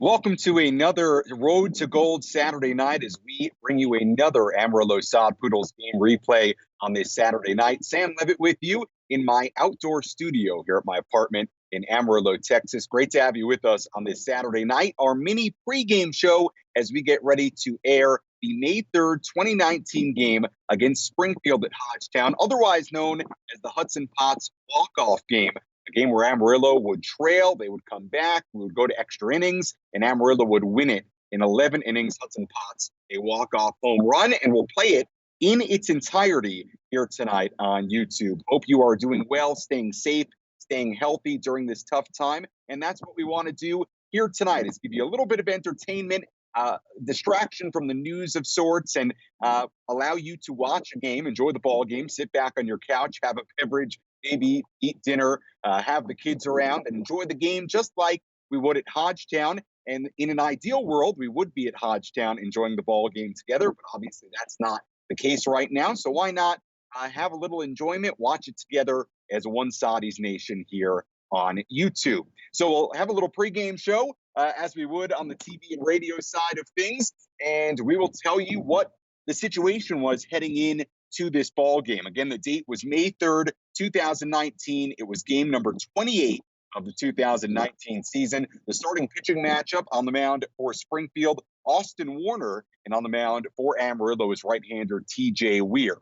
Welcome to another Road to Gold Saturday night as we bring you another Amarillo Sod Poodles game replay on this Saturday night. Sam Levitt with you in my outdoor studio here at my apartment in Amarillo, Texas. Great to have you with us on this Saturday night, our mini pregame show as we get ready to air the May 3rd, 2019 game against Springfield at Hodgetown, otherwise known as the Hudson Potts Walkoff game. A game where Amarillo would trail, they would come back, we would go to extra innings, and Amarillo would win it in 11 innings. Hudson Potts, a walk-off home run, and we'll play it in its entirety here tonight on YouTube. Hope you are doing well, staying safe, staying healthy during this tough time, and that's what we want to do here tonight is give you a little bit of entertainment, distraction from the news of sorts, and allow you to watch a game, enjoy the ball game, sit back on your couch, have a beverage, maybe eat dinner, have the kids around, and enjoy the game just like we would at Hodgetown. And in an ideal world, we would be at Hodgetown enjoying the ball game together, but obviously that's not the case right now. So why not have a little enjoyment, watch it together as one Saudis Nation here on YouTube. So we'll have a little pregame show as we would on the TV and radio side of things, and we will tell you what the situation was heading in to this ball game. Again, the date was May 3rd, 2019. It was game number 28 of the 2019 season. The starting pitching matchup on the mound for Springfield, Austin Warner, and on the mound for Amarillo is right-hander TJ Weir.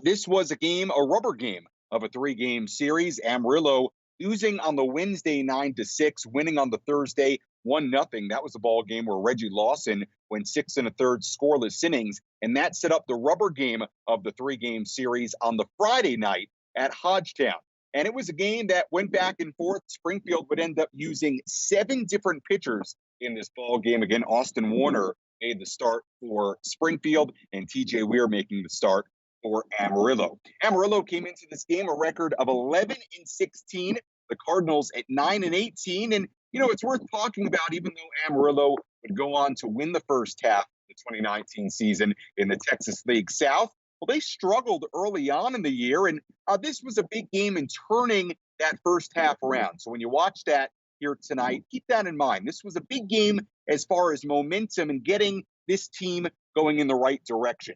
This was a rubber game of a three-game series. Amarillo losing on the Wednesday 9-6, winning on the Thursday 1-0. That was a ball game where Reggie Lawson went 6 1/3 scoreless innings, and that set up the rubber game of the three-game series on the Friday night at Hodgetown. And it was a game that went back and forth. Springfield would end up using 7 different pitchers in this ball game. Again, Austin Warner made the start for Springfield, and TJ Weir making the start for Amarillo. Amarillo came into this game a record of 11-16. The Cardinals at 9-18, and it's worth talking about, even though Amarillo would go on to win the first half of the 2019 season in the Texas League South. Well, they struggled early on in the year, and this was a big game in turning that first half around. So when you watch that here tonight, keep that in mind. This was a big game as far as momentum and getting this team going in the right direction.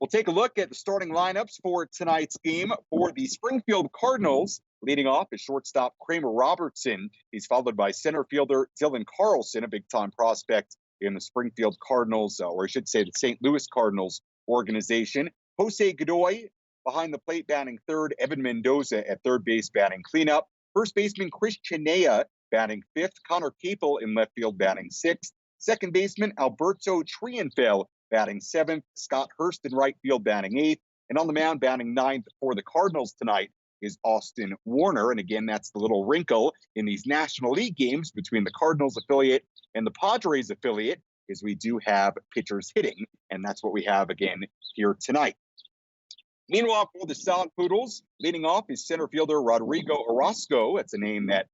We'll take a look at the starting lineups for tonight's game for the Springfield Cardinals. Leading off is shortstop Kramer Robertson. He's followed by center fielder Dylan Carlson, a big-time prospect in the Springfield Cardinals, or I should say the St. Louis Cardinals organization. Jose Godoy behind the plate batting third. Evan Mendoza at third base batting cleanup. First baseman Chris Chinea batting fifth. Connor Capel in left field batting sixth. Second baseman Alberto Trienfel batting seventh. Scott Hurst in right field batting eighth. And on the mound batting ninth for the Cardinals tonight is Austin Warner. And again, that's the little wrinkle in these National League games between the Cardinals affiliate and the Padres affiliate is we do have pitchers hitting, and that's what we have again here tonight. Meanwhile, for the Sod Poodles, leading off is center fielder Rodrigo Orozco. That's a name that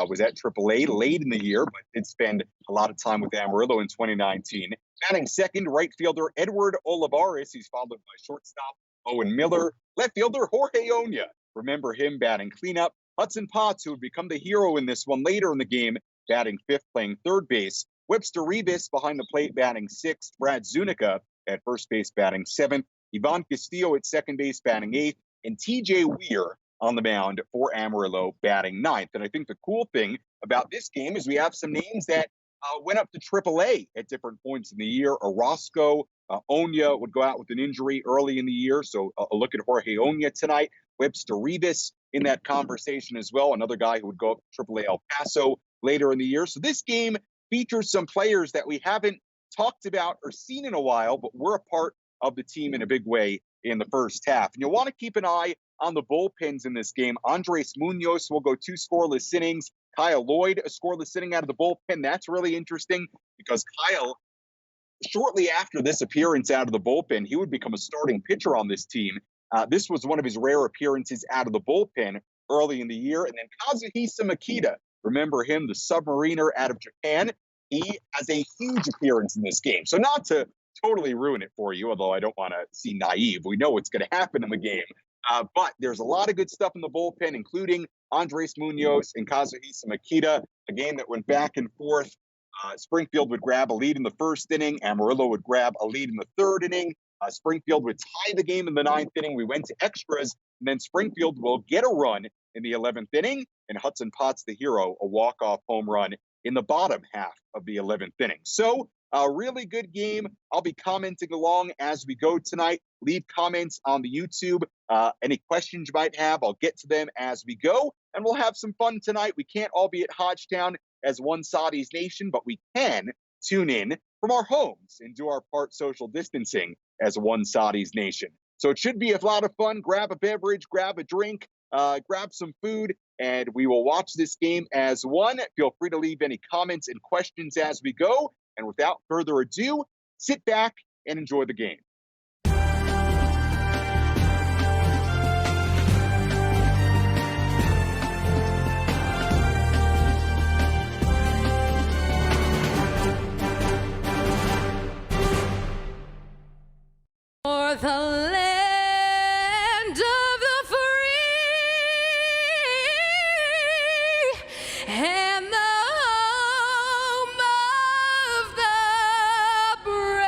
was at AAA late in the year, but did spend a lot of time with Amarillo in 2019. Batting second, right fielder Edward Olivares. He's followed by shortstop Owen Miller. Left fielder Jorge Oña. Remember him batting cleanup. Hudson Potts, who would become the hero in this one later in the game, batting fifth, playing third base. Webster Rivas behind the plate batting sixth. Brad Zunica at first base batting seventh. Ivan Castillo at second base batting eighth. And TJ Weir on the mound for Amarillo batting ninth. And I think the cool thing about this game is we have some names that went up to AAA at different points in the year. Orozco, Oña would go out with an injury early in the year. So a look at Jorge Oña tonight. Webster Rivas in that conversation as well. Another guy who would go up to AAA El Paso later in the year. So this game features some players that we haven't talked about or seen in a while, but were a part of the team in a big way in the first half. And you'll want to keep an eye on the bullpens in this game. Andres Munoz will go 2 scoreless innings. Kyle Lloyd, a scoreless inning out of the bullpen. That's really interesting because Kyle, shortly after this appearance out of the bullpen, he would become a starting pitcher on this team. This was one of his rare appearances out of the bullpen early in the year. And then Kazuhisa Makita, remember him, the submariner out of Japan. He has a huge appearance in this game. So not to totally ruin it for you, although I don't want to seem naive. We know what's going to happen in the game. But there's a lot of good stuff in the bullpen, including Andres Munoz and Kazuhisa Makita, a game that went back and forth. Springfield would grab a lead in the first inning. Amarillo would grab a lead in the third inning. Springfield would tie the game in the ninth inning. We went to extras, and then Springfield will get a run in the 11th inning, and Hudson Potts, the hero, a walk-off home run in the bottom half of the 11th inning. So a really good game. I'll be commenting along as we go tonight. Leave comments on the YouTube. Any questions you might have, I'll get to them as we go, and we'll have some fun tonight. We can't all be at Hodgetown as one Soddy's Nation, but we can tune in from our homes and do our part social distancing as one Soddy's Nation. So it should be a lot of fun. Grab a beverage, grab a drink, grab some food, and we will watch this game as one. Feel free to leave any comments and questions as we go. And without further ado, sit back and enjoy the game. For the land of the free and the home of the brave.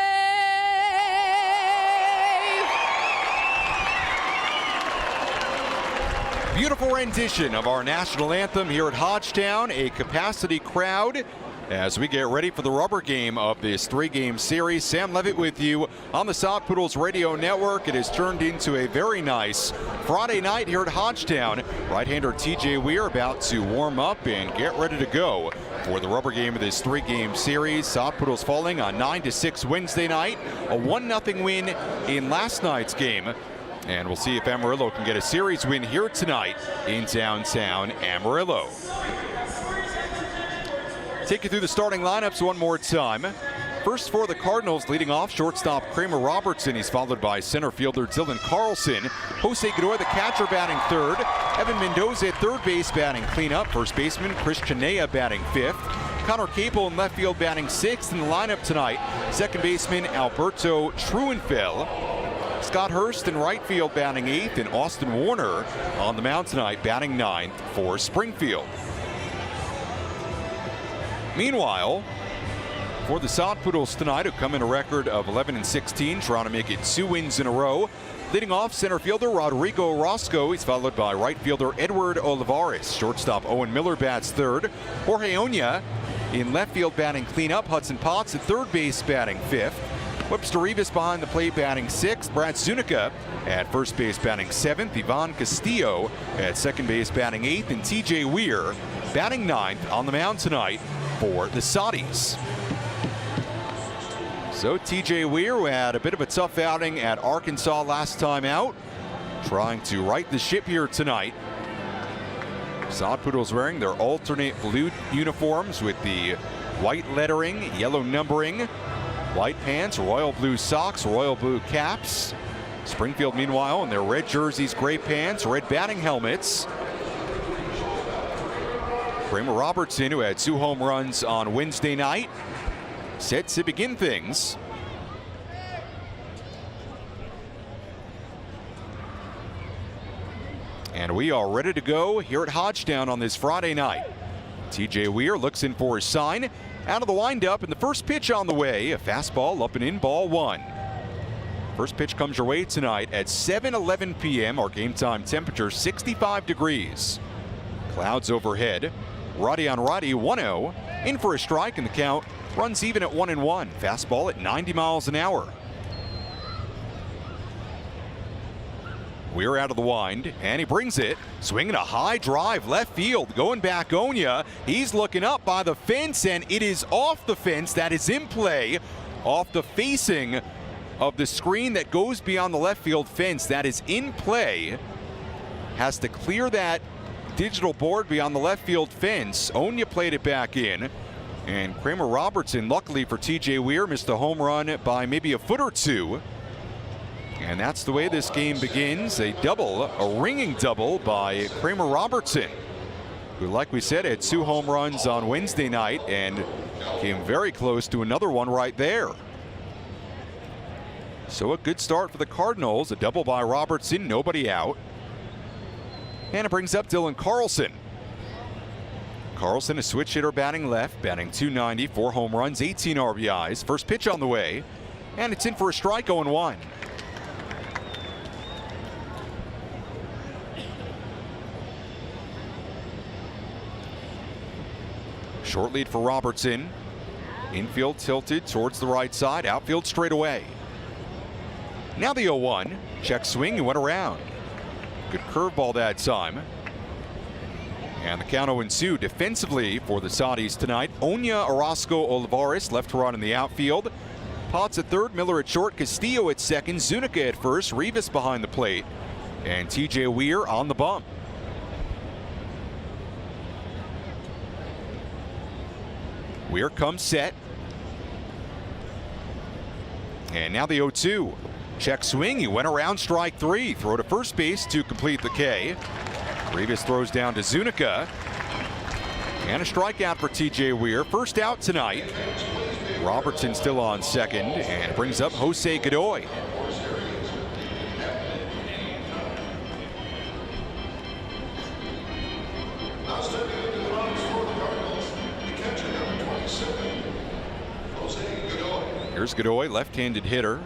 Beautiful rendition of our national anthem here at Hodgetown, a capacity crowd as we get ready for the rubber game of this three-game series. Sam Levitt with you on the Sod Poodles Radio Network. It has turned into a very nice Friday night here at Hodgetown. Right-hander TJ Weir about to warm up and get ready to go for the rubber game of this three-game series. Sod Poodles falling on 9-6 Wednesday night, a 1-0 win in last night's game. And we'll see if Amarillo can get a series win here tonight in downtown Amarillo. Take you through the starting lineups one more time. First for the Cardinals, leading off shortstop Kramer Robertson. He's followed by center fielder Dylan Carlson. Jose Godoy, the catcher, batting third. Evan Mendoza at third base, batting cleanup. First baseman Chris Chinea batting fifth. Connor Capel in left field batting sixth in the lineup tonight. Second baseman Alberto Truenfell. Scott Hurst in right field batting eighth, and Austin Warner on the mound tonight batting ninth for Springfield. Meanwhile, for the Sod Poodles tonight, who come in a record of 11-16, trying to make it 2 wins in a row. Leading off, center fielder Rodrigo Roscoe. He's followed by right fielder Edward Olivares. Shortstop Owen Miller bats third. Jorge Oña in left field batting cleanup. Hudson Potts at third base batting fifth. Webster Rivas behind the plate batting sixth. Brad Zuniga at first base batting seventh. Ivan Castillo at second base batting eighth. And TJ Weir batting ninth on the mound tonight for the Soddies. So TJ Weir, who had a bit of a tough outing at Arkansas last time out, trying to right the ship here tonight. Sod Poodles wearing their alternate blue uniforms with the white lettering, yellow numbering, white pants, royal blue socks, royal blue caps. Springfield, meanwhile, in their red jerseys, gray pants, red batting helmets. Kramer Robertson, who had 2 home runs on Wednesday night, set to begin things. And we are ready to go here at Hodgetown on this Friday night. TJ Weir looks in for his sign. Out of the windup, and the first pitch on the way, a fastball up and in, ball one. First pitch comes your way tonight at 7:11 p.m. Our game time temperature 65 degrees. Clouds overhead. Righty on righty, 1-0. In for a strike, and the count runs even at 1-1. Fastball at 90 miles an hour. We're out of the wind, and he brings it. Swinging a high drive left field. Going back, Oña. He's looking up by the fence, and it is off the fence. That is in play. Off the facing of the screen that goes beyond the left field fence. That is in play. Has to clear that digital board beyond the left field fence. Oña played it back in. And Kramer Robertson, luckily for TJ Weir, missed a home run by maybe a foot or two. And that's the way this game begins. A double, a ringing double by Kramer Robertson, who, like we said, had 2 home runs on Wednesday night and came very close to another one right there. So a good start for the Cardinals. A double by Robertson, nobody out. And it brings up Dylan Carlson. Carlson, a switch hitter, batting left, batting .290, 4 home runs, 18 RBIs. First pitch on the way, and it's in for a strike, 0-1. Short lead for Robertson. Infield tilted towards the right side, outfield straight away. Now the 0-1. Check swing, he went around. Good curveball that time. And the count 0-2 defensively for the Saudis tonight. Oña, Orozco, Olivares left to right in the outfield. Potts at third, Miller at short, Castillo at second, Zuniga at first, Rivas behind the plate, and TJ Weir on the bump. Weir comes set. And now the 0-2. Check swing, he went around strike 3. Throw to first base to complete the K. Rivas throws down to Zuniga. And a strikeout for TJ Weir. First out tonight. Robertson still on second, and it brings up Jose Godoy. Here's Godoy, left-handed hitter.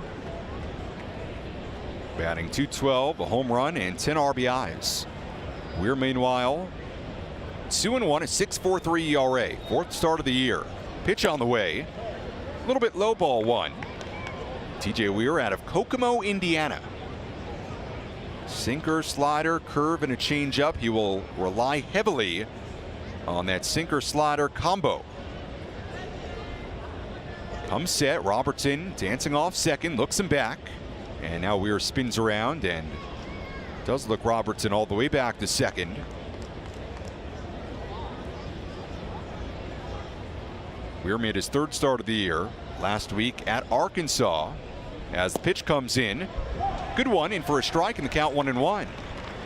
Batting .212, a home run, and 10 RBIs. Weir, meanwhile, 2-1, a 6.43 ERA. Fourth start of the year. Pitch on the way. A little bit low ball one. TJ Weir out of Kokomo, Indiana. Sinker, slider, curve, and a changeup. He will rely heavily on that sinker-slider combo. Comes set, Robertson dancing off second, looks him back. And now Weir spins around and does look Robertson all the way back to second. Weir made his third start of the year last week at Arkansas. As the pitch comes in, good one, in for a strike, and the count 1-1.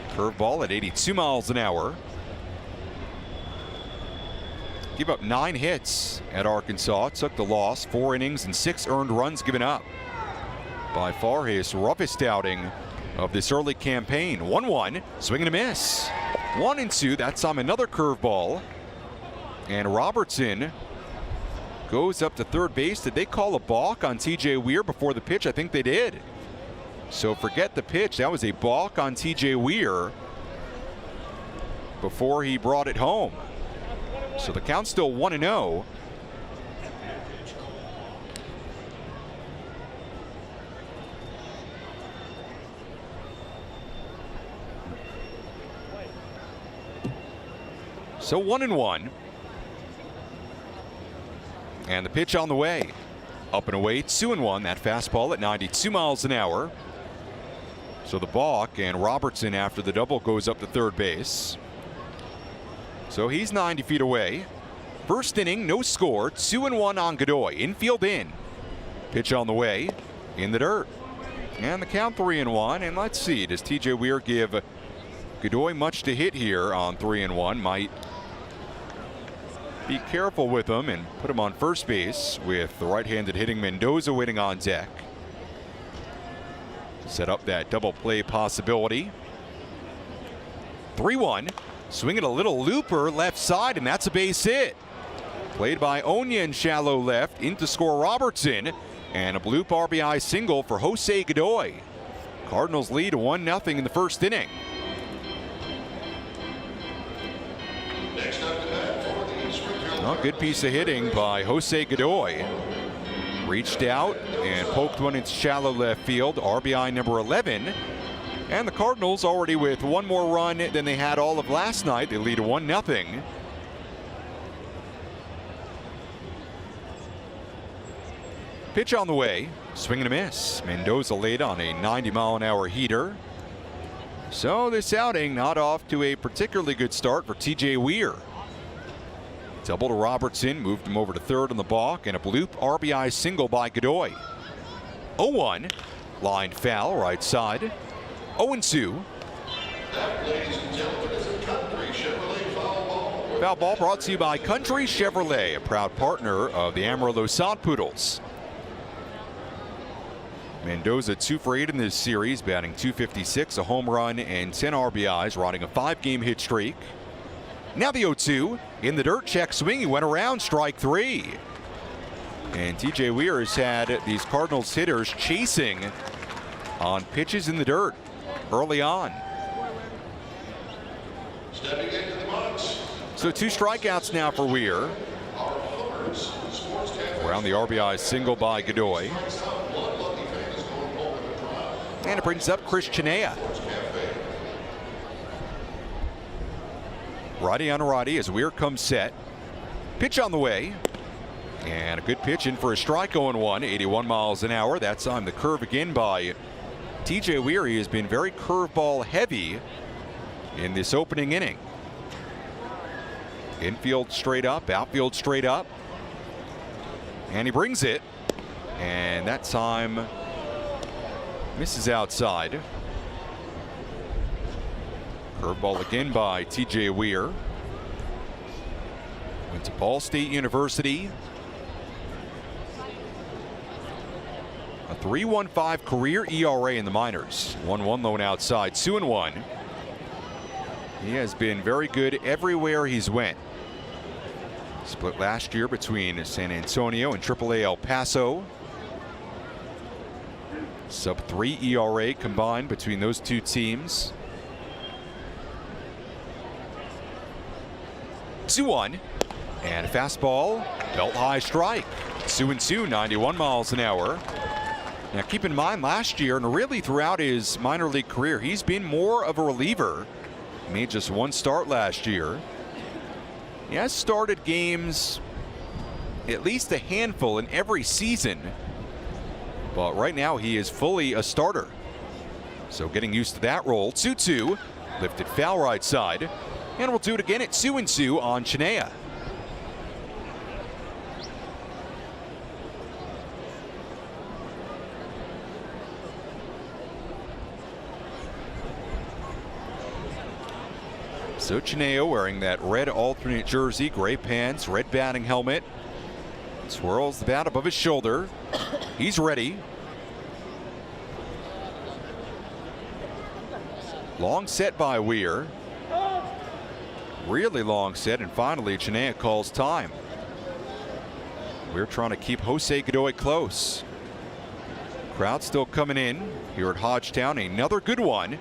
Curveball at 82 miles an hour. Give up 9 hits at Arkansas. Took the loss, 4 innings and 6 earned runs given up. By far his roughest outing of this early campaign. 1-1, swing and a miss. 1-2, that time another curveball. And Robertson goes up to third base. Did they call a balk on TJ Weir before the pitch? I think they did. So forget the pitch. That was a balk on TJ Weir before he brought it home. So the count's still 1-0. So 1-1. And the pitch on the way. Up and away, 2-1. That fastball at 92 miles an hour. So the balk, and Robertson after the double goes up to third base. So he's 90 feet away. First inning, no score. 2-1 on Godoy. Infield in. Pitch on the way. In the dirt. And the count 3-1. And let's see, does TJ Weir give Godoy much to hit here on 3-1? Might be careful with him and put him on first base with the right-handed hitting Mendoza waiting on deck. Set up that double play possibility. 3-1. Swinging a little looper left side, and that's a base hit. Played by Oña in shallow left, in to score Robertson, and a bloop RBI single for Jose Godoy. Cardinals lead 1-0 in the first inning. A good piece of hitting by Jose Godoy. Reached out and poked one into shallow left field, RBI number 11. And the Cardinals already with one more run than they had all of last night. They lead 1-0. Pitch on the way, swing and a miss. Mendoza late on a 90-mile-an-hour heater. So this outing not off to a particularly good start for TJ Weir. Double to Robertson, moved him over to third on the balk, and a bloop RBI single by Godoy. 0-1, line foul, right side. 0-2. Foul ball brought to you by Country Chevrolet, a proud partner of the Amarillo Sod Poodles. Mendoza 2 for 8 in this series, batting .256, a home run and 10 RBIs, riding a 5-game hit streak. Now the 0-2 in the dirt, check swing. He went around, strike 3. And TJ Weir has had these Cardinals hitters chasing on pitches in the dirt early on. So 2 strikeouts now for Weir. Around the RBI single by Godoy. And it brings up Chris Chinea. Righty on righty as Weir comes set. Pitch on the way. And a good pitch in for a strike, 0-1, 81 miles an hour. That time the curve again by TJ Weir. He has been very curveball heavy in this opening inning. Infield straight up, outfield straight up. And he brings it. And that time misses outside. Curveball again by TJ Weir. Went to Ball State University. A 3.15 career ERA in the minors. 1-1 lone outside, 2-1. He has been very good everywhere he's went. Split last year between San Antonio and AAA El Paso. Sub-3 ERA combined between those two teams. 2-1. And a fastball, belt high strike. 2-2, 91 miles an hour. Now keep in mind, last year and really throughout his minor league career, he's been more of a reliever. Made just 1 start last year. He has started games, at least a handful in every season. But right now he is fully a starter. So getting used to that role. 2-2, lifted foul right side. And we'll do it again at 2-2 on Chinea. So Chinea wearing that red alternate jersey, gray pants, red batting helmet. Swirls the bat above his shoulder. He's ready. Long set by Weir. Really long set, and finally Chinea calls time. We're trying to keep Jose Godoy close. Crowd still coming in here at Hodgetown. Another good one.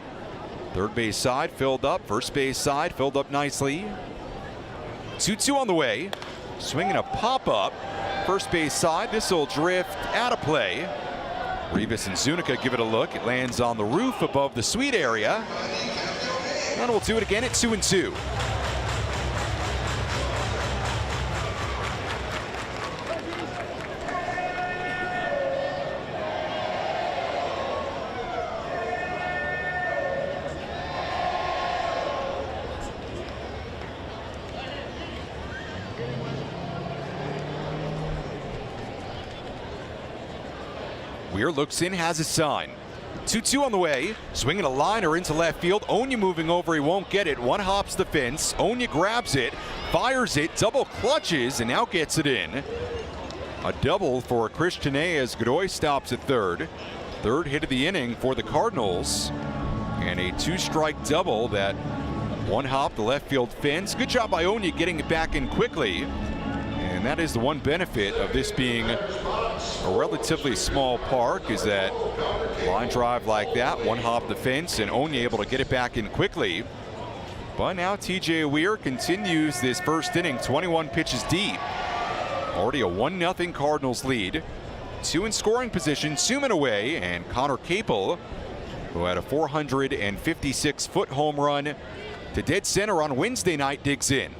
Third base side filled up. First base side filled up nicely. 2-2 on the way. Swinging a pop-up. First base side. This will drift out of play. Rivas and Zuniga give it a look. It lands on the roof above the suite area. And we'll do it again at 2-2. Weir looks in, has a sign. 2-2 on the way. Swinging a liner into left field. Onya moving over, he won't get it. One hops the fence. Onya grabs it, fires it, double clutches, and now gets it in. A double for Chris Chinea as Godoy stops at third. Third hit of the inning for the Cardinals. And a 2-strike double that one hop the left field fence. Good job by Onya getting it back in quickly. And that is the one benefit of this being a relatively small park, is that line drive like that, one hop the fence, and Onya able to get it back in quickly. But now TJ Weir continues this first inning, 21 pitches deep. Already a 1-0 Cardinals lead. 2 in scoring position, Suman away, and Connor Capel, who had a 456-foot home run to dead center on Wednesday night, digs in.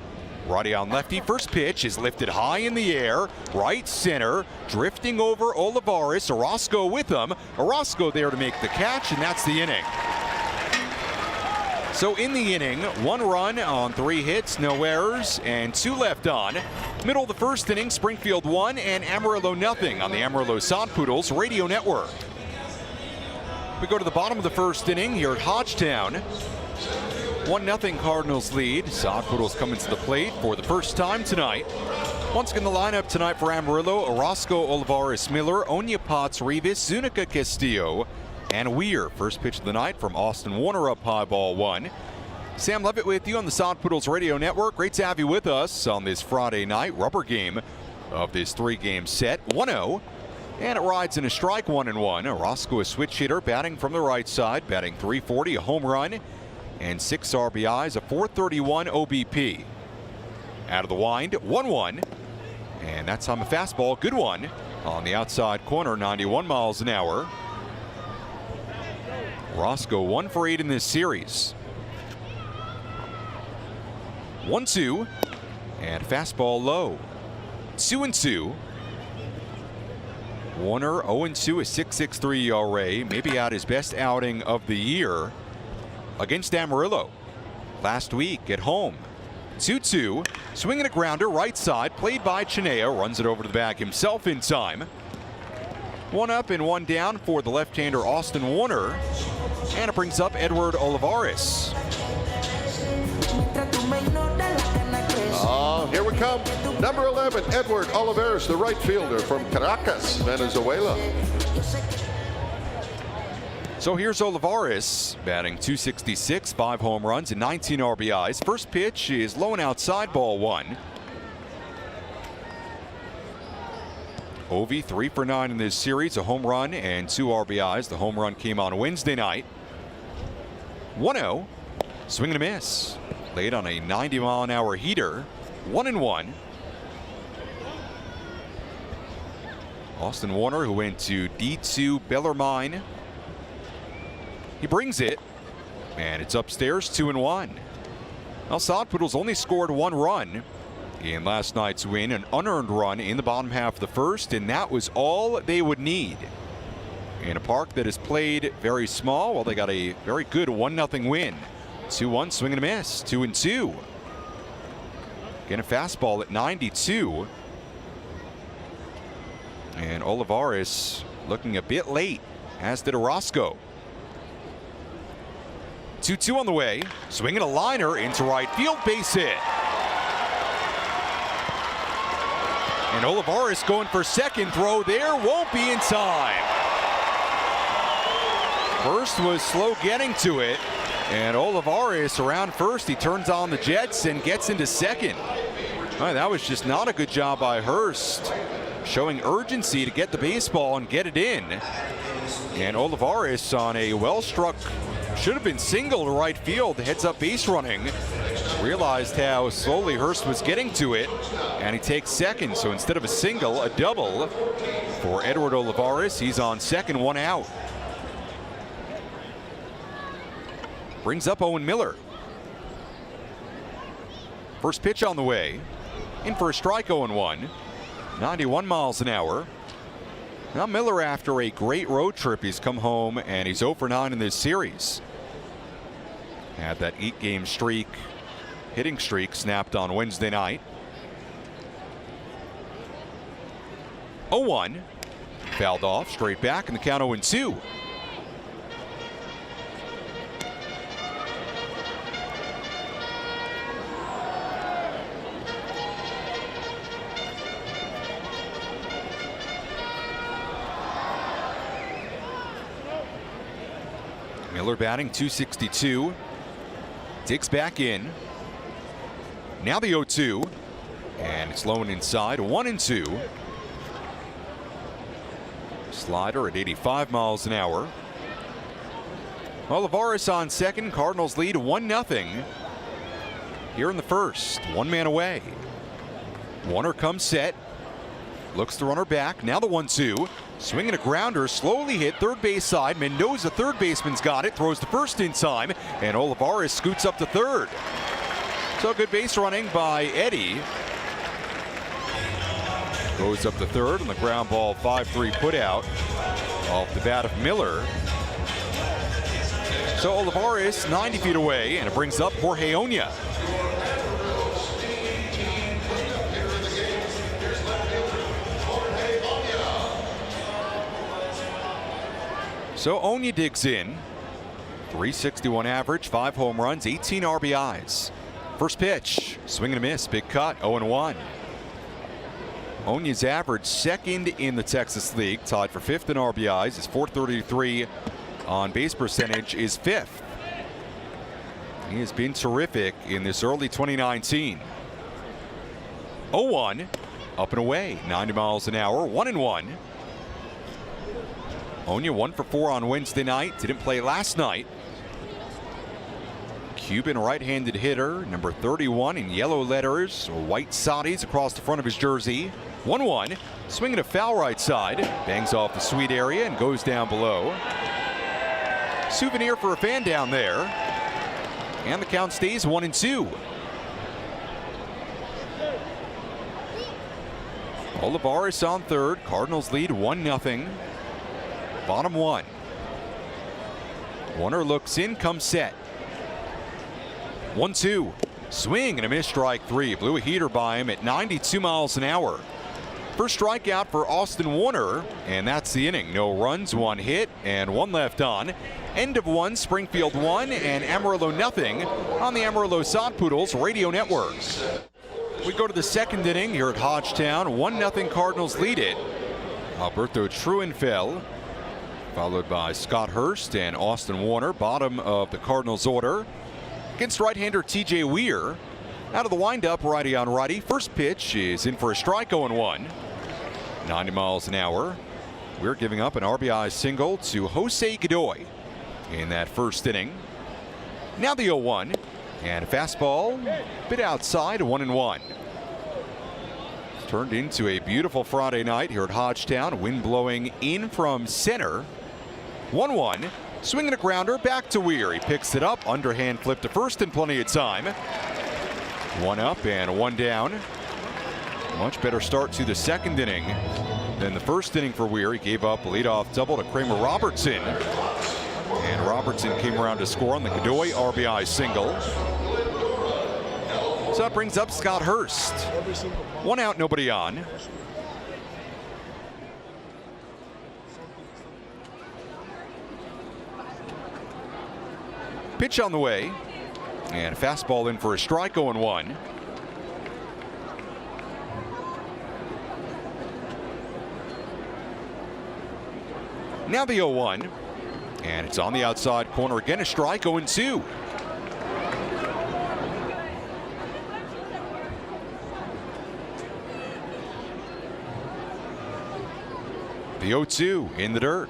Righty on lefty. First pitch is lifted high in the air. Right center. Drifting over Olivares. Orozco with him. Orozco there to make the catch, and that's the inning. So in the inning, 1 run on 3 hits, no errors, and 2 left on. Middle of the first inning, Springfield 1 and Amarillo 0 on the Amarillo Sod Poodles Radio Network. We go to the bottom of the first inning here at Hodgetown. 1-0 Cardinals lead. Sod Poodles coming to the plate for the first time tonight. Once again, the lineup tonight for Amarillo: Orozco, Olivares, Miller, Oña, Potts, Rivas, Zuniga, Castillo, and Weir. First pitch of the night from Austin Warner, up high, ball one. Sam Levitt with you on the Sod Poodles Radio Network. Great to have you with us on this Friday night rubber game of this three-game set. 1-0, and it rides in a strike, 1-1. Orozco, a switch hitter, batting from the right side, batting .340, a home run, and 6 RBIs, a .431 OBP. Out of the wind, 1-1. And that's on the fastball. Good one on the outside corner, 91 miles an hour. Orozco 1 for 8 in this series. 1-2. And fastball low. 2-2. Warner 0-2, a 6.63 ERA. Maybe out his best outing of the year against Amarillo last week at home. 2-2, swinging a grounder, right side, played by Chinea, runs it over to the bag himself in time. 1 up and 1 down for the left-hander Austin Warner, and it brings up Edward Olivares. Here we come. Number 11, Edward Olivares, the right fielder from Caracas, Venezuela. So here's Olivares, batting .266, 5 home runs and 19 RBIs. First pitch is low and outside, ball one. Ovi 3 for 9 in this series, a home run and 2 RBIs. The home run came on Wednesday night. 1-0, swing and a miss. Laid on a 90-mile-an-hour heater. 1-1. Austin Warner, who went to D2 Bellarmine. He brings it, and it's upstairs, 2-1. Now, Sod Poodles only scored 1 run in last night's win, an unearned run in the bottom half of the first, and that was all they would need. In a park that is played very small, well, they got a very good 1-0 win. 2-1, swing and a miss, 2-2. Again, a fastball at 92. And Olivares looking a bit late, as did Orozco. 2-2 on the way, swinging a liner into right field, base hit. And Olivares going for second, throw there, won't be in time. First was slow getting to it, and Olivares around first, he turns on the jets and gets into second. All right, that was just not a good job by Hurst, showing urgency to get the baseball and get it in. And Olivares on a well-struck, should have been single to right field, heads up base running. Realized how slowly Hurst was getting to it, and he takes second. So instead of a single, a double for Edward Olivares. He's on second, 1 out. Brings up Owen Miller. First pitch on the way. In for a strike, 0-1. 91 miles an hour. Now Miller, after a great road trip, he's come home and he's 0 for 9 in this series. Had that 8-game streak, hitting streak, snapped on Wednesday night. 0-1. Fouled off, straight back, and the count 0-2. Miller batting .262. Digs back in. Now the 0-2. And it's low and inside. 1-2. Slider at 85 miles an hour. Olivares on second. Cardinals lead 1-0 here in the first. 1 man away. Warner comes set. Looks the runner back. Now the 1-2. Swinging a grounder, slowly hit third base side. Mendoza, third baseman's got it. Throws the first in time, and Olivares scoots up to third. So good base running by Eddie. Goes up to third on the ground ball, 5-3 put out off the bat of Miller. So Olivares 90 feet away, and it brings up Jorge Oña. So Oña digs in. .361 average, 5 home runs, 18 RBIs. First pitch, swing and a miss, big cut, 0-1. Onya's average second in the Texas League, tied for 5th in RBIs. His .433 on base percentage is 5th. He has been terrific in this early 2019. 0-1, up and away, 90 miles an hour, 1-1. Onya 1 for 4 on Wednesday night, didn't play last night. Cuban right-handed hitter, number 31 in yellow letters, white soddies across the front of his jersey. 1-1, swinging a foul right side, bangs off the sweet area and goes down below. Souvenir for a fan down there. And the count stays 1-2. Olivares on third. Cardinals lead 1-0. Bottom 1. Warner looks in, comes set. 1-2. Swing and a miss, strike 3. Blew a heater by him at 92 miles an hour. First strikeout for Austin Warner, and that's the inning. No runs, 1 hit, and 1 left on. End of 1, Springfield 1, and Amarillo 0 on the Amarillo Sod Poodles Radio Network. We go to the second inning here at Hodgetown. 1-0 Cardinals lead it. Alberto Truenfell, followed by Scott Hurst and Austin Warner, bottom of the Cardinals order. Against right-hander TJ Weir. Out of the windup, righty on righty. First pitch is in for a strike, 0-1. 90 miles an hour. We're giving up an RBI single to Jose Godoy in that first inning. Now the 0-1, and a fastball, bit outside, 1-1. Turned into a beautiful Friday night here at Hodgetown. Wind blowing in from center. 1-1, swinging a grounder back to Weir. He picks it up, underhand flip to first in plenty of time. 1 up and 1 down. Much better start to the second inning than the first inning for Weir. He gave up a leadoff double to Kramer Robertson. And Robertson came around to score on the Godoy RBI single. So that brings up Scott Hurst. 1 out, nobody on. Pitch on the way. And a fastball in for a strike, 0-1. Now the 0-1. And it's on the outside corner again, a strike, 0-2. The 0-2 in the dirt.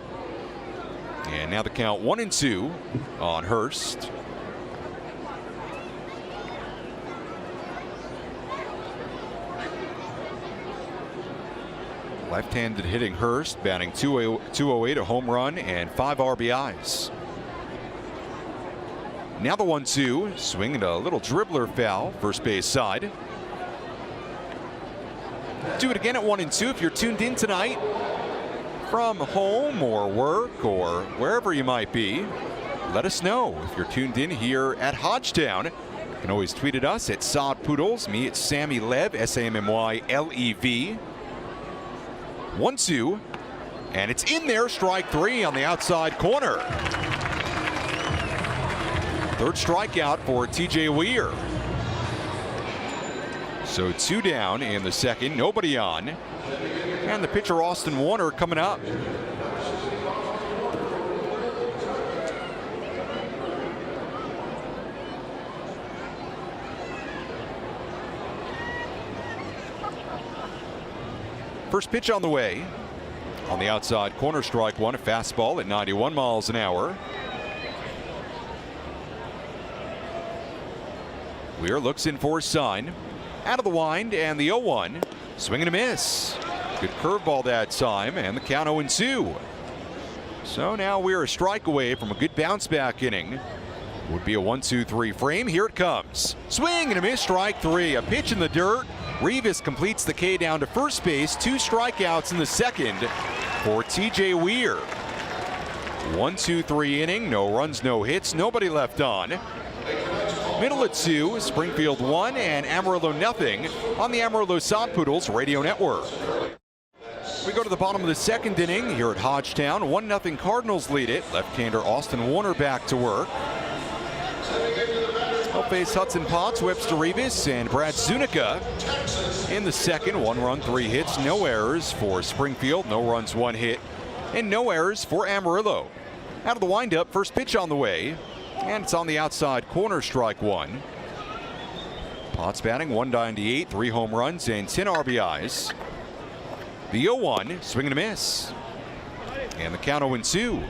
And now the count 1-2 on Hurst. Left-handed hitting Hurst, batting .208, a home run and 5 RBIs. Now the 1-2, swinging a little dribbler foul, first base side. Do it again at 1-2. If you're tuned in tonight from home or work or wherever you might be, let us know. If you're tuned in here at Hodgetown, you can always tweet at us at Sod Poodles. Me, it's Sammy Lev, SAMMYLEV. 1-2, and it's in there, strike 3 on the outside corner. Third strikeout for TJ Weir. So 2 down in the second, nobody on. And the pitcher Austin Warner coming up. First pitch on the way. On the outside corner, strike 1, a fastball at 91 miles an hour. Weir looks in for a sign. Out of the wind, and the 0-1. Swing and a miss. Good curveball that time, and the count 0-2. So now we're a strike away from a good bounce back inning. Would be a 1-2-3 frame. Here it comes. Swing and a miss, strike 3. A pitch in the dirt. Rivas completes the K down to first base. 2 strikeouts in the second for TJ Weir. 1-2-3 inning. No runs, no hits. Nobody left on. Middle at 2. Springfield 1 and Amarillo 0 on the Amarillo Sod Poodles Radio Network. We go to the bottom of the second inning here at Hodgetown. 1-0 Cardinals lead it. Left-hander Austin Warner back to work. face Hudson Potts, Webster Revis, and Brad Zunica in the second. 1 run, 3 hits, no errors for Springfield. No runs, 1 hit, and no errors for Amarillo. Out of the windup, first pitch on the way, and it's on the outside corner, strike 1. Potts batting 198, 3 home runs, and 10 RBIs. The 0-1, swing and a miss. And the count 0-2.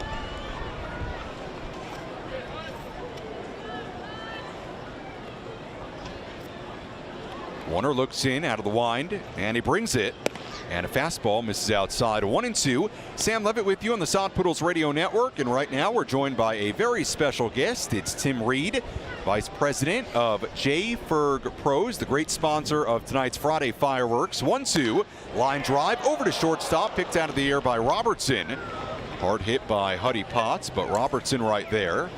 Warner looks in out of the wind, and he brings it. And a fastball misses outside. 1-2. Sam Levitt with you on the Sod Poodles Radio Network. And right now we're joined by a very special guest. It's Tim Reed, Vice President of J. Ferg Pros, the great sponsor of tonight's Friday fireworks. 1-2. Line drive over to shortstop, picked out of the air by Robertson. Hard hit by Huddy Potts, but Robertson right there.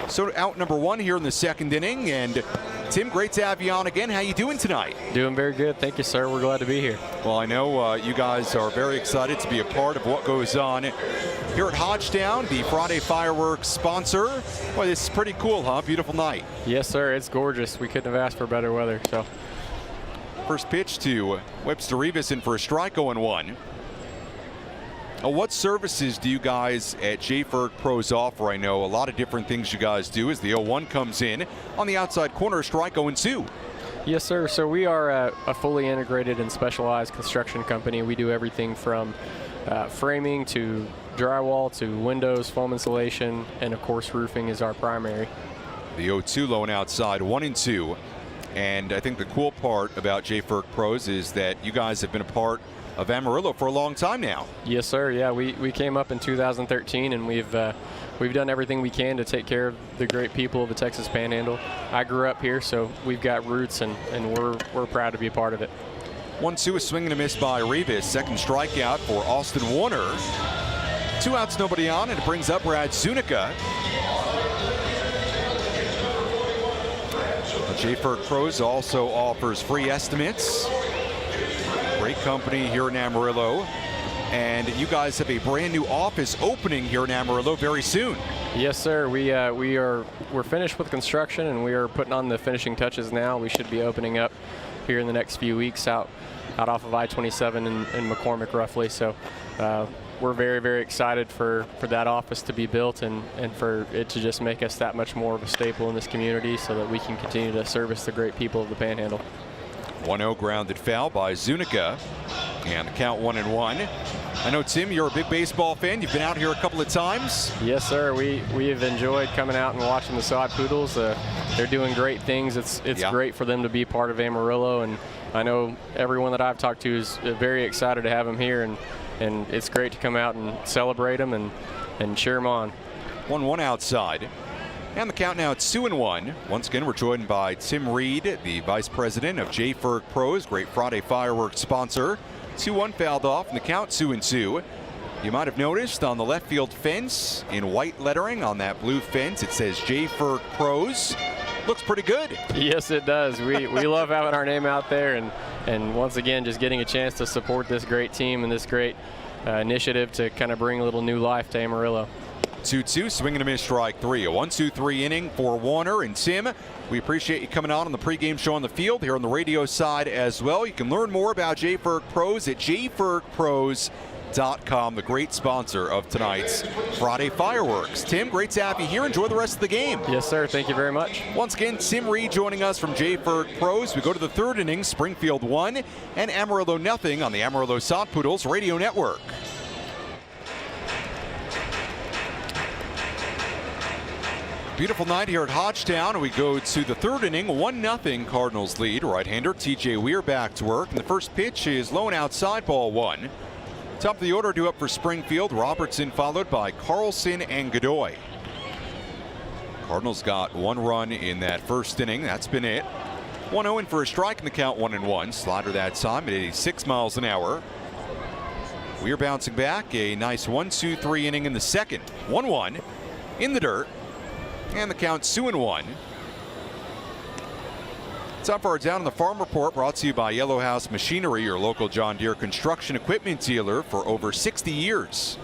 So out number 1 here in the second inning. And Tim, great to have you on again. How you doing tonight? Doing very good. Thank you, sir. We're glad to be here. Well, I know you guys are very excited to be a part of what goes on here at Hodgetown, the Friday fireworks sponsor. Well, this is pretty cool, huh? Beautiful night. Yes, sir. It's gorgeous. We couldn't have asked for better weather. So, first pitch to Webster Revis in for a strike, 0-1. What services do you guys at J. Ferg Pros offer? I know a lot of different things you guys do as the 0-1 comes in on the outside corner, strike 0-2. yes, sir. So we are a fully integrated and specialized construction company. We do everything from framing to drywall to windows, foam insulation, and of course roofing is our primary. The 0-2 low and outside, 1-2. And I think the cool part about J. Ferg Pros is that you guys have been a part of Amarillo for a long time now. Yes, sir. Yeah, we came up in 2013, and we've done everything we can to take care of the great people of the Texas Panhandle. I grew up here, so we've got roots, and we're proud to be a part of it. 1-2, a swing and a miss by Revis. Second strikeout for Austin Warner. 2 outs, nobody on, and it brings up Brad Zunica. J. Ferg Pros also offers free estimates. Great company here in Amarillo, and you guys have a brand new office opening here in Amarillo very soon. Yes, sir. We're finished with construction, and we are putting on the finishing touches now. We should be opening up here in the next few weeks out off of I-27 in McCormick, roughly. So we're very, very excited for that office to be built and for it to just make us that much more of a staple in this community, so that we can continue to service the great people of the Panhandle. 1-0 grounded foul by Zunica, and the count 1-1. I know, Tim, you're a big baseball fan. You've been out here a couple of times. Yes, sir. We have enjoyed coming out and watching the Sod Poodles. They're doing great things. It's great for them to be part of Amarillo, and I know everyone that I've talked to is very excited to have them here, and it's great to come out and celebrate them and cheer them on. 1-1 outside. And the count now at 2-1. Once again, we're joined by Tim Reed, the Vice President of J. Ferg Pros, great Friday fireworks sponsor. 2-1 fouled off, and the count 2-2. You might have noticed on the left field fence in white lettering on that blue fence, it says J. Ferg Pros. Looks pretty good. Yes, it does. We love having our name out there, and once again, just getting a chance to support this great team and this great initiative to kind of bring a little new life to Amarillo. 2-2, swing and a miss, strike 3. A 1-2-3 inning for Warner. And Tim, we appreciate you coming on the pregame show on the field here on the radio side as well. You can learn more about J. Ferg Pros at jfergpros.com, the great sponsor of tonight's Friday fireworks. Tim, great to have you here. Enjoy the rest of the game. Yes, sir. Thank you very much. Once again, Tim Reed joining us from J. Ferg Pros. We go to the third inning, Springfield 1 and Amarillo 0 on the Amarillo Sod Poodles Radio Network. Beautiful night here at Hodgetown. We go to the third inning, 1-0 Cardinals lead. Right-hander TJ Weir back to work, and the first pitch is low and outside, ball 1. Top of the order due up for Springfield. Robertson followed by Carlson and Godoy. Cardinals got 1 run in that first inning. That's been it. 1-0 in for a strike in the count, 1-1. Slider that time at 86 miles an hour. Weir bouncing back. A nice 1-2-3 inning in the second. 1-1 in the dirt. And the count 2-1. Time for our Down on the Farm report, brought to you by Yellow House Machinery, your local John Deere construction equipment dealer for over 60 years.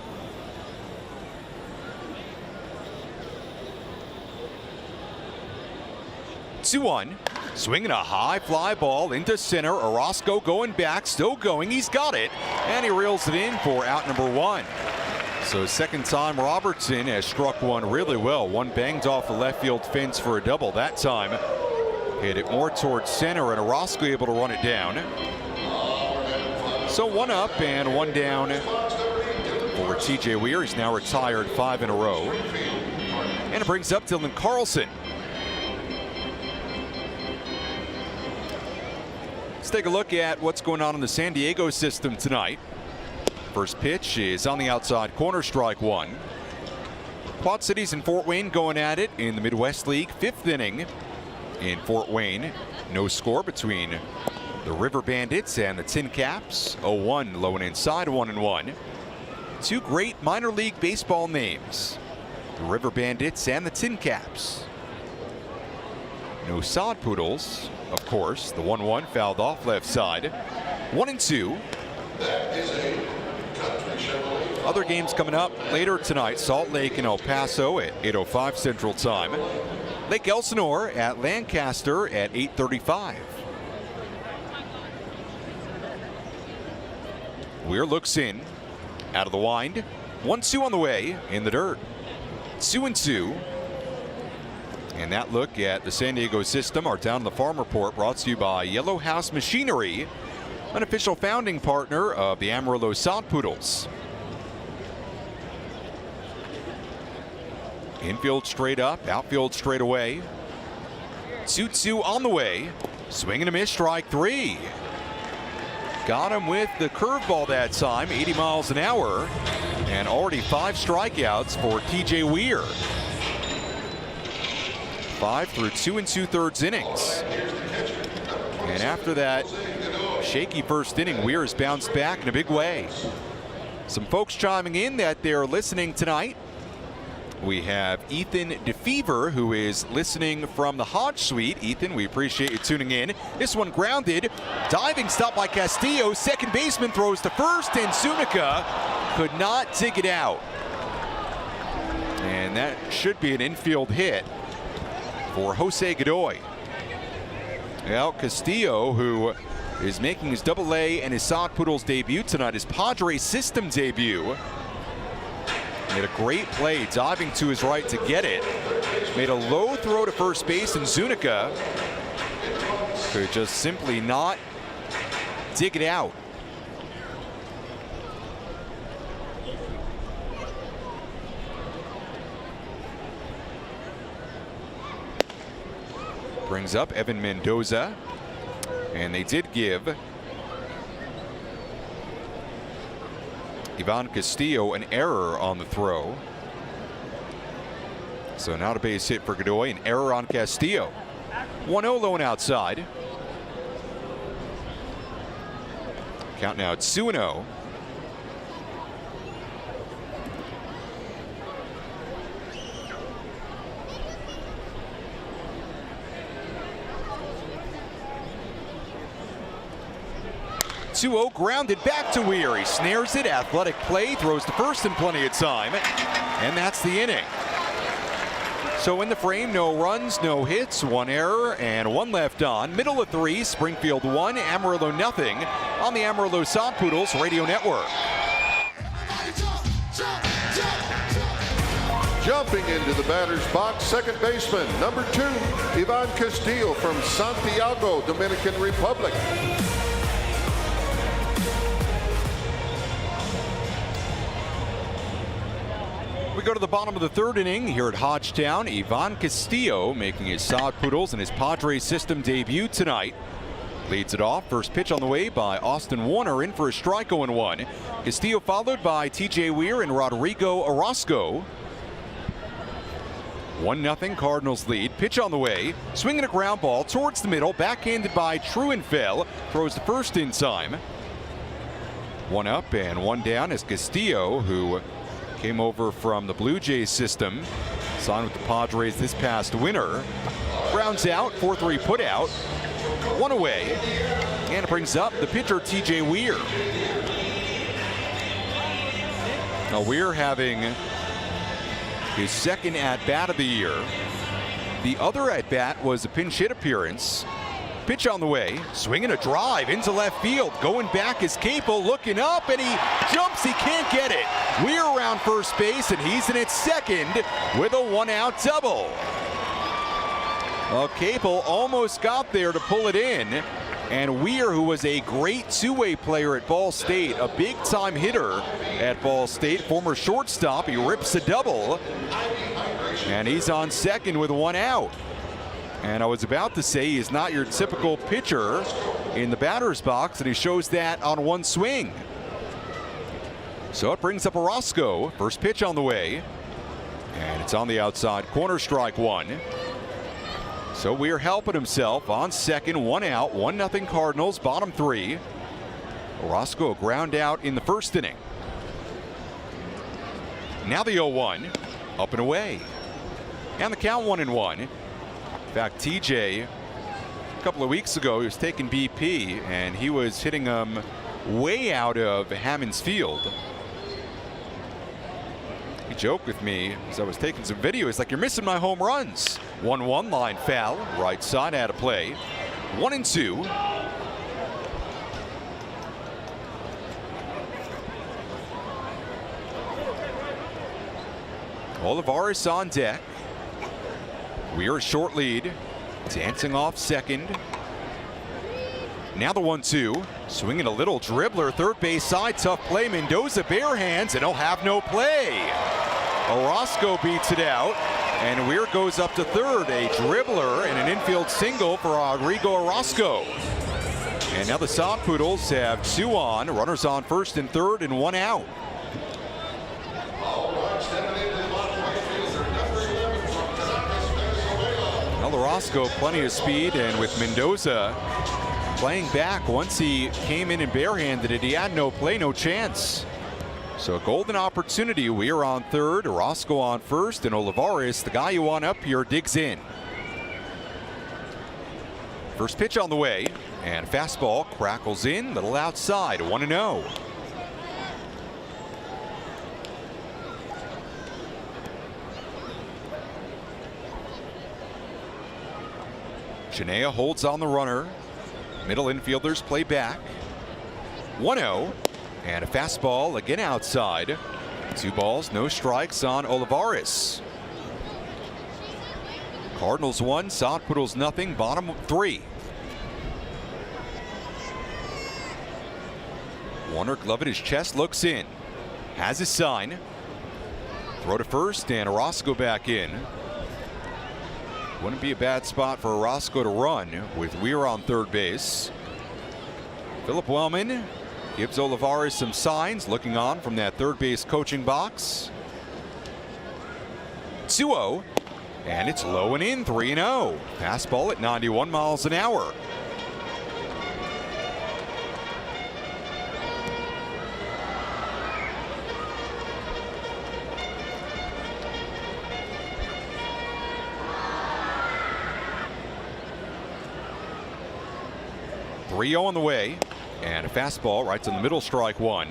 2-1. Swinging a high fly ball into center. Orozco going back, still going. He's got it, and he reels it in for out number 1. So second time Robertson has struck one really well. One banged off the left field fence for a double. That time hit it more towards center, and Orozco able to run it down. So 1 up and 1 down for TJ Weir. He's now retired 5 in a row. And it brings up Dylan Carlson. Let's take a look at what's going on in the San Diego system tonight. First pitch is on the outside corner, strike 1. Quad Cities and Fort Wayne going at it in the Midwest League. 5th inning in Fort Wayne. No score between the River Bandits and the Tin Caps. 0-1 low and inside, 1-1. Two great minor league baseball names, the River Bandits and the Tin Caps. No Sod Poodles, of course. The 1-1 fouled off left side. 1-2. Other games coming up later tonight. Salt Lake and El Paso at 8:05 Central Time. Lake Elsinore at Lancaster at 8:35. Weir looks in, out of the wind. 1-2 on the way, in the dirt. 2-2. And that look at the San Diego system, our Down the Farm report, brought to you by Yellow House Machinery, an official founding partner of the Amarillo Sod Poodles. Infield straight up, outfield straight away. 2-2 on the way. Swing and a miss, strike 3. Got him with the curveball that time, 80 miles an hour. And already 5 strikeouts for TJ Weir. 5 through 2 2/3 innings. And after that shaky first inning, Weir has bounced back in a big way. Some folks chiming in that they're listening tonight. We have Ethan DeFever, who is listening from the Hodge Suite. Ethan, we appreciate you tuning in. This one grounded. Diving stop by Castillo. Second baseman throws to first, and Zuniga could not dig it out. And that should be an infield hit for Jose Godoy. Well, Castillo, who is making his Double-A and his Sod Poodles debut tonight, his Padres system debut. Made a great play, diving to his right to get it. Made a low throw to first base, and Zuniga could just simply not dig it out. Brings up Evan Mendoza, and they did give Ivan Castillo an error on the throw. So now a base hit for Godoy, an error on Castillo. 1-0 low and outside. Count now at 2-0. Grounded back to Weir. He snares it, athletic play, throws to first in plenty of time, and that's the inning. So in the frame, no runs, no hits, 1 error, and 1 left on. Middle of 3, Springfield 1, Amarillo nothing on the Amarillo Sod Poodles Radio Network. Jumping into the batter's box, second baseman, number 2, Ivan Castillo from Santiago, Dominican Republic. We go to the bottom of the 3rd inning here at Hodgetown. Ivan Castillo making his Sod Poodles and his Padres system debut tonight. Leads it off. First pitch on the way by Austin Warner, in for a strike, 0-1. Castillo followed by TJ Weir and Rodrigo Orozco. 1-0 Cardinals lead. Pitch on the way. Swinging a ground ball towards the middle. Backhanded by Truenfell. Throws the first in time. 1 up and 1 down as Castillo, who came over from the Blue Jays system, signed with the Padres this past winter. Grounds out, 4-3 put out. 1 away. And it brings up the pitcher, TJ Weir. Now Weir having his second at-bat of the year. The other at bat was a pinch hit appearance. Pitch on the way, swinging a drive into left field. Going back is Capel, looking up, and he jumps. He can't get it. We're around first base, and he's in at second with a one-out double. Well, Capel almost got there to pull it in. And Weir, who was a great two-way player at Ball State, a big-time hitter at Ball State, former shortstop, he rips a double. And he's on second with one out. And I was about to say he's not your typical pitcher in the batter's box, and he shows that on one swing. So it brings up Orozco. First pitch on the way. And it's on the outside corner, strike one. So Weir helping himself on second, one out, 1-0 Cardinals, bottom three. Orozco ground out in the first inning. Now the 0-1, up and away. And the count 1-1. In fact, TJ, a couple of weeks ago, he was taking BP, and he was hitting them way out of Hammond's Field. He joked with me as I was taking some video. He's like, "You're missing my home runs." 1-1, line foul, right side out of play. 1-2. Olivares on deck. We're a short lead. Dancing off second. Now the 1-2. Swinging a little dribbler, third base side, tough play. Mendoza bare hands, and he'll have no play. Orozco beats it out, and Weir goes up to third. A dribbler and an infield single for Rodrigo Orozco. And now the Sod Poodles have two on, runners on first and third, and one out. Well, Orozco, plenty of speed, and with Mendoza playing back, once he came in and barehanded it, he had no play, no chance. So a golden opportunity. Weir on third, Orozco on first, and Olivares, the guy you want up here, digs in. First pitch on the way, and fastball crackles in, little outside, 1-0. Chinea holds on the runner. Middle infielders play back. 1-0. And a fastball again outside. 2 balls, no strikes on Olivares. Cardinals 1, Sod Poodles nothing, bottom 3. Warner glove at his chest, looks in. Has his sign. Throw to first, and Orozco back in. Wouldn't be a bad spot for Orozco to run with Weir on third base. Philip Wellman gives Olivares some signs, looking on from that third base coaching box. 2-0, and it's low and in, 3-0. Fastball at 91 miles an hour. .3-0 on the way. And a fastball right to the middle, strike one.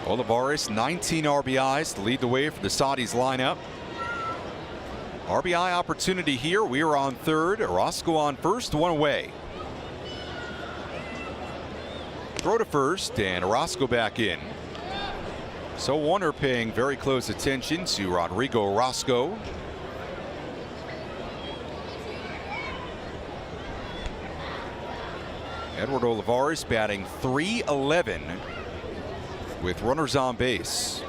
Olivares, 19 RBIs to lead the way for the Saudis lineup. RBI opportunity here. Weir on third, Orozco on first, one away. Throw to first, and Orozco back in. So Warner paying very close attention to Rodrigo Orozco. Edward Olivares batting .311 with runners on base.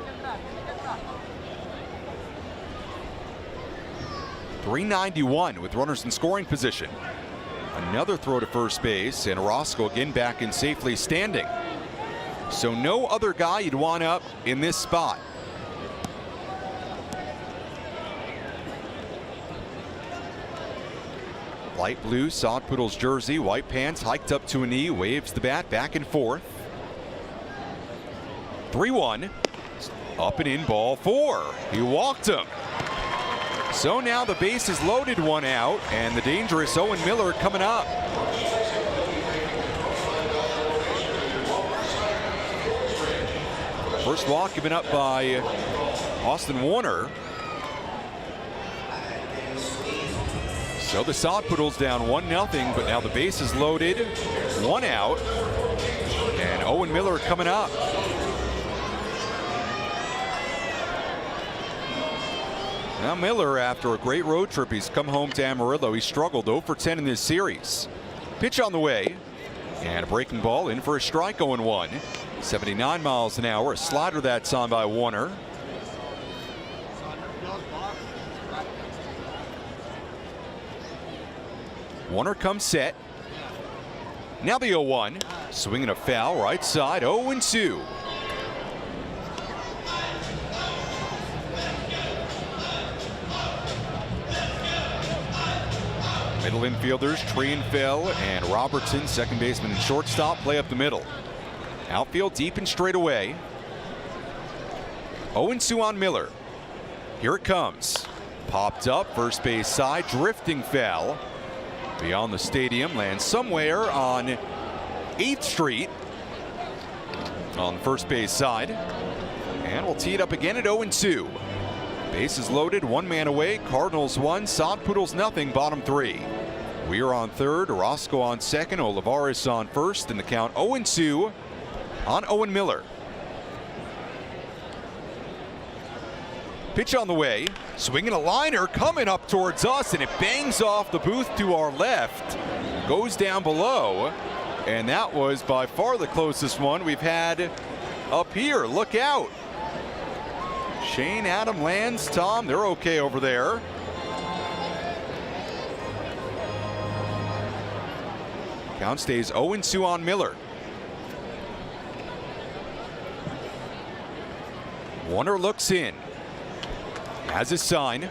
.391 with runners in scoring position. Another throw to first base, and Orozco again back in safely standing. So no other guy you'd want up in this spot. Light blue Sod Poodles jersey, white pants hiked up to a knee, waves the bat back and forth. 3-1, up and in, ball 4. He walked him. So now the base is loaded, one out, and the dangerous Owen Miller coming up. First walk given up by Austin Warner. So the Sod Poodles down 1-0, but now the base is loaded. 1 out. And Owen Miller coming up. Now Miller, after a great road trip, he's come home to Amarillo. He struggled 0 for 10 in this series. Pitch on the way. And a breaking ball in for a strike, 0-1. 79 miles an hour. A slider that's on by Warner. Warner comes set. Now the 0-1. Swinging a foul right side, 0-2. Middle infielders, Trienfeld and Robertson, second baseman and shortstop, play up the middle. Outfield deep and straight away. 0-2 on Miller. Here it comes. Popped up, first base side, drifting foul. Beyond the stadium, lands somewhere on 8th Street on the first base side. And we'll tee it up again at 0-2. Bases loaded, 1 man away. Cardinals 1, Sod Poodles nothing, bottom 3. Weir on third, Orozco on second, Olivares on first, and the count 0-2 on Owen Miller. Pitch on the way, swinging a liner coming up towards us, and it bangs off the booth to our left. Goes down below, and that was by far the closest one we've had up here. Look out. Shane, Adam, Lance, Tom, they're okay over there. Count stays 0-2 on Miller. Warner looks in. Has his sign.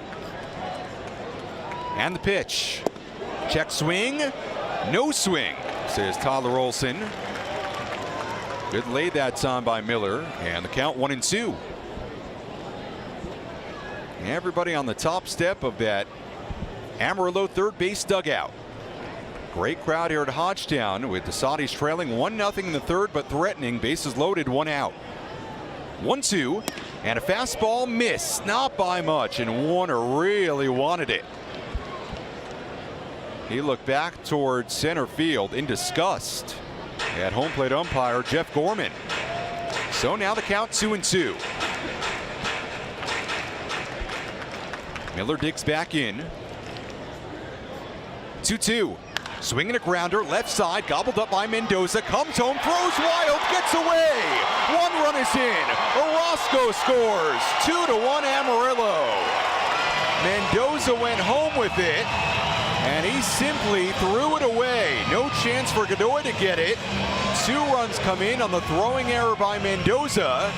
And the pitch. Check swing. No swing, says Tyler Olson. Good lay that time by Miller. And the count 1-2. Everybody on the top step of that Amarillo third base dugout. Great crowd here at Hodgetown with the Saudis trailing 1-0 in the third, but threatening. Bases loaded, 1 out. 1-2, and a fastball miss, not by much, and Warner really wanted it. He looked back towards center field in disgust at home plate umpire Jeff Gorman. So now the count 2-2. Miller digs back in. 2-2. Swinging a grounder, left side, gobbled up by Mendoza, comes home, throws wild, gets away. 1 run is in. Orozco scores. 2-1 Amarillo. Mendoza went home with it, and he simply threw it away. No chance for Godoy to get it. 2 runs come in on the throwing error by Mendoza,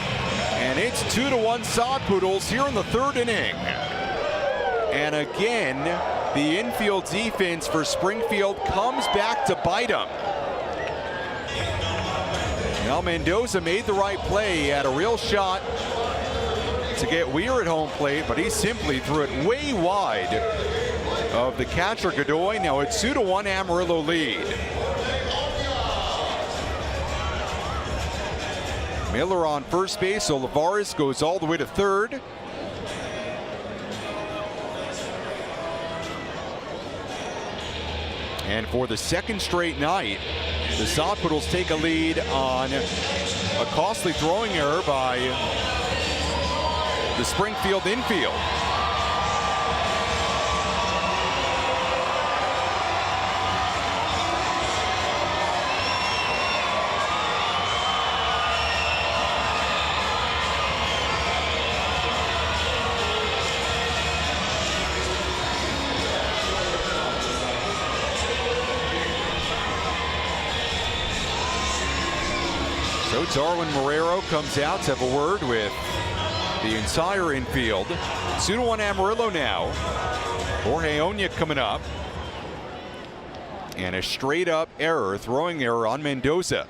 and it's 2-1 Sod Poodles here in the 3rd inning. And again, the infield defense for Springfield comes back to bite them. Now Mendoza made the right play. He had a real shot to get Weir at home plate, but he simply threw it way wide of the catcher Godoy. Now it's 2-1 Amarillo lead. Miller on first base. Olivares goes all the way to third. And for the 2nd straight night, the Sod Poodles take a lead on a costly throwing error by the Springfield infield. So Darwin Marrero comes out to have a word with the entire infield. 2-1 Amarillo now. Jorge Oña coming up. And a straight up error, throwing error on Mendoza.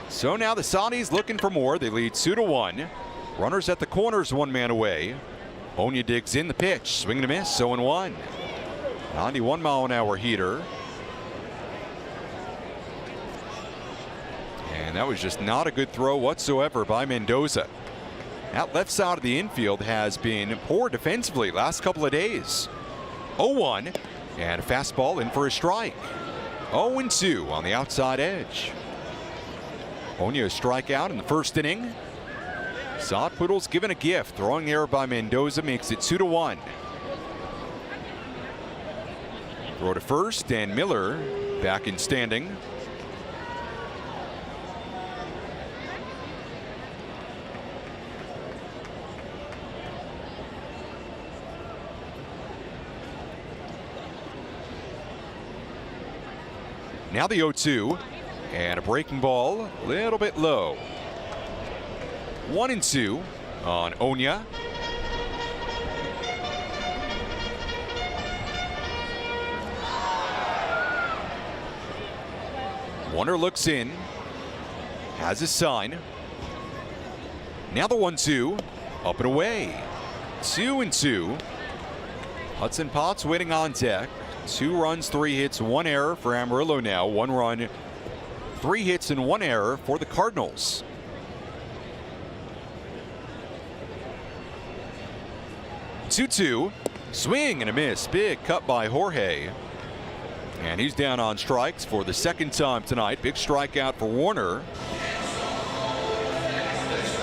So now the Saudis looking for more. They lead 2-1. Runners at the corners, 1 man away. Oña digs in the pitch, swing and a miss, 0-1. 91 mile an hour heater. And that was just not a good throw whatsoever by Mendoza. That left side of the infield has been poor defensively last couple of days. 0-1. And a fastball in for a strike. 0-2 on the outside edge. Onya a strikeout in the first inning. Sod Poodles given a gift. Throwing error by Mendoza makes it 2-1. Throw to first, and Miller back in standing. Now the 0-2, and a breaking ball, a little bit low. 1-2 on Onya. Warner looks in, has his sign. Now the 1-2, up and away. 2-2. Hudson Potts waiting on deck. 2 runs, 3 hits, 1 error for Amarillo now. 1 run, 3 hits, and 1 error for the Cardinals. Two, swing and a miss. Big cut by Jorge. And he's down on strikes for the second time tonight. Big strikeout for Warner.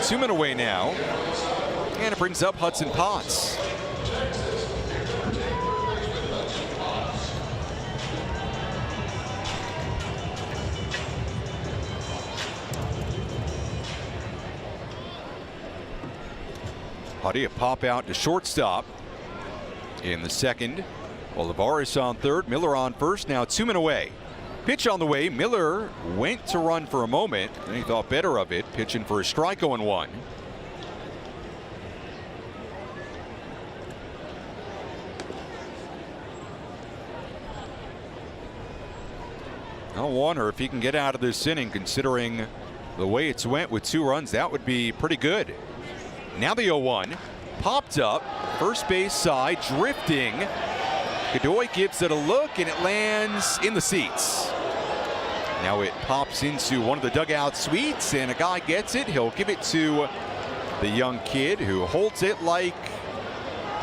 2 men away now. And it brings up Hudson Potts. Huddy a pop out to shortstop in the second. Olivares on third, Miller on first, now 2 men away. Pitch on the way, Miller went to run for a moment, and he thought better of it, pitching for a strike 0-1. I wonder if he can get out of this inning, considering the way it's went with 2 runs, that would be pretty good. Now the 0-1, popped up, first base side, drifting. Godoy gives it a look, and it lands in the seats. Now it pops into one of the dugout suites, and a guy gets it. He'll give it to the young kid, who holds it like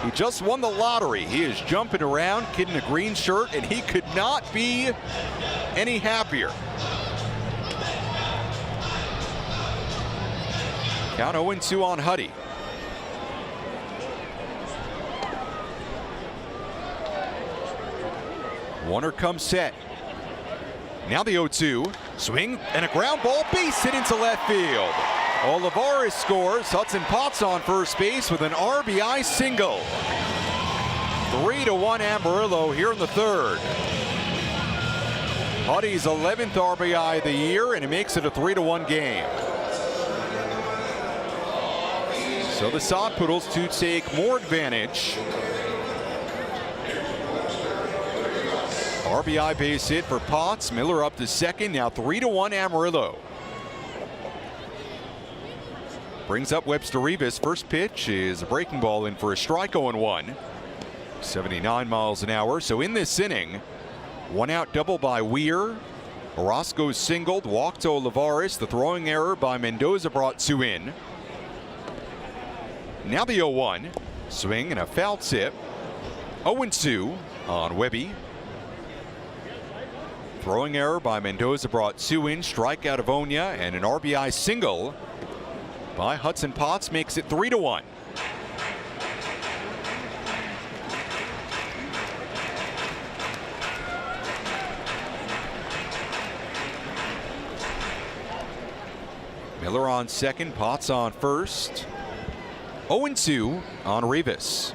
he just won the lottery. He is jumping around, kid in a green shirt, and he could not be any happier. Count 0-2 on Huddy. Warner comes set. Now the 0-2. Swing and a ground ball, base hit into left field. Olivares scores. Hudson Potts on first base with an RBI single. 3-1 Amarillo here in the third. Huddy's 11th RBI of the year, and it makes it a 3-1 game. So the Sod Poodles to take more advantage. RBI base hit for Potts. Miller up to second. Now 3-1 Amarillo. Brings up Webster Rivas. First pitch is a breaking ball in for a strike 0-1. 79 miles an hour. So in this inning, 1 out double by Weir. Orozco singled, walked to Olivares. The throwing error by Mendoza brought 2 in. Now the 0-1. Swing and a foul tip. 0-2 on Webby. Throwing error by Mendoza brought 2 in. Strikeout of Onya, and an RBI single by Hudson Potts makes it 3-1. Miller on second, Potts on first. 0-2 on Rivas.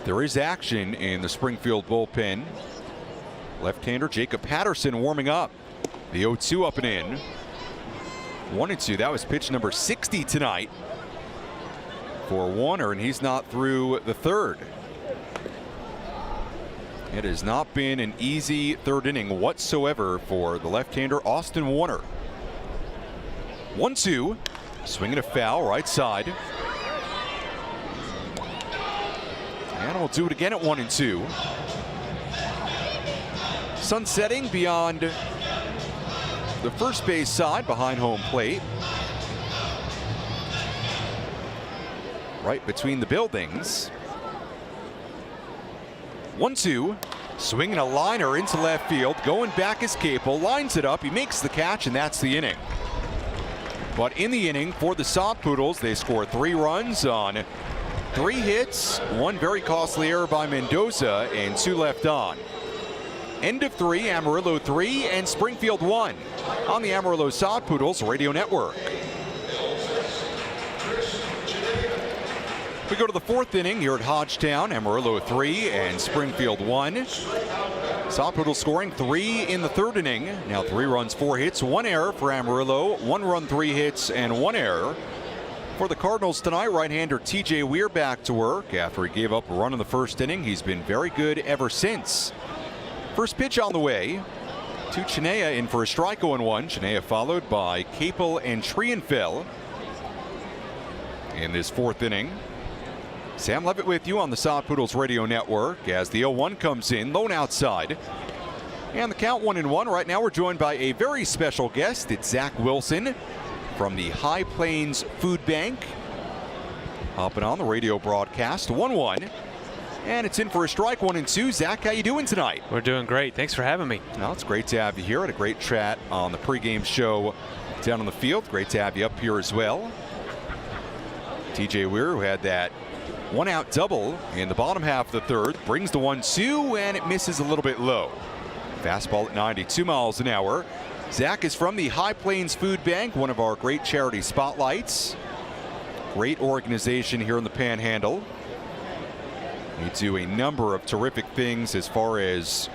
There is action in the Springfield bullpen. Left-hander Jacob Patterson warming up. The 0-2 up and in. 1-2. That was pitch number 60 tonight for Warner, and he's not through the third. It has not been an easy third inning whatsoever for the left-hander Austin Warner. 1-2. Swinging a foul right side. And we'll do it again at 1-2. Sun setting beyond the first base side behind home plate. Right between the buildings. 1-2. Swinging a liner into left field. Going back is Capel. Lines it up. He makes the catch, and that's the inning. But in the inning for the Sod Poodles, they score 3 runs on 3 hits, 1 very costly error by Mendoza, and 2 left on. End of 3, Amarillo 3, and Springfield 1 on the Amarillo Sod Poodles Radio Network. We go to the 4th inning here at Hodgetown. Amarillo 3 and Springfield 1. Sod Poodles scoring 3 in the 3rd inning. Now 3 runs, 4 hits, 1 error for Amarillo. 1 run, 3 hits, and 1 error. For the Cardinals tonight, right-hander TJ Weir back to work after he gave up a run in the 1st inning. He's been very good ever since. First pitch on the way to Chinea in for a strike 0-1. Chinea followed by Capel and Trienfeld in this 4th inning. Sam Levitt with you on the Sod Poodles Radio Network as the 0-1 comes in, lone outside. And the count 1-1. Right now we're joined by a very special guest. It's Zach Wilson from the High Plains Food Bank. Hopping on the radio broadcast, 1-1. And it's in for a strike, 1-2. Zach, how you doing tonight? We're doing great. Thanks for having me. Well, it's great to have you here. Had a great chat on the pregame show down on the field. Great to have you up here as well. TJ Weir, who had that 1-out double in the bottom half of the 3rd, brings the 1-2, and it misses a little bit low. Fastball at 92 miles an hour. Zach is from the High Plains Food Bank, one of our great charity spotlights. Great organization here in the Panhandle. They do a number of terrific things as far as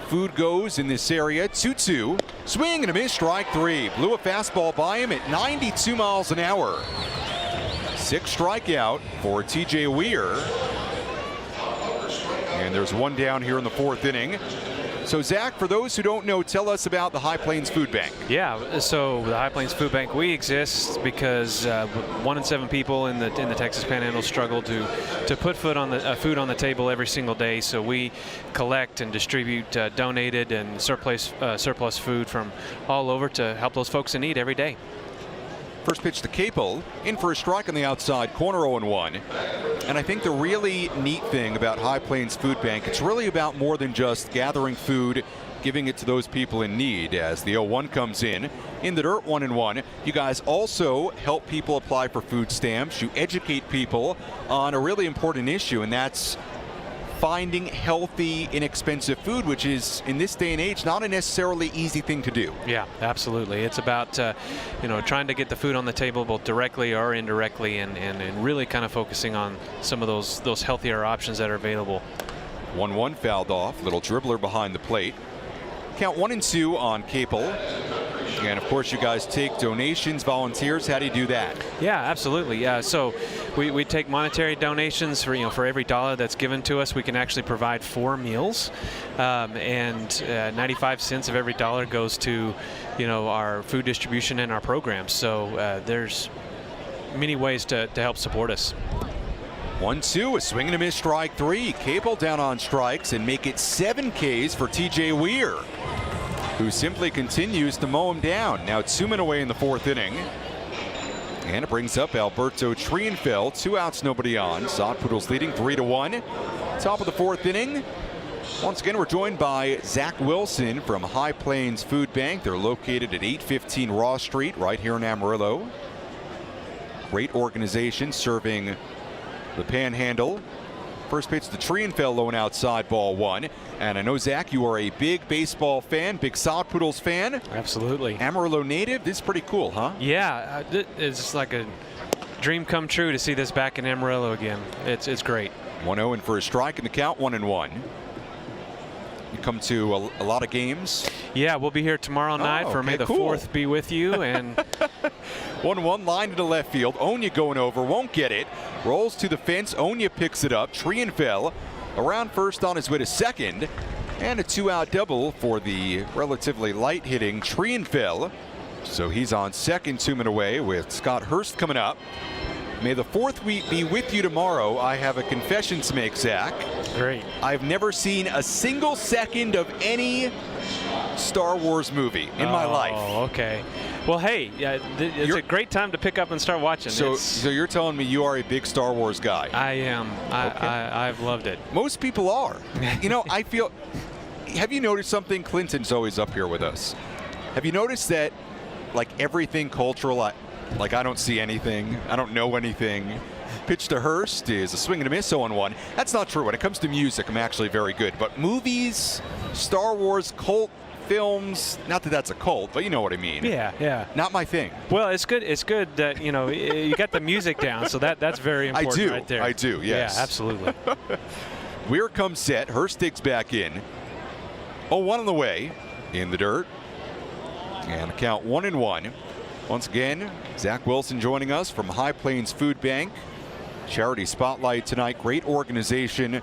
food goes in this area. 2-2. Swing and a miss, strike 3. Blew a fastball by him at 92 miles an hour. 6th strikeout for TJ Weir. And there's 1 down here in the 4th inning. So Zach, for those who don't know, tell us about the High Plains Food Bank. Yeah, so the High Plains Food Bank, we exist because 1 in 7 people in the Texas Panhandle struggle to put food on the table every single day. So we collect and distribute donated and surplus food from all over to help those folks in need every day. First pitch to Capel, in for a strike on the outside corner, 0-1. And I think the really neat thing about High Plains Food Bank, it's really about more than just gathering food, giving it to those people in need. As the 0-1 comes in the dirt, 1-1. You guys also help people apply for food stamps. You educate people on a really important issue, and that's finding healthy, inexpensive food, which is, in this day and age, not a necessarily easy thing to do. Yeah, absolutely. It's about trying to get the food on the table both directly or indirectly, and really kind of focusing on some of those healthier options that are available. 1-1 fouled off. Little dribbler behind the plate. Count 1-2 on Capel. And of course, you guys take donations, volunteers. How do you do that? Yeah, absolutely. Yeah, so we take monetary donations for every dollar that's given to us. We can actually provide 4 meals, and 95 cents of every dollar goes to our food distribution and our programs. So there's many ways to help support us. 1-2, a swing and a miss, strike 3. Capel down on strikes and make it 7 Ks for TJ Weir, who simply continues to mow him down. Now 2 men away in the 4th inning. And it brings up Alberto Trienfeld. 2 outs, nobody on. Sod Poodles leading 3-1. Top of the 4th inning. Once again, we're joined by Zach Wilson from High Plains Food Bank. They're located at 815 Ross Street, right here in Amarillo. Great organization serving the Panhandle. First pitch to Trienfeld, low and outside, ball 1. And I know, Zach, you are a big baseball fan, big Sod Poodles fan. Absolutely. Amarillo native. This is pretty cool, huh? Yeah, it's like a dream come true to see this back in Amarillo again. It's great. 1-0 and for a strike in the count, 1-1. You come to a lot of games. Yeah, we'll be here tomorrow night for May the 4th be with you. And 1-1 line to the left field. Onya going over, won't get it. Rolls to the fence. Onya picks it up. Trienfeld around first on his way to second. And a 2-out double for the relatively light hitting Trienfeld. So he's on second, 2 men away with Scott Hurst coming up. May the 4th be with you tomorrow. I have a confession to make, Zach. Great. I've never seen a single second of any Star Wars movie in my life. Oh, okay. Well, hey, it's a great time to pick up and start watching. So you're telling me you are a big Star Wars guy? I am. Okay. I've loved it. Most people are. You know, I feel. Have you noticed something? Clinton's always up here with us. Have you noticed that, like everything cultural, like I don't see anything, I don't know anything. Pitch to Hurst is a swing and a miss, 0-1. That's not true. When it comes to music, I'm actually very good. But movies, Star Wars, cult films, not that that's a cult, but you know what I mean. Yeah. Not my thing. Well, it's good. It's good that you got the music down, so that's very important right there. I do. Yes. Yeah, absolutely. Weir comes set. Hurst digs back in. 0-1 on the way in the dirt. And the count 1-1. Once again, Zach Wilson joining us from High Plains Food Bank. Charity Spotlight tonight. Great organization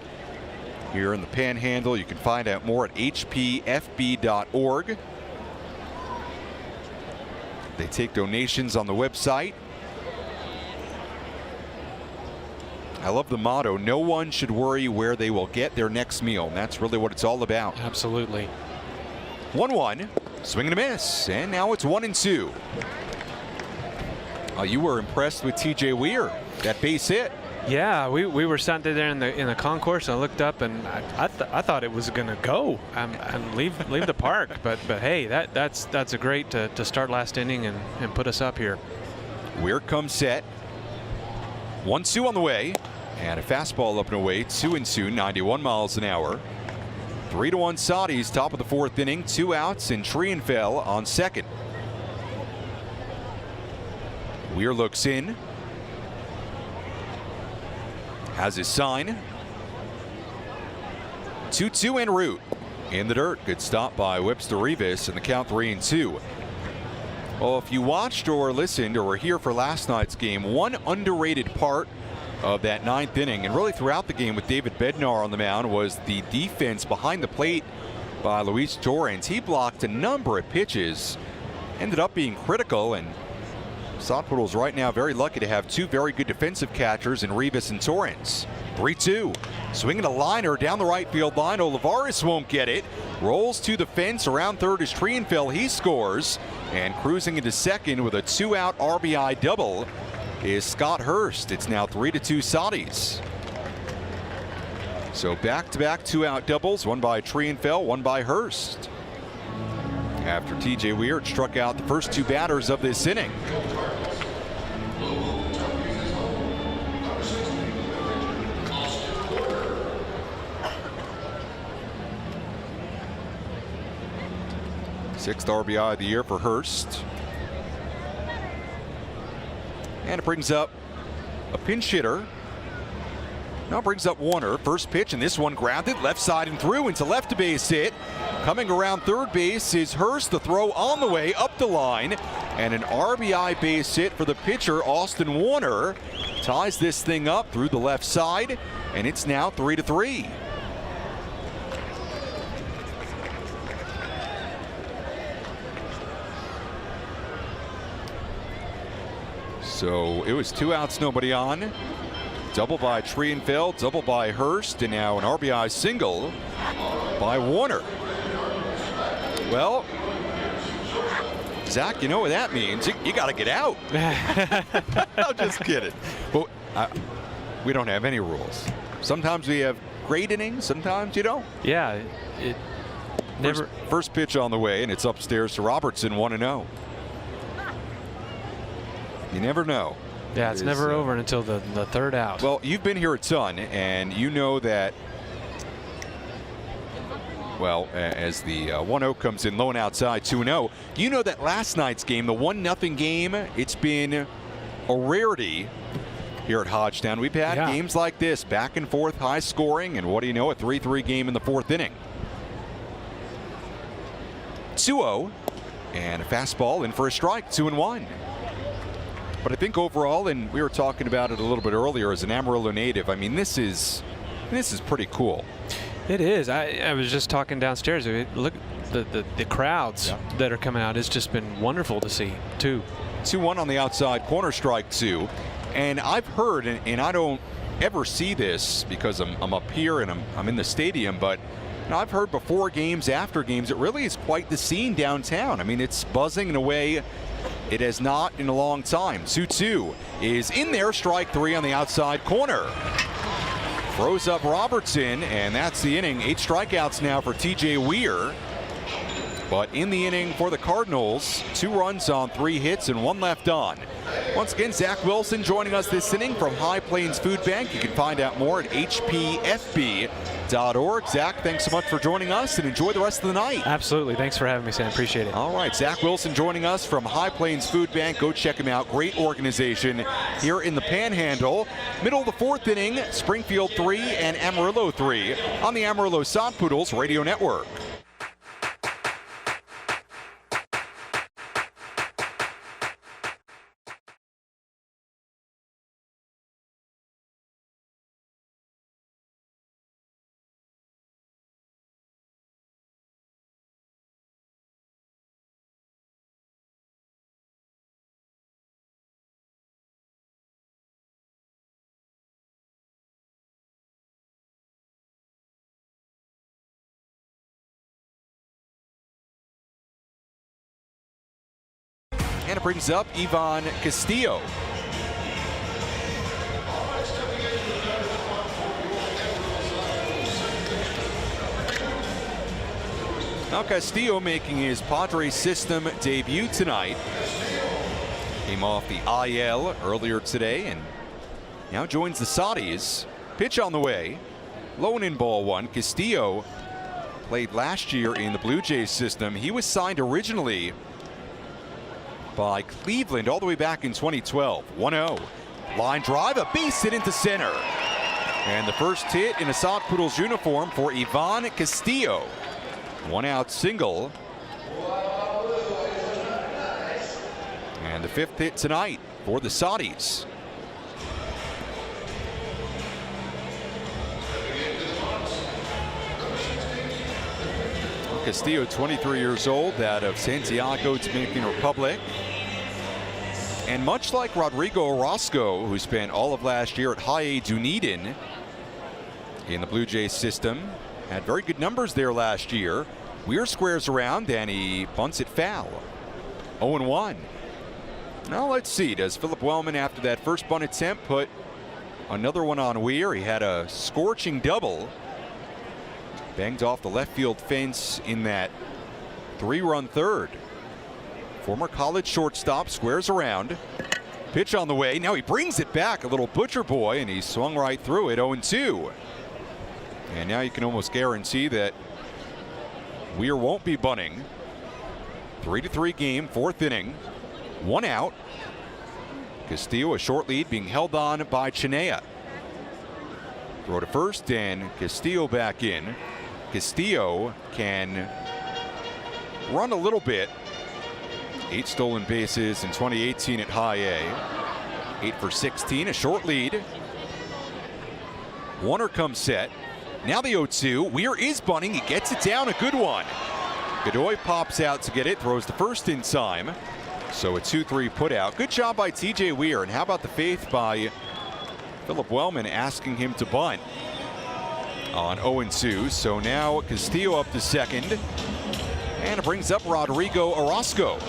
here in the Panhandle. You can find out more at hpfb.org. They take donations on the website. I love the motto, no one should worry where they will get their next meal. And that's really what it's all about. Absolutely. 1-1, swing and a miss, and now it's 1-2. You were impressed with TJ Weir, that base hit. Yeah, we were standing there in the concourse, and I looked up, and I thought it was going to go and leave the park. But hey, that's a great to start last inning and put us up here. Weir comes set. 1-2 on the way, and a fastball up and away. 2-2, 91 miles an hour. 3-1 Saudis, top of the fourth inning. 2 outs, and Trienfeld on second. Weir looks in. Has his sign. 2-2 en route. In the dirt. Good stop by Webster Rivas, and the count 3-2. Well, if you watched or listened or were here for last night's game, one underrated part of that 9th inning, and really throughout the game with David Bednar on the mound, was the defense behind the plate by Luis Torrens. He blocked a number of pitches, ended up being critical, and Sod Poodles right now very lucky to have 2 very good defensive catchers in Rivas and Torrens. 3-2. Swinging a liner down the right field line. Olivares won't get it. Rolls to the fence. Around third is Trienfeld. He scores. And cruising into second with a 2-out RBI double is Scott Hurst. It's now 3-2 Saudis. So back-to-back 2-out doubles. One by Trienfeld, one by Hurst. After TJ Weir struck out the first 2 batters of this inning. Sixth RBI of the year for Hurst. And it brings up a pinch hitter. Now brings up Warner. First pitch, and this one grounded left side and through into left base hit. Coming around third base is Hurst. The throw on the way up the line, and an RBI base hit for the pitcher, Austin Warner. Ties this thing up through the left side, and it's now 3-3. So it was 2 outs, nobody on. Double by Trienfeld, double by Hurst, and now an RBI single by Warner. Well, Zach, you know what that means. You got to get out. I'm just kidding. Well, we don't have any rules. Sometimes we have great innings, sometimes you don't. Yeah, it never. First pitch on the way, and it's upstairs to Robertson, 1-0. You never know. Yeah, it's never over until the third out. Well, you've been here a ton, and you know that, well, as the 1-0 comes in low and outside, 2-0, you know that last night's game, the 1-0 game, it's been a rarity here at Hodgetown. We've had games like this, back and forth, high scoring, and what do you know, a 3-3 game in the 4th inning. 2-0, and a fastball in for a strike, 2-1. But I think overall, and we were talking about it a little bit earlier, as an Amarillo native, I mean, this is pretty cool. It is. I was just talking downstairs. Look, the crowds that are coming out. It's just been wonderful to see, too. 2-1 on the outside, corner strike 2. And I've heard, and I don't ever see this because I'm up here and I'm in the stadium, but you know, I've heard before games, after games, it really is quite the scene downtown. I mean, it's buzzing in a way It has not in a long time. 2-2 is in there. Strike 3 on the outside corner. Throws up Robertson, and that's the inning. 8 strikeouts now for TJ Weir. But in the inning for the Cardinals, 2 runs on 3 hits and 1 left on. Once again, Zach Wilson joining us this inning from High Plains Food Bank. You can find out more at hpfb.org. Zach, thanks so much for joining us, and enjoy the rest of the night. Absolutely. Thanks for having me, Sam. Appreciate it. All right, Zach Wilson joining us from High Plains Food Bank. Go check him out. Great organization here in the Panhandle. Middle of the 4th inning, Springfield 3 and Amarillo 3 on the Amarillo Sod Poodles Radio Network. And it brings up Ivan Castillo. Now Castillo making his Padres system debut tonight. Came off the IL earlier today and now joins the Soddies. Pitch on the way. Low and in ball 1. Castillo played last year in the Blue Jays system. He was signed originally by Cleveland all the way back in 2012. 1-0. Line drive, a base hit into center. And the first hit in a Sod Poodles uniform for Ivan Castillo. 1 out single. And the 5th hit tonight for the Soddies. Castillo, 23 years old, out of Santiago, Dominican Republic. And much like Rodrigo Orozco, who spent all of last year at High A Dunedin in the Blue Jays system, had very good numbers there last year. Weir squares around and he bunts it foul. 0-1. Now let's see, does Philip Wellman, after that first bunt attempt, put another one on Weir? He had a scorching double. Banged off the left field fence in that 3-run third. Former college shortstop squares around. Pitch on the way. Now he brings it back, a little butcher boy, and he swung right through it. 0-2. And now you can almost guarantee that Weir won't be bunting. 3-3 game, 4th inning. 1 out. Castillo, a short lead, being held on by Chinea. Throw to first, and Castillo back in. Castillo can run a little bit. 8 stolen bases in 2018 at High A. 8 for 16, a short lead. Warner comes set. Now the 0-2. Weir is bunting. He gets it down. A good one. Godoy pops out to get it. Throws the first in time. So a 2-3 put out. Good job by TJ Weir. And how about the faith by Philip Wellman asking him to bunt on 0-2. So now Castillo up to second. And it brings up Rodrigo Orozco.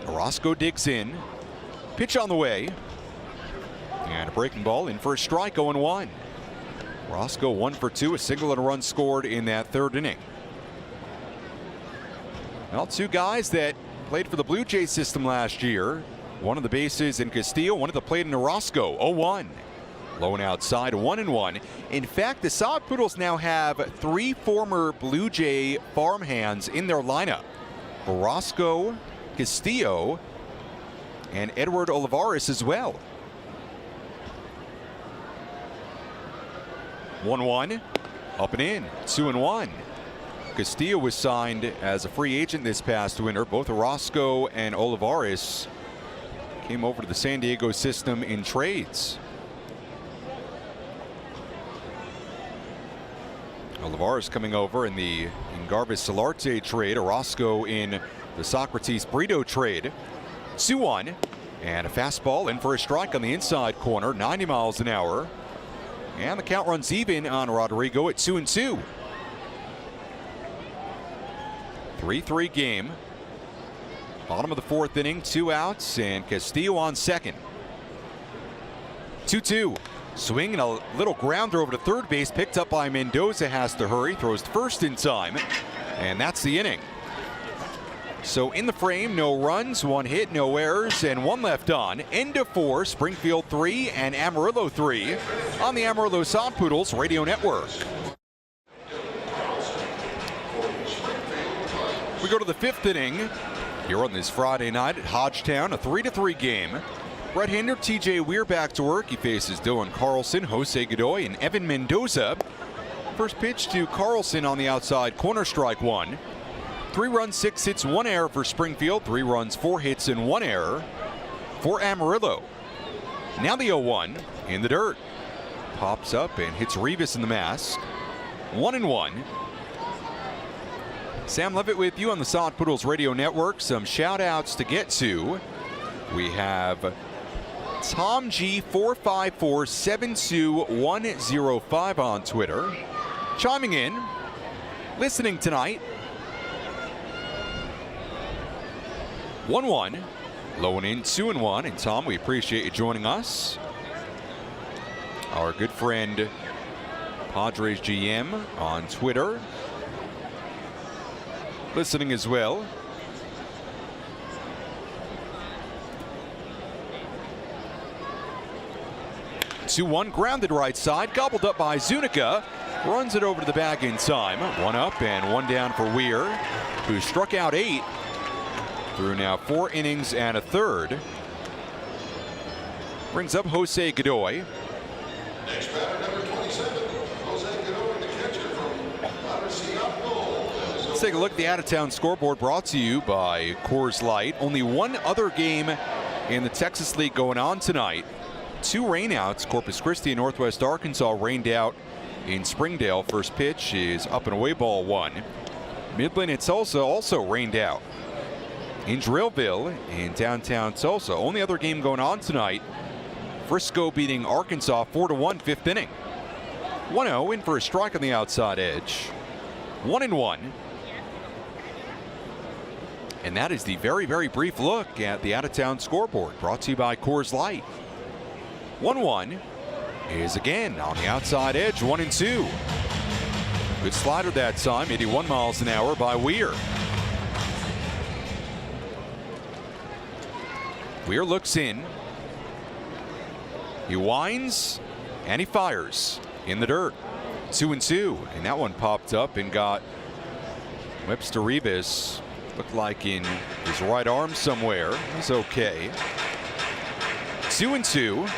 Orozco digs in. Pitch on the way. And a breaking ball in for a strike. 0-1. Orozco 1 for 2, a single and a run scored in that 3rd inning. Well, 2 guys that played for the Blue Jays system last year. One of the bases in Castillo, one of the plate in Orozco. 0-1. Low and outside, 1-1. In fact, the Sod Poodles now have 3 former Blue Jay farmhands in their lineup. Orozco, Castillo, and Edward Olivares as well. 1-1, up and in, 2-1. Castillo was signed as a free agent this past winter. Both Orozco and Olivares came over to the San Diego system in trades. Olivares coming over in the Garvis Solarte trade. Orozco in the Socrates Brito trade. 2-1. And a fastball in for a strike on the inside corner, 90 miles an hour. And the count runs even on Rodrigo at 2-2. 3-3 game. Bottom of the fourth inning, 2 outs, and Castillo on second. 2-2. Swing and a little grounder over to third base, picked up by Mendoza, has to hurry, throws to first in time, and that's the inning. So in the frame, no runs, 1 hit, no errors, and 1 left on. End of 4, Springfield 3 and Amarillo 3 on the Amarillo Sod Poodles Radio Network. We go to the 5th inning here on this Friday night at Hodgetown, a 3-3 game. Right-hander TJ Weir back to work. He faces Dylan Carlson, Jose Godoy, and Evan Mendoza. First pitch to Carlson on the outside corner, strike 1. 3 runs, 6 hits, 1 error for Springfield. 3 runs, 4 hits, and 1 error for Amarillo. Now the 0-1 in the dirt. Pops up and hits Rivas in the mask. 1-1. Sam Levitt with you on the Sod Poodles Radio Network. Some shout outs to get to. We have Tom G 454-72105 on Twitter. Chiming in, listening tonight. 1-1, low and in, 2-1. And Tom, we appreciate you joining us. Our good friend Padres GM on Twitter, listening as well. 2-1, grounded right side, gobbled up by Zuniga. Runs it over to the bag in time. 1 up and 1 down for Weir, who struck out 8 through now 4 innings and a third. Brings up Jose Godoy. Next batter, number 27, Jose Godoy, the catcher from Seattle. Let's take a look at the out-of-town scoreboard, brought to you by Coors Light. Only one other game in the Texas League going on tonight. 2 rainouts. Corpus Christi and Northwest Arkansas rained out in Springdale. First pitch is up and away, ball 1. Midland and Tulsa also rained out. In Drillville in downtown Tulsa. Only other game going on tonight. Frisco beating Arkansas 4-1, 5th inning. 1-0 in for a strike on the outside edge. 1-1. And that is the very, very brief look at the out-of-town scoreboard, brought to you by Coors Light. 1-1 is again on the outside edge, 1-2. Good slider that time, 81 miles an hour by Weir. Weir looks in. He winds and he fires in the dirt. 2-2, and that one popped up and got Webster Rivas. Looked like in his right arm somewhere. He's okay. 2-2.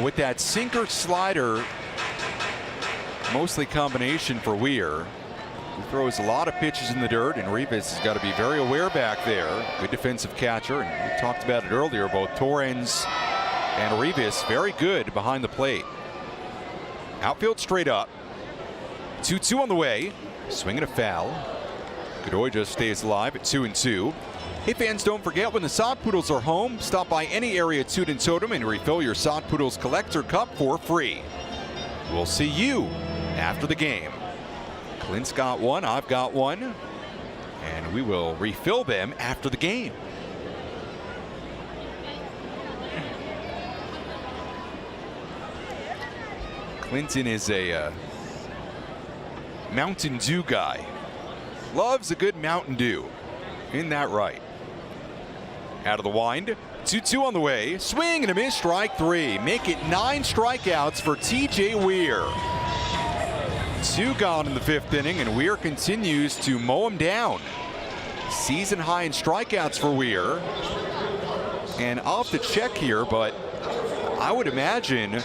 With that sinker slider, mostly combination for Weir. He throws a lot of pitches in the dirt, and Rivas has got to be very aware back there. Good defensive catcher, and we talked about it earlier. Both Torrens and Rivas very good behind the plate. Outfield straight up. 2-2 on the way. Swinging a foul. Godoy just stays alive at 2-2. Hey fans, don't forget, when the Sod Poodles are home, stop by any area Toot and Totem and refill your Sod Poodles collector cup for free. We'll see you after the game. Clint's got one, I've got one, and we will refill them after the game. Clinton is a Mountain Dew guy. Loves a good Mountain Dew. Isn't that right? Out of the wind. 2-2 on the way. Swing and a miss, strike 3. Make it 9 strikeouts for TJ Weir. 2 gone in the 5th inning, and Weir continues to mow him down. Season high in strikeouts for Weir. And I'll have to check here, but I would imagine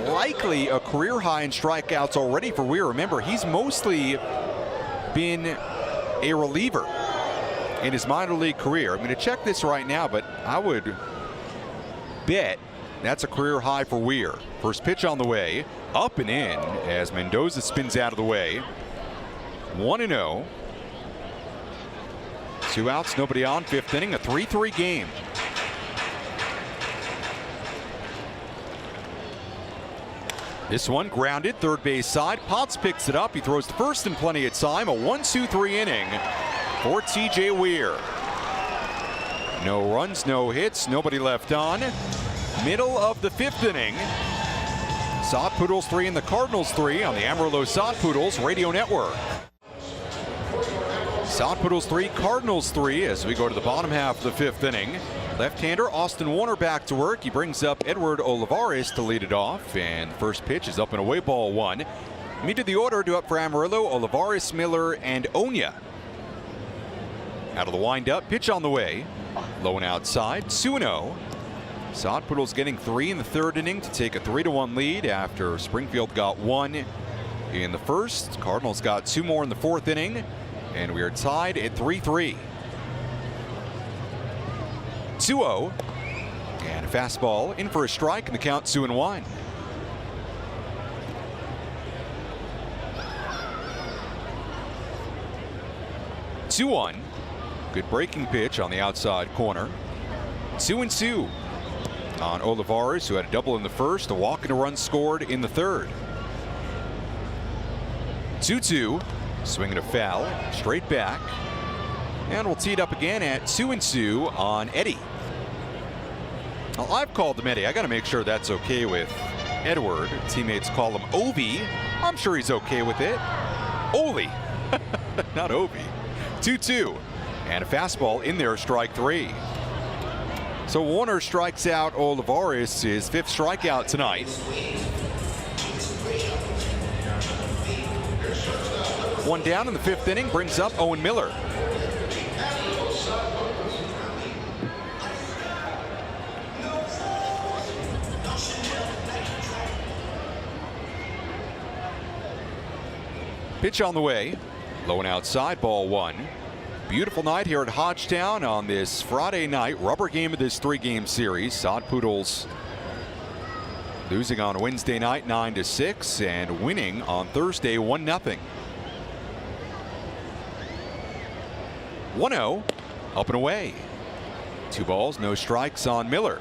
likely a career high in strikeouts already for Weir. Remember, he's mostly been a reliever in his minor league career. I'm going to check this right now, but I would bet that's a career high for Weir. First pitch on the way, up and in as Mendoza spins out of the way. 1-0. 2 outs, nobody on, 5th inning, a 3-3 game. This one grounded, third base side. Potts picks it up. He throws to first in plenty of time. A 1-2-3 inning for TJ Weir. No runs, no hits, nobody left on. Middle of the 5th inning. Sod Poodles 3 and the Cardinals 3 on the Amarillo Sod Poodles Radio Network. Sod Poodles 3, Cardinals 3 as we go to the bottom half of the 5th inning. Left-hander Austin Warner back to work. He brings up Edward Olivares to lead it off, and the first pitch is up and away, ball 1. Meet to the order, due up for Amarillo, Olivares, Miller, and Onya. Out of the windup, pitch on the way. Low and outside, 2-0. Sod Poodles getting 3 in the 3rd inning to take a 3-1 lead after Springfield got 1 in the 1st. Cardinals got 2 more in the 4th inning, and we are tied at 3-3. 2-0, and a fastball in for a strike, and the count 2-1. Good breaking pitch on the outside corner. 2-2 on Olivares, who had a double in the 1st, a walk and a run scored in the 3rd. 2-2, swinging a foul, straight back. And we'll tee it up again at 2-2 on Eddie. Well, I've called him Eddie. I got to make sure that's okay with Edward. Teammates call him Ovi. I'm sure he's okay with it. Oli, not Ovi. 2-2, and a fastball in there, strike 3. So Warner strikes out Olivares, his 5th strikeout tonight. One down in the 5th inning brings up Owen Miller. Pitch on the way, low and outside, ball 1. Beautiful night here at Hodgetown on this Friday night, rubber game of this 3-game series. Sod Poodles losing on Wednesday night 9-6 and winning on Thursday 1-0. 1-0, up and away. 2 balls, no strikes on Miller.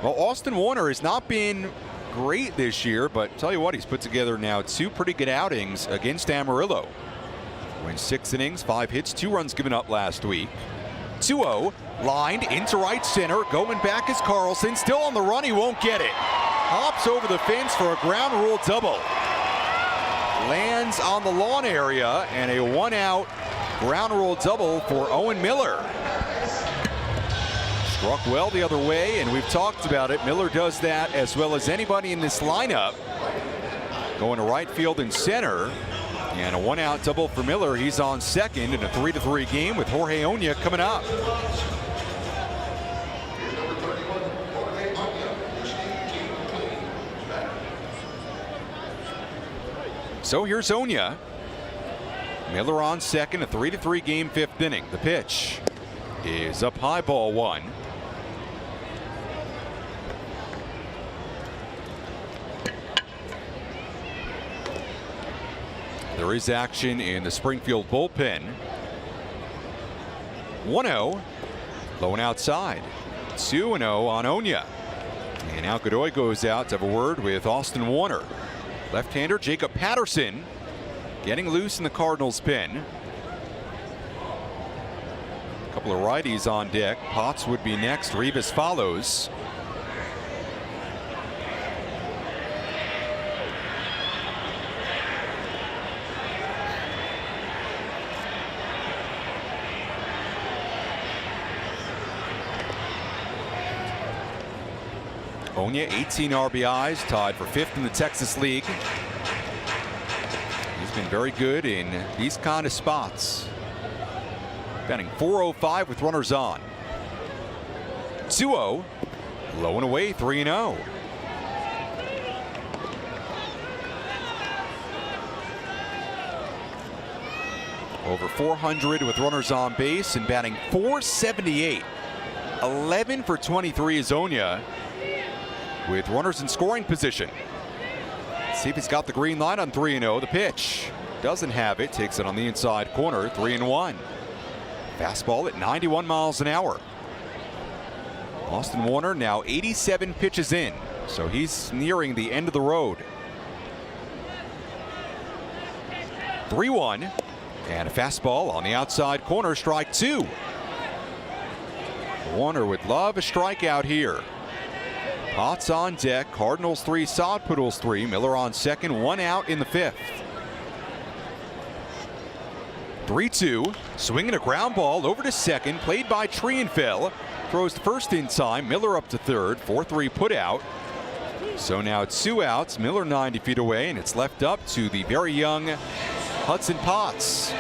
Well, Austin Warner has not been great this year, but tell you what, he's put together now 2 pretty good outings against Amarillo. Wins 6 innings, 5 hits, 2 runs given up last week. 2-0, lined into right center. Going back is Carlson, still on the run, he won't get it. Hops over the fence for a ground rule double. Lands on the lawn area, and a 1-out ground rule double for Owen Miller. Struck well the other way, and we've talked about it. Miller does that as well as anybody in this lineup. Going to right field and center. And a 1-out double for Miller. He's on second in a 3-3 game with Jorge Onya coming up. So here's Onya. Miller on second, a 3-3 game, 5th inning. The pitch is up high, ball 1. There is action in the Springfield bullpen. 1-0, low and outside. 2-0 on Onya. And now Godoy goes out to have a word with Austin Warner. Left-hander Jacob Patterson getting loose in the Cardinals' pen. A couple of righties on deck. Potts would be next. Rivas follows. Onya, 18 RBIs, tied for 5th in the Texas League. He's been very good in these kind of spots. Batting .405 with runners on. 2-0, low and away, 3-0. Over 400 with runners on base and batting .478. 11 for 23 is Onya, with runners in scoring position. Let's see if he's got the green light on 3-0. The pitch doesn't have it. Takes it on the inside corner. 3-1. Fastball at 91 miles an hour. Austin Warner now 87 pitches in, so he's nearing the end of the road. 3-1. And a fastball on the outside corner, strike 2. Warner would love a strikeout here. Potts on deck, Cardinals 3, Sod Poodles 3. Miller on second, 1 out in the 5th. 3-2, swinging a ground ball over to second, played by Trienfeld. Throws to first in time, Miller up to third, 4-3 put out. So now it's 2 outs, Miller 90 feet away, and it's left up to the very young Hudson Potts.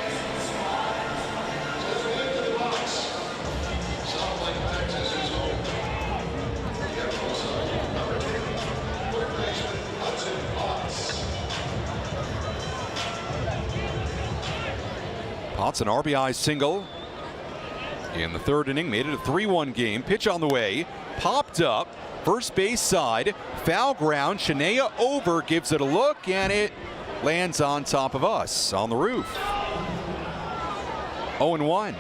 Potts an RBI single in the 3rd inning, made it a 3-1 game. Pitch on the way, popped up, first base side, foul ground. Shania over, gives it a look, and it lands on top of us on the roof. 0-1.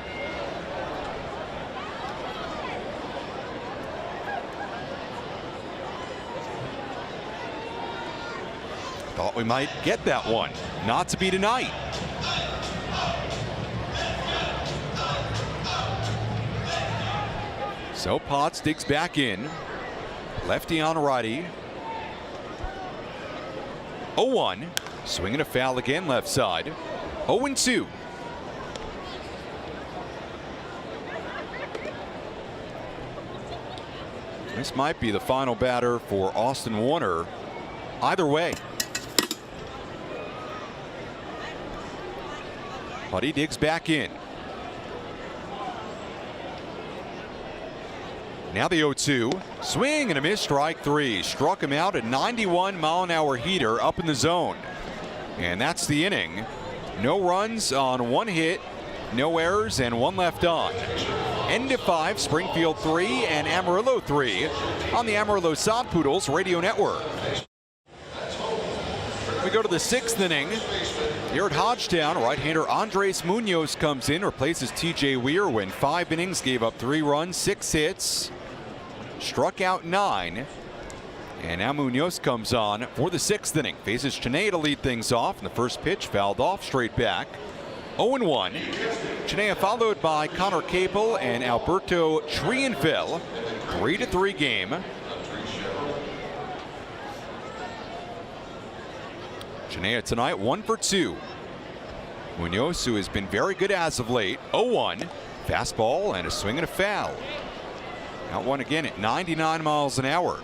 Thought we might get that one. Not to be tonight. So Potts digs back in. Lefty on righty. 0-1. Swinging a foul again left side. 0-2. This might be the final batter for Austin Warner. Either way. But he digs back in. Now the 0-2. Swing and a miss, strike 3. Struck him out, a 91-mile-an-hour heater up in the zone. And that's the inning. No runs on 1 hit, no errors, and 1 left on. End of 5, Springfield 3 and Amarillo 3 on the Amarillo Sod Poodles Radio Network. We go to the 6th inning. Here at Hodgetown, right-hander Andres Munoz comes in, replaces TJ Weir, when 5 innings, gave up 3 runs, 6 hits, struck out 9. And now Munoz comes on for the 6th inning. Faces Chinea to lead things off, and the first pitch fouled off straight back. 0-1. Chinea followed by Connor Capel and Alberto Trienfeld. 3-3 game. Chinea tonight 1 for 2. Munoz, who has been very good as of late. 0-1. Fastball and a swing and a foul. Out one again at 99 miles an hour.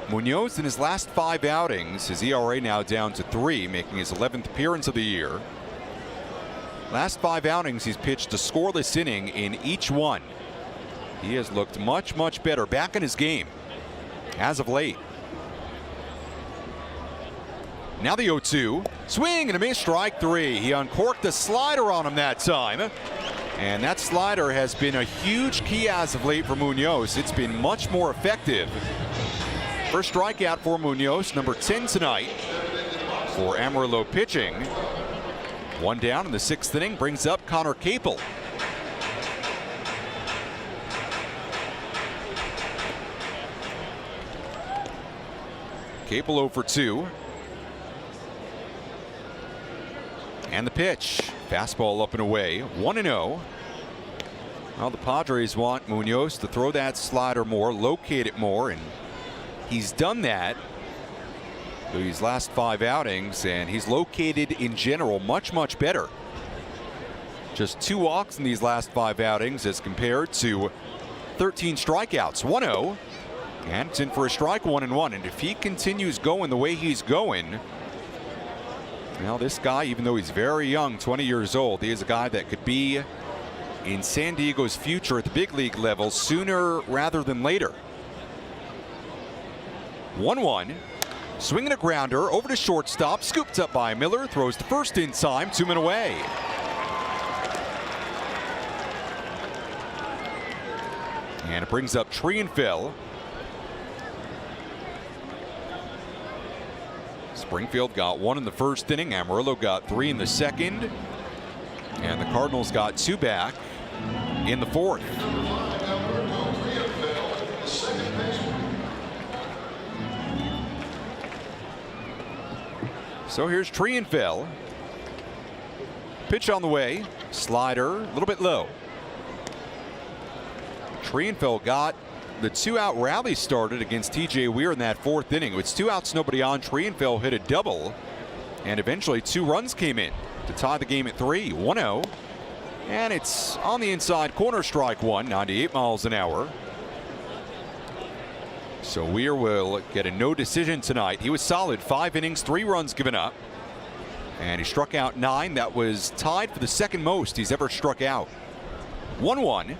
Munoz in his last 5 outings, his ERA now down to 3, making his 11th appearance of the year. Last 5 outings, he's pitched a scoreless inning in each one. He has looked much, much better back in his game as of late. Now the 0-2. Swing and a miss, strike 3. He uncorked the slider on him that time. And that slider has been a huge key as of late for Munoz. It's been much more effective. First strikeout for Munoz, number 10 tonight for Amarillo pitching. 1 down in the 6th inning, brings up Connor Capel. Capel 0 for 2. And the pitch. Fastball up and away. 1-0. Well, the Padres want Munoz to throw that slider more, locate it more, and he's done that through these last 5 outings, and he's located in general much, much better. Just 2 walks in these last 5 outings as compared to 13 strikeouts. 1-0. And it's in for a strike, 1-1. And if he continues going the way he's going, well, this guy, even though he's very young, 20 years old, he is a guy that could be in San Diego's future at the big league level sooner rather than later. 1-1. Swinging a grounder over to shortstop, scooped up by Miller, throws to first in time, 2 men away. And it brings up Trienfeld. Springfield got 1 in the 1st inning. Amarillo got 3 in the 2nd. And the Cardinals got 2 back in the 4th. So here's Trienfeld. Pitch on the way. Slider, a little bit low. Trienfeld got the 2-out rally started against TJ Weir in that 4th inning. With 2 outs, nobody on, Trienfeld hit a double, and eventually 2 runs came in to tie the game at 3. 1-0, and it's on the inside corner, strike 1, 98 miles an hour. So Weir will get a no decision tonight. He was solid, 5 innings, 3 runs given up, and he struck out 9. That was tied for the 2nd most he's ever struck out. 1-1.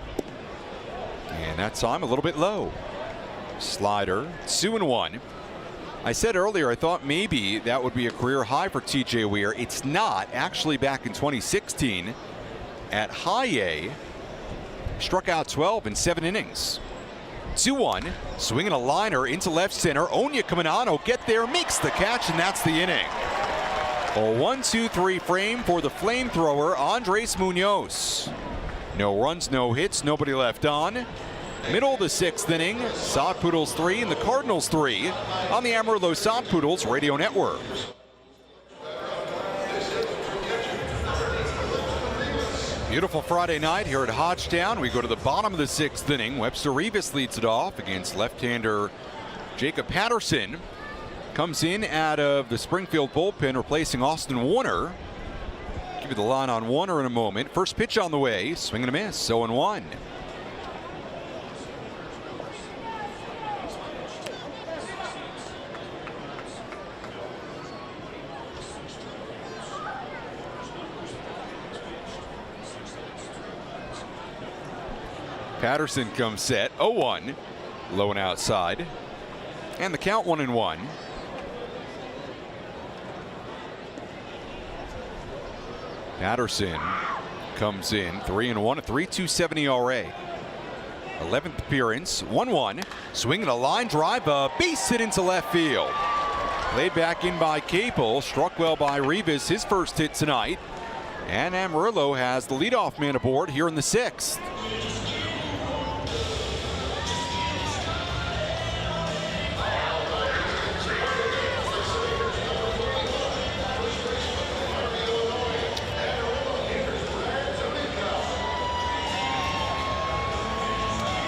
And that time a little bit low. Slider, 2-1. I said earlier I thought maybe that would be a career high for TJ Weir. It's not. Actually, back in 2016 at high A, struck out 12 in 7 innings. 2-1, swinging a liner into left center. Onya coming on, will get there, makes the catch, and that's the inning. A 1-2-3 frame for the flamethrower, Andres Munoz. No runs, no hits, nobody left on. Middle of the 6th inning, Sod Poodles 3 and the Cardinals 3 on the Amarillo Sod Poodles Radio Network. Beautiful Friday night here at Hodgetown. We go to the bottom of the 6th inning. Webster Rivas leads it off against left-hander Jacob Patterson. Comes in out of the Springfield bullpen, replacing Austin Warner. Give you the line on Warner in a moment. First pitch on the way, swing and a miss, 0-1. Patterson comes set, 0-1, low and outside, and the count 1-1. Patterson comes in 3-1, a 3.27 ERA. 11th appearance, 1-1, swinging a line drive, a base hit into left field. Laid back in by Capel, struck well by Rivas, his first hit tonight. And Amarillo has the leadoff man aboard here in the 6th.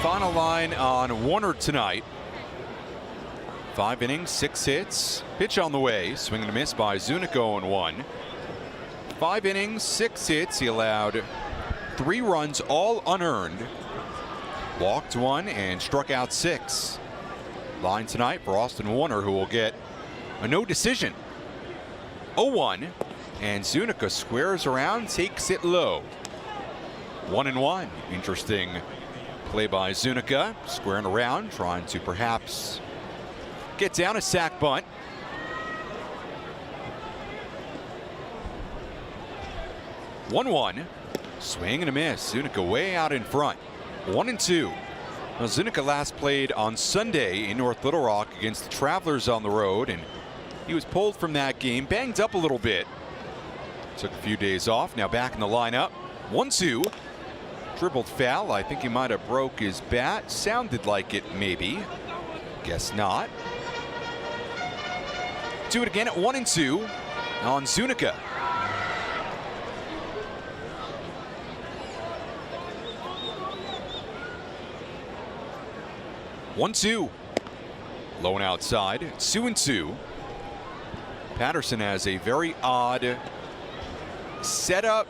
Final line on Warner tonight. 5 innings, 6 hits. Pitch on the way. Swing and a miss by Zuniga, 0-1. 5 innings, 6 hits. He allowed 3 runs, all unearned. Walked 1 and struck out 6. Line tonight for Austin Warner, who will get a no decision. 0-1. And Zuniga squares around, takes it low. 1-1. Interesting play by Zuniga, squaring around, trying to perhaps get down a sac bunt. One, swing and a miss. Zuniga way out in front. 1-2. Now, Zuniga last played on Sunday in North Little Rock against the Travelers on the road, and he was pulled from that game, banged up a little bit. Took a few days off. Now back in the lineup. 1-2. Dribbled foul. I think he might have broke his bat. Sounded like it, maybe. Guess not. Do it again at 1-2 on Zuniga. One-two. Low and outside. 2-2. Patterson has a very odd setup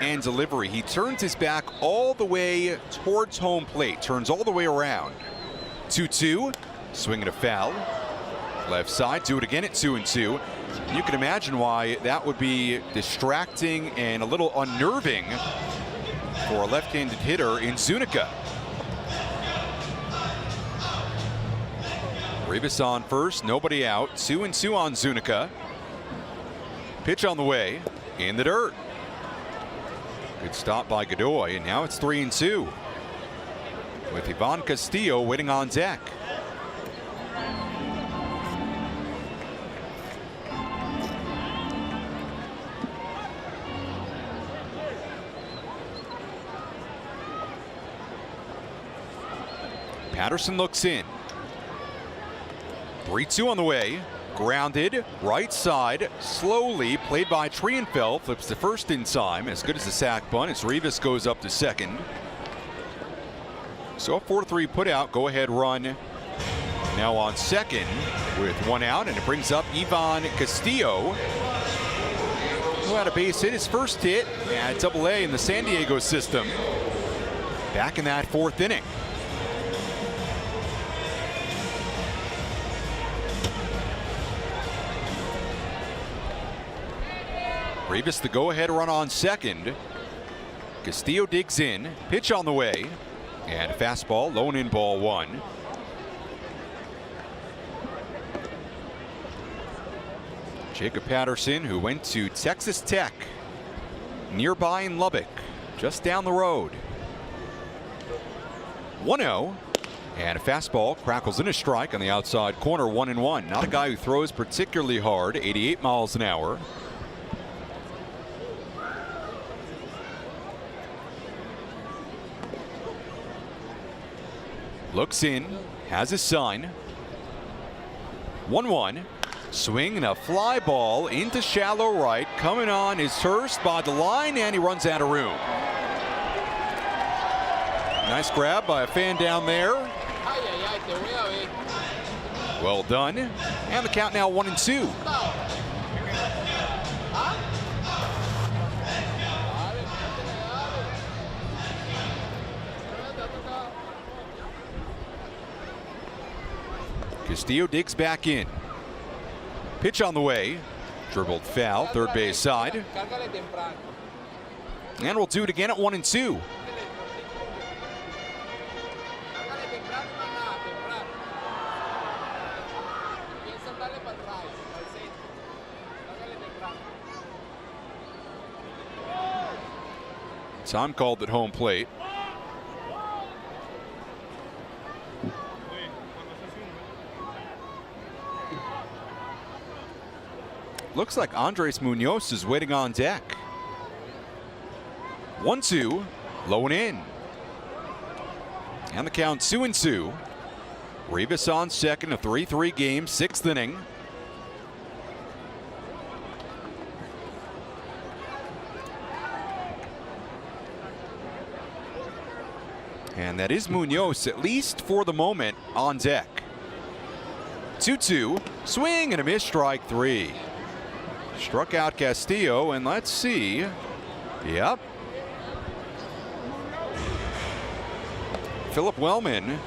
and delivery. He turns his back all the way towards home plate, turns all the way around. 2-2, swinging a foul. Left side, do it again at 2-2. You can imagine why that would be distracting and a little unnerving for a left-handed hitter in Zuniga. Rivas on first, nobody out. 2-2 on Zuniga. Pitch on the way, in the dirt. Good stop by Godoy, and now it's 3-2 with Ivan Castillo waiting on deck. Patterson looks in. 3-2 on the way. Grounded, right side, slowly, played by Trienfeld, flips to first in time, as good as a sac bunt as Rivas goes up to second. So a 4-3 put out, go ahead run now on second with one out, and it brings up Ivan Castillo, who had a base hit, his first hit at Double-A in the San Diego system, back in that fourth inning. Rivas the go-ahead run on second. Castillo digs in, pitch on the way, and a fastball, low and in ball one. Jacob Patterson, who went to Texas Tech, nearby in Lubbock, just down the road. 1-0, and a fastball crackles in a strike on the outside corner, 1-1. Not a guy who throws particularly hard, 88 miles an hour. Looks in, has his sign. 1-1. Swing and a fly ball into shallow right. Coming on is Hurst by the line, and he runs out of room. Nice grab by a fan down there. Well done. And the count now 1-2. Castillo digs back in. Pitch on the way. Dribbled foul, third base side. And we'll do it again at 1-2. Time called at home plate. Looks like Andres Munoz is waiting on deck. 1-2, low and in. And the count 2-2. Rivas on second, a 3-3 game, sixth inning. And that is Munoz, at least for the moment, on deck. 2-2, swing and a miss, strike three. Struck out Castillo, and let's see. Yep. Philip Wellman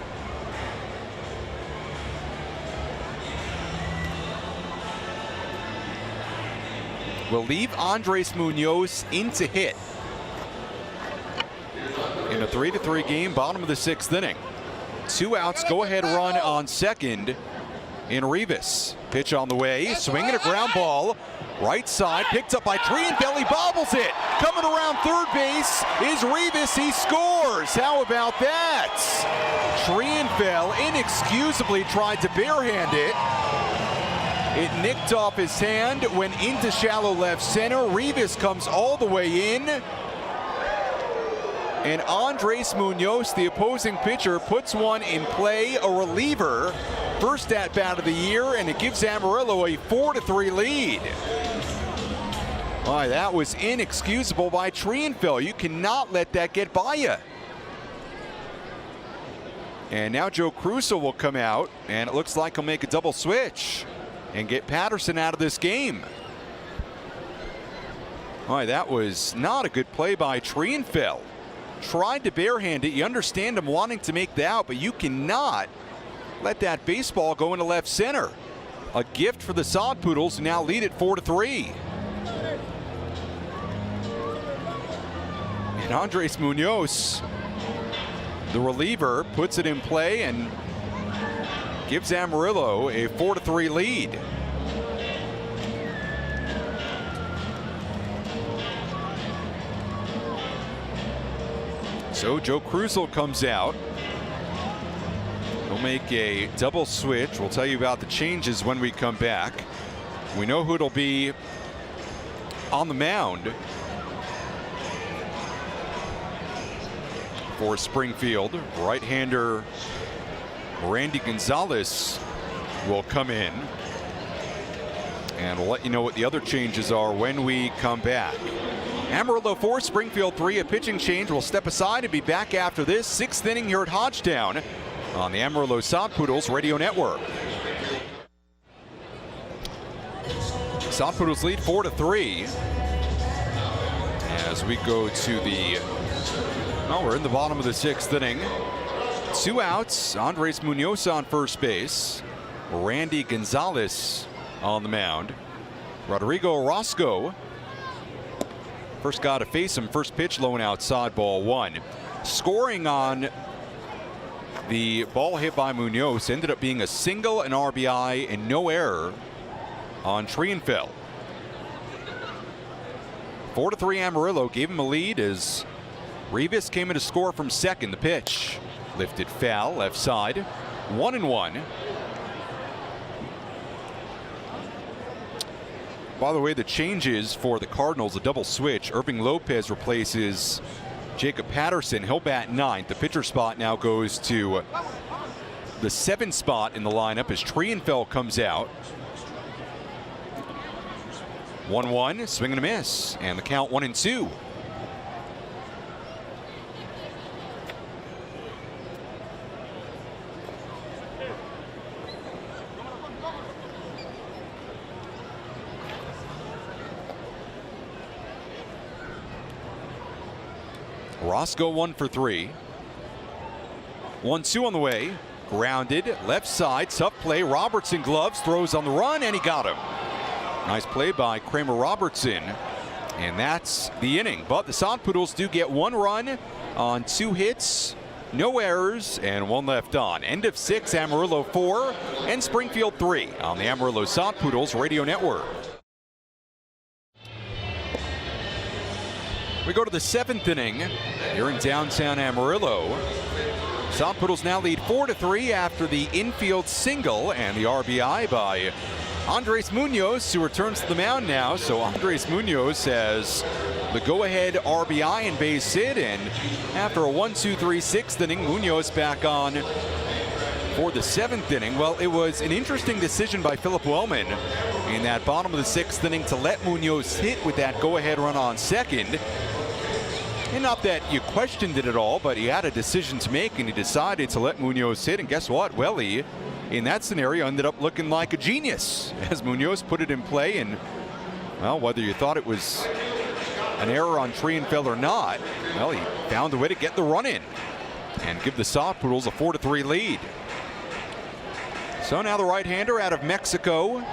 will leave Andres Munoz in to hit in a 3-3 game, bottom of the sixth inning. 2 outs, go ahead run on second in Rivas. Pitch on the way, swinging a ground ball. Right side, picked up by Trienfeld, he bobbles it. Coming around third base is Rivas, he scores. How about that? Trienfeld inexcusably tried to barehand it. It nicked off his hand, went into shallow left center. Rivas comes all the way in. And Andres Munoz, the opposing pitcher, puts one in play, a reliever. First at bat of the year, and it gives Amarillo a 4-3 lead. Boy, that was inexcusable by Trienfeld. You cannot let that get by you. And now Joe Crusoe will come out, and it looks like he'll make a double switch and get Patterson out of this game. Boy, that was not a good play by Trienfeld. Tried to barehand it. You understand him wanting to make the out, but you cannot let that baseball go into left center. A gift for the Sod Poodles, who now lead it 4-3. And Andres Munoz, the reliever, puts it in play and gives Amarillo a 4-3 lead. So Joe Crusoe comes out. He'll make a double switch. We'll tell you about the changes when we come back. We know who it'll be on the mound for Springfield. Right-hander Randy Gonzalez will come in. And we'll let you know what the other changes are when we come back. Amarillo 4, Springfield 3, a pitching change. We'll step aside and be back after this. 6th inning here at Hodgetown on the Amarillo Sod Poodles Radio Network. Sod Poodles lead 4-3. As we go to the, well, we're in the bottom of the 6th inning. 2 outs. Andres Munoz on first base. Randy Gonzalez on the mound. Rodrigo Orozco, first guy to face him. First pitch low and outside, ball 1. Scoring on the ball hit by Munoz ended up being a single, an RBI, and no error on Trienfeld. 4-3 Amarillo gave him a lead as Rivas came in to score from second. The pitch lifted foul, left side, 1-1. By the way, the changes for the Cardinals, a double switch. Irving Lopez replaces Jacob Patterson. He'll bat 9th. The pitcher spot now goes to the 7th spot in the lineup as Trienfeld comes out. 1-1, swing and a miss, and the count 1-2. Roscoe 1 for 3. 1-2 on the way. Grounded, left side, tough play. Robertson gloves, throws on the run, and he got him. Nice play by Kramer Robertson. And that's the inning. But the Sod Poodles do get 1 run on 2 hits, no errors, and 1 left on. End of 6, Amarillo 4 and Springfield 3 on the Amarillo Sod Poodles Radio Network. We go to the 7th inning here in downtown Amarillo. Sod Poodles now lead 4-3 after the infield single and the RBI by Andres Munoz, who returns to the mound now. So Andres Munoz has the go-ahead RBI and base hit, and after a 1-2-3 6th inning, Munoz back on for the 7th inning. Well, it was an interesting decision by Philip Wellman in that bottom of the 6th inning to let Munoz hit with that go-ahead run on second. And not that you questioned it at all, but he had a decision to make, and he decided to let Munoz hit. And guess what? Well, he, in that scenario, ended up looking like a genius as Munoz put it in play. And, well, whether you thought it was an error on Trienfeld or not, well, he found a way to get the run in and give the Sod Poodles a 4-3 lead. So now the right-hander out of Mexico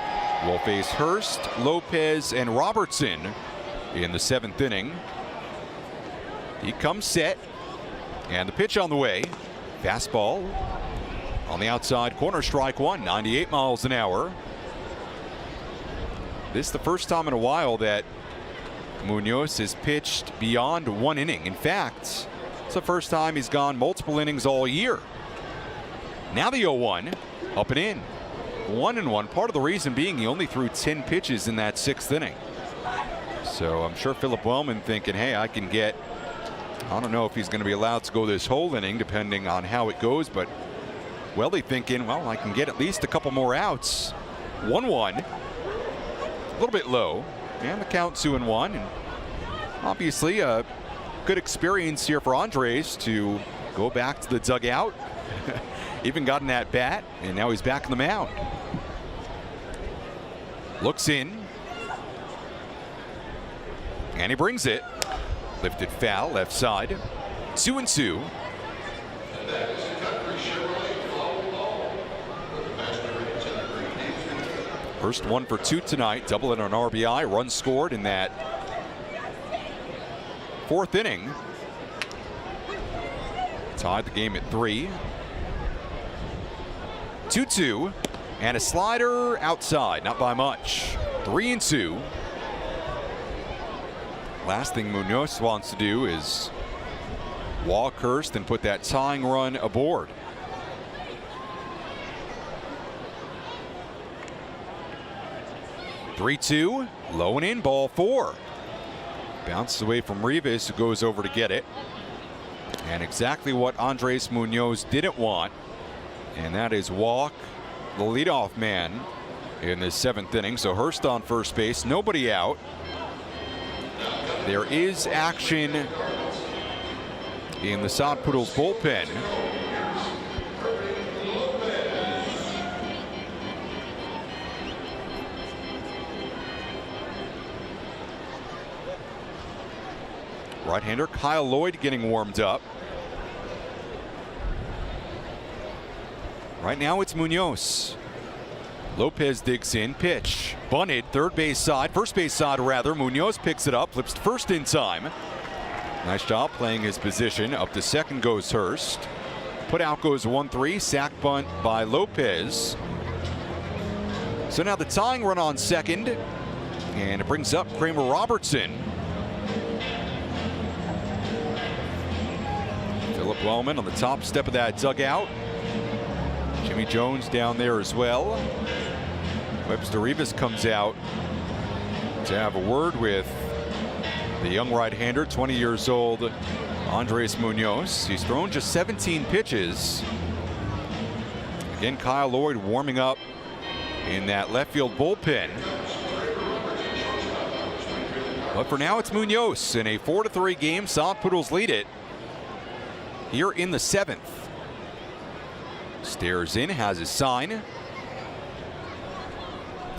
will face Hurst, Lopez, and Robertson in the 7th inning. He comes set, and the pitch on the way. Fastball on the outside corner, strike 1, 98 miles an hour. This is the first time in a while that Munoz has pitched beyond 1 inning. In fact, it's the first time he's gone multiple innings all year. Now the 0-1, up and in. 1-1. Part of the reason being he only threw 10 pitches in that 6th inning. So I'm sure Philip Wellman thinking, hey, I can get, I don't know if he's going to be allowed to go this whole inning depending on how it goes, but Welly thinking, well, I can get at least a couple more outs. 1-1, a little bit low, and the count 2-1. And obviously a good experience here for Andres to go back to the dugout. Even got an at bat, and now he's back in the mound. Looks in, and he brings it. Lifted foul, left side. 2-2. First 1 for 2 tonight, double it on RBI. Run scored in that 4th inning. Tied the game at 3. 2-2, and a slider outside, not by much. 3-2. Last thing Munoz wants to do is walk Hurst and put that tying run aboard. 3-2, low and in, ball 4. Bounces away from Rivas, who goes over to get it. And exactly what Andres Munoz didn't want, and that is walk the leadoff man in the 7th inning. So Hurst on first base, nobody out. There is action in the Sod Poodles bullpen. Right-hander Kyle Lloyd getting warmed up. Right now it's Munoz. Lopez digs in, pitch, bunted, third base side, first base side rather. Munoz picks it up, flips to first in time. Nice job playing his position. Up to second goes Hurst. Put out goes 1-3, sac bunt by Lopez. So now the tying run on second, and it brings up Kramer Robertson. Philip Wellman on the top step of that dugout. Jimmy Jones down there as well. Webster Rivas comes out to have a word with the young right-hander, 20 years old, Andres Munoz. He's thrown just 17 pitches. Again, Kyle Lloyd warming up in that left field bullpen. But for now, it's Munoz in a 4-3 game. Sod Poodles lead it here in the 7th. Stares in, has his sign.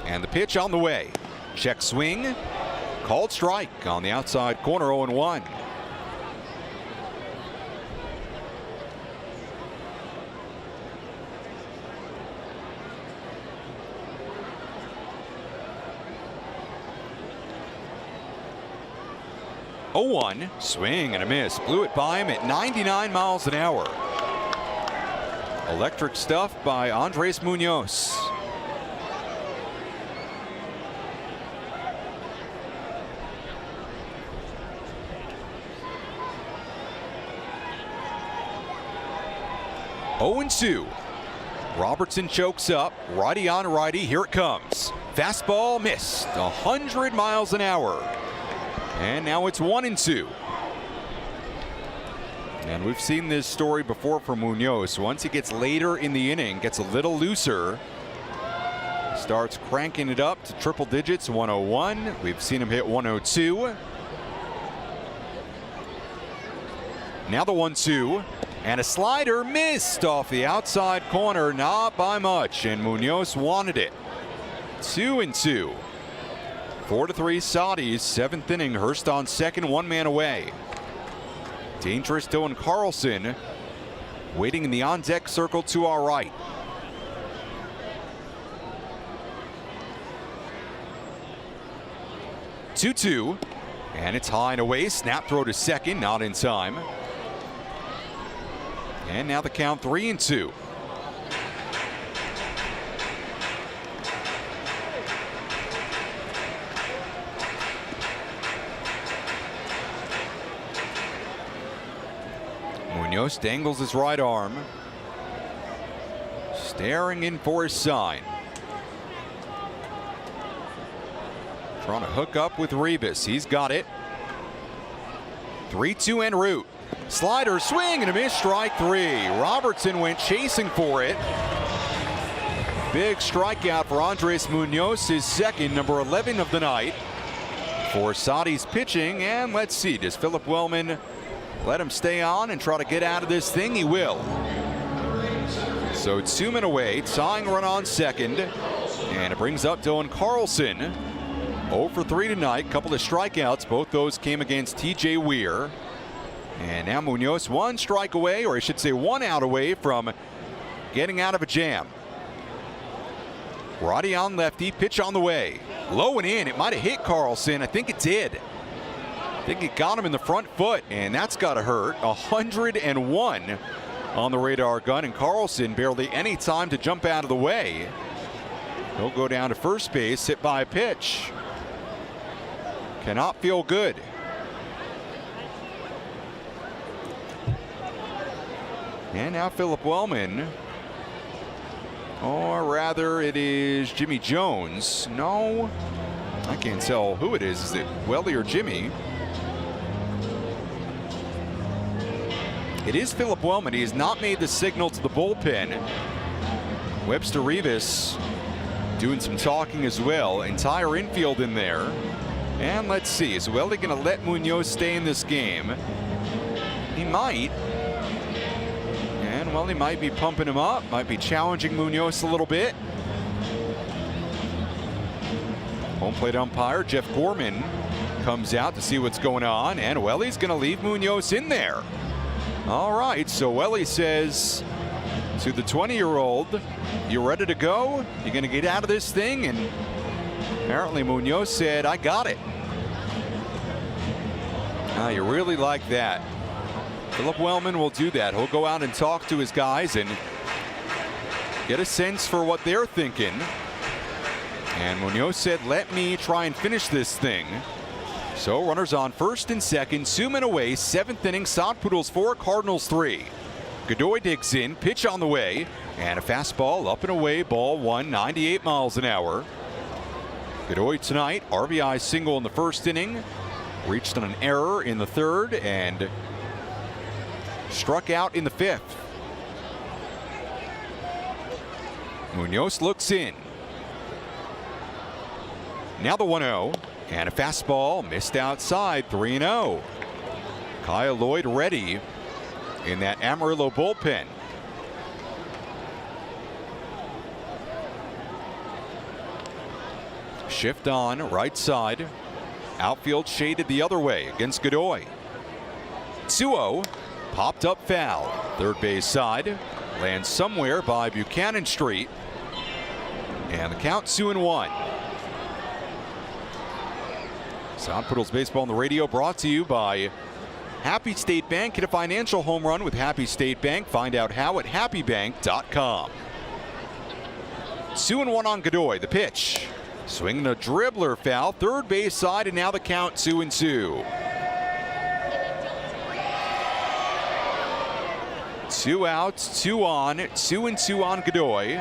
And the pitch on the way. Check swing. Called strike on the outside corner, 0-1. Swing and a miss. Blew it by him at 99 miles an hour. Electric stuff by Andres Munoz. (0-2). Robertson chokes up. Righty on righty. Here it comes. Fastball missed. 100 miles an hour. And now it's 1-2. And we've seen this story before from Munoz. Once he gets later in the inning, gets a little looser, starts cranking it up to triple digits. 101. We've seen him hit 102. Now the 1-2. And a slider missed off the outside corner, not by much, and Munoz wanted it. 2-2. 4-3 Saudis, 7th inning. Hurst on second, one man away. Dangerous Dylan Carlson waiting in the on-deck circle to our right. (2-2), and it's high and away. Snap throw to second, not in time. And now the count 3-2. Munoz dangles his right arm, staring in for his sign. Trying to hook up with Rivas. He's got it. 3-2 en route. Slider, swing and a miss, strike three. Robertson went chasing for it. Big strikeout for Andres Munoz, his second, number 11 of the night. For Sadi's pitching, and let's see, does Philip Wellman let him stay on and try to get out of this thing? He will. So 2 men away, tying run on second, and it brings up Dylan Carlson. 0 for 3 tonight, couple of strikeouts. Both those came against TJ Weir. And now Munoz 1 strike away, or I should say 1 out away from getting out of a jam. Righty on lefty, pitch on the way. Low and in, it might have hit Carlson. I think it did. I think it got him in the front foot, and that's got to hurt. 101 on the radar gun, and Carlson barely any time to jump out of the way. He'll go down to first base, hit by a pitch. Cannot feel good. And now Philip Wellman, or rather it is Jimmy Jones. No, I can't tell who it is. Is it Welly or Jimmy? It is Philip Wellman. He has not made the signal to the bullpen. Webster Rivas doing some talking as well. Entire infield in there. And let's see, is Welly going to let Munoz stay in this game? He might. And well, he might be pumping him up, might be challenging Munoz a little bit. Home plate umpire Jeff Gorman comes out to see what's going on, and Welly's going to leave Munoz in there. All right, so Welly says to the 20-year-old, you ready to go? You going to get out of this thing? And apparently Munoz said, I got it. You really like that. Philip Wellman will do that. He'll go out and talk to his guys and get a sense for what they're thinking. And Munoz said, let me try and finish this thing. So runners on first and second, 2 men away, 7th inning, Sod Poodles 4, Cardinals 3. Godoy digs in, pitch on the way, and a fastball up and away, ball 1, 98 miles an hour. Godoy tonight, RBI single in the first inning, reached on an error in the third, and struck out in the 5th. Munoz looks in. Now the 1-0, and a fastball missed outside, 3-0. Kyle Lloyd ready in that Amarillo bullpen. Shift on, right side. Outfield shaded the other way against Godoy. 2-0, popped up foul. Third base side, lands somewhere by Buchanan Street. And the count 2-1. Sod Poodles Baseball on the Radio brought to you by Happy State Bank. Get a financial home run with Happy State Bank. Find out how at happybank.com. 2-1 on Godoy. The pitch. Swinging a dribbler foul. Third base side, and now the count 2-2. 2 outs, 2 on, 2-2 on Godoy.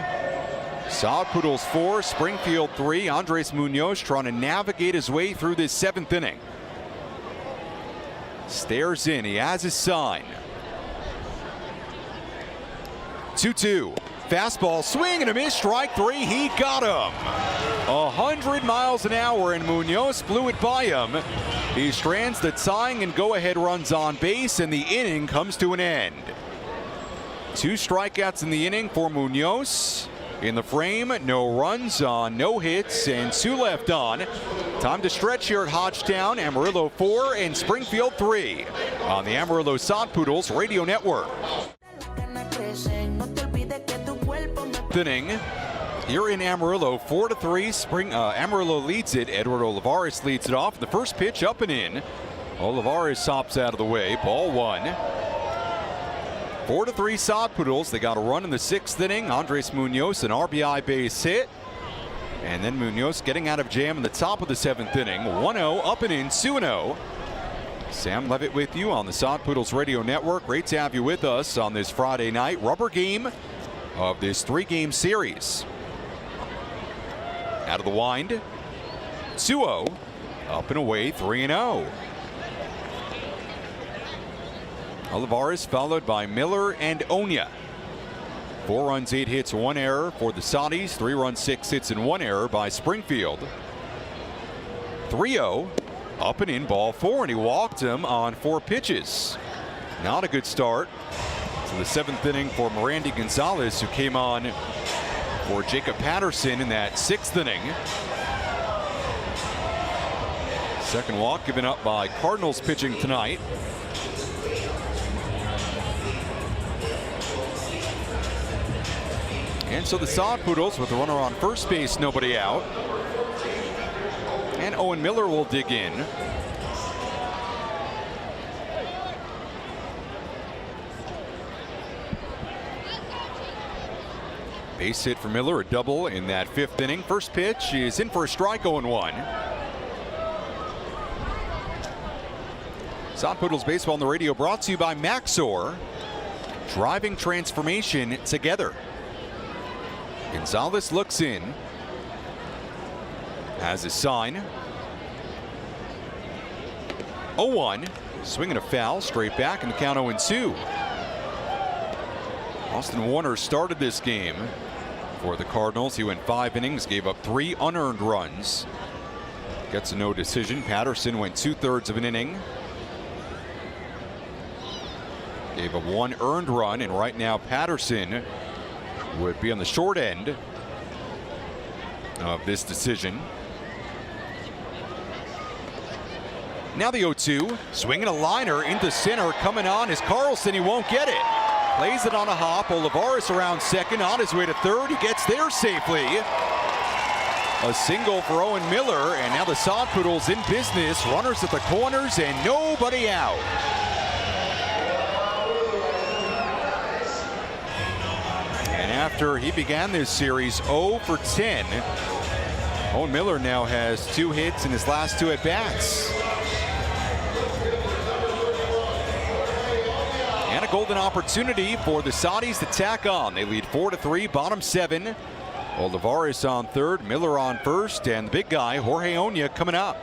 Sod Poodles 4, Springfield 3. Andres Munoz trying to navigate his way through this 7th inning. Stares in, he has his sign. 2-2. Fastball, swing and a miss, strike 3. He got him. 100 miles an hour, and Munoz blew it by him. He strands the tying and go-ahead runs on base, and the inning comes to an end. 2 strikeouts in the inning for Munoz. In the frame, no runs on, no hits, and 2 left on. Time to stretch here at Hodgetown. Amarillo 4 and Springfield 3 on the Amarillo Sod Poodles Radio Network. Inning here in Amarillo, 4-3. Amarillo leads it. Edward Olivares leads it off. The first pitch up and in. Olivares hops out of the way. Ball 1. 4-3 Sod Poodles. They got a run in the 6th inning. Andres Munoz, an RBI base hit. And then Munoz getting out of jam in the top of the 7th inning. 1-0, up and in, 2-0. Sam Levitt with you on the Sod Poodles Radio Network. Great to have you with us on this Friday night rubber game of this 3-game series. Out of the wind. 2-0, up and away, 3-0. Olivares followed by Miller and Onya. 4 runs, 8 hits, 1 error for the Saudis. 3 runs, 6 hits, and 1 error by Springfield. 3-0, up and in, ball 4, and he walked him on 4 pitches. Not a good start to the 7th inning for Mirandy Gonzalez, who came on for Jacob Patterson in that 6th inning. Second walk given up by Cardinals pitching tonight. And so the Sod Poodles with the runner on first base, nobody out. And Owen Miller will dig in. Base hit for Miller, a double in that 5th inning. First pitch is in for a strike, 0-1. Sod Poodles Baseball on the Radio brought to you by Maxor. Driving transformation together. Gonzalez looks in. Has his sign. 0-1. Swinging a foul, straight back, and the count 0-2. Austin Warner started this game for the Cardinals. He went 5 innings, gave up 3 unearned runs. Gets a no decision. Patterson went 2/3 of an inning. Gave up 1 earned run, and right now Patterson would be on the short end of this decision. Now the 0-2, swinging a liner into center, coming on is Carlson. He won't get it. Plays it on a hop. Olivares around second, on his way to third. He gets there safely. A single for Owen Miller, and now the Sod Poodles in business. Runners at the corners and nobody out. And after he began this series 0 for 10, Owen Miller now has 2 hits in his last 2 at-bats. And a golden opportunity for the Saudis to tack on. They lead 4-3, bottom 7. Olivares on third, Miller on first, and the big guy, Jorge Oña, coming up.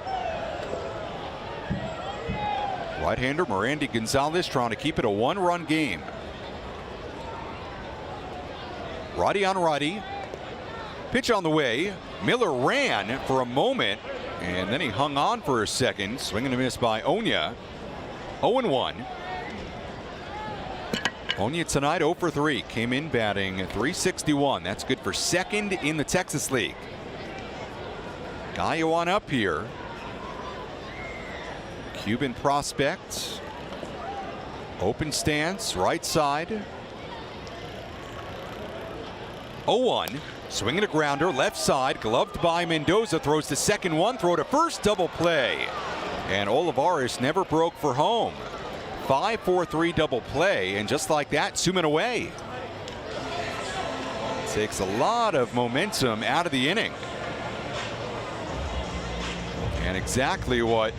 Right-hander Merandy Gonzalez trying to keep it a 1-run game. Righty on righty. Pitch on the way. Miller ran for a moment, and then he hung on for a second. Swing and a miss by Oña. 0-1. Oña tonight 0 for 3. Came in batting .361. That's good for second in the Texas League. Guy you want up here. Cuban prospect. Open stance, right side. 0-1. Swinging a grounder, left side, gloved by Mendoza. Throws the second one, throw to first, double play. And Olivares never broke for home. 5-4-3 double play, and just like that, 2 men away. Takes a lot of momentum out of the inning. And exactly what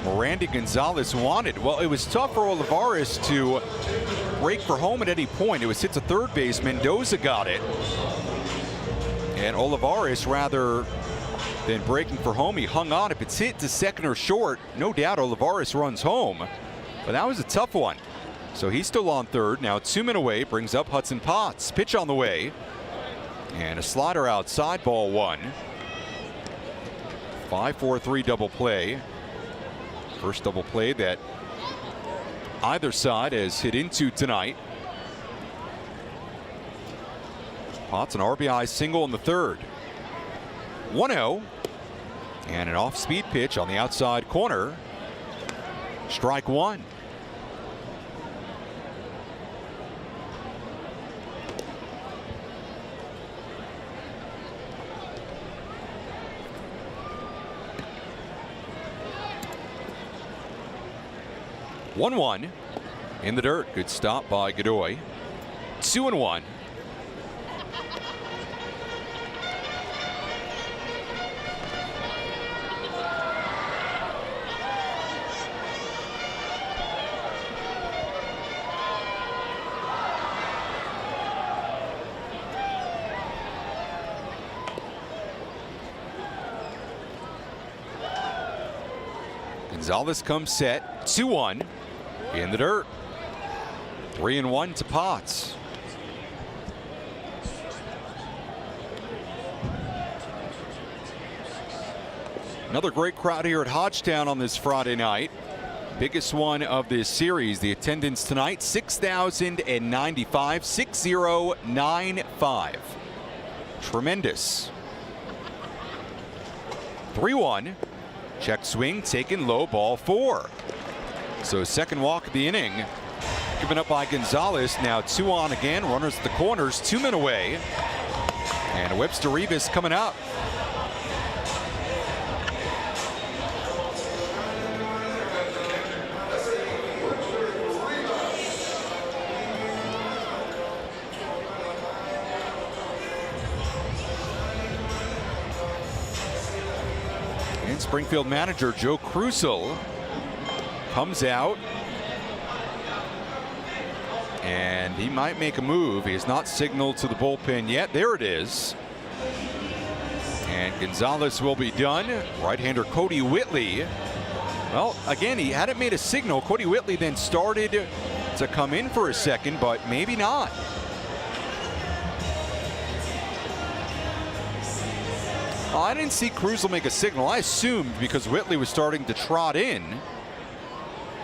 Merandy Gonzalez wanted. Well, it was tough for Olivares to break for home at any point. It was hit to third base. Mendoza got it. And Olivares, rather than breaking for home, he hung on. If it's hit to second or short, no doubt Olivares runs home. But that was a tough one. So he's still on third. Now 2 men away, brings up Hudson Potts. Pitch on the way. And a slider outside, ball 1. 5-4-3 double play. First double play that either side has hit into tonight. Potts an RBI single in the third. 1-0. And an off-speed pitch on the outside corner. Strike 1. One in the dirt. Good stop by Godoy. 2-1. Gonzalez comes set. 2-1 in the dirt. 3-1 to Potts. Another great crowd here at Hodgetown on this Friday night. Biggest one of this series. The attendance tonight, 6,095, 6095. Tremendous. 3-1. Check swing, taken low, ball 4. So second walk of the inning given up by Gonzalez. Now 2 on again. Runners at the corners, 2 men away. And Webster Rivas coming up. And Springfield manager Joe Krusel comes out, and he might make a move. He has not signaled to the bullpen yet. There it is. And Gonzalez will be done. Right-hander Cody Whitley. Well, again, he hadn't made a signal. Cody Whitley then started to come in for a second, but maybe not. I didn't see Krusel make a signal. I assumed because Whitley was starting to trot in.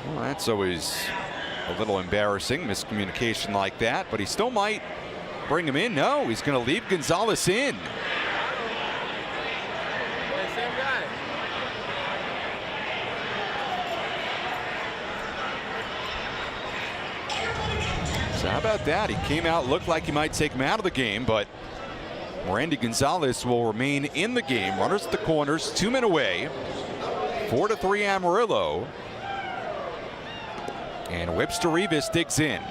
Well, that's always a little embarrassing, miscommunication like that, but he still might bring him in. No, he's going to leave Gonzalez in. So how about that? He came out, looked like he might take him out of the game, but Randy Gonzalez will remain in the game. Runners at the corners, 2 men away. 4-3 Amarillo. And Webster Rivas digs in.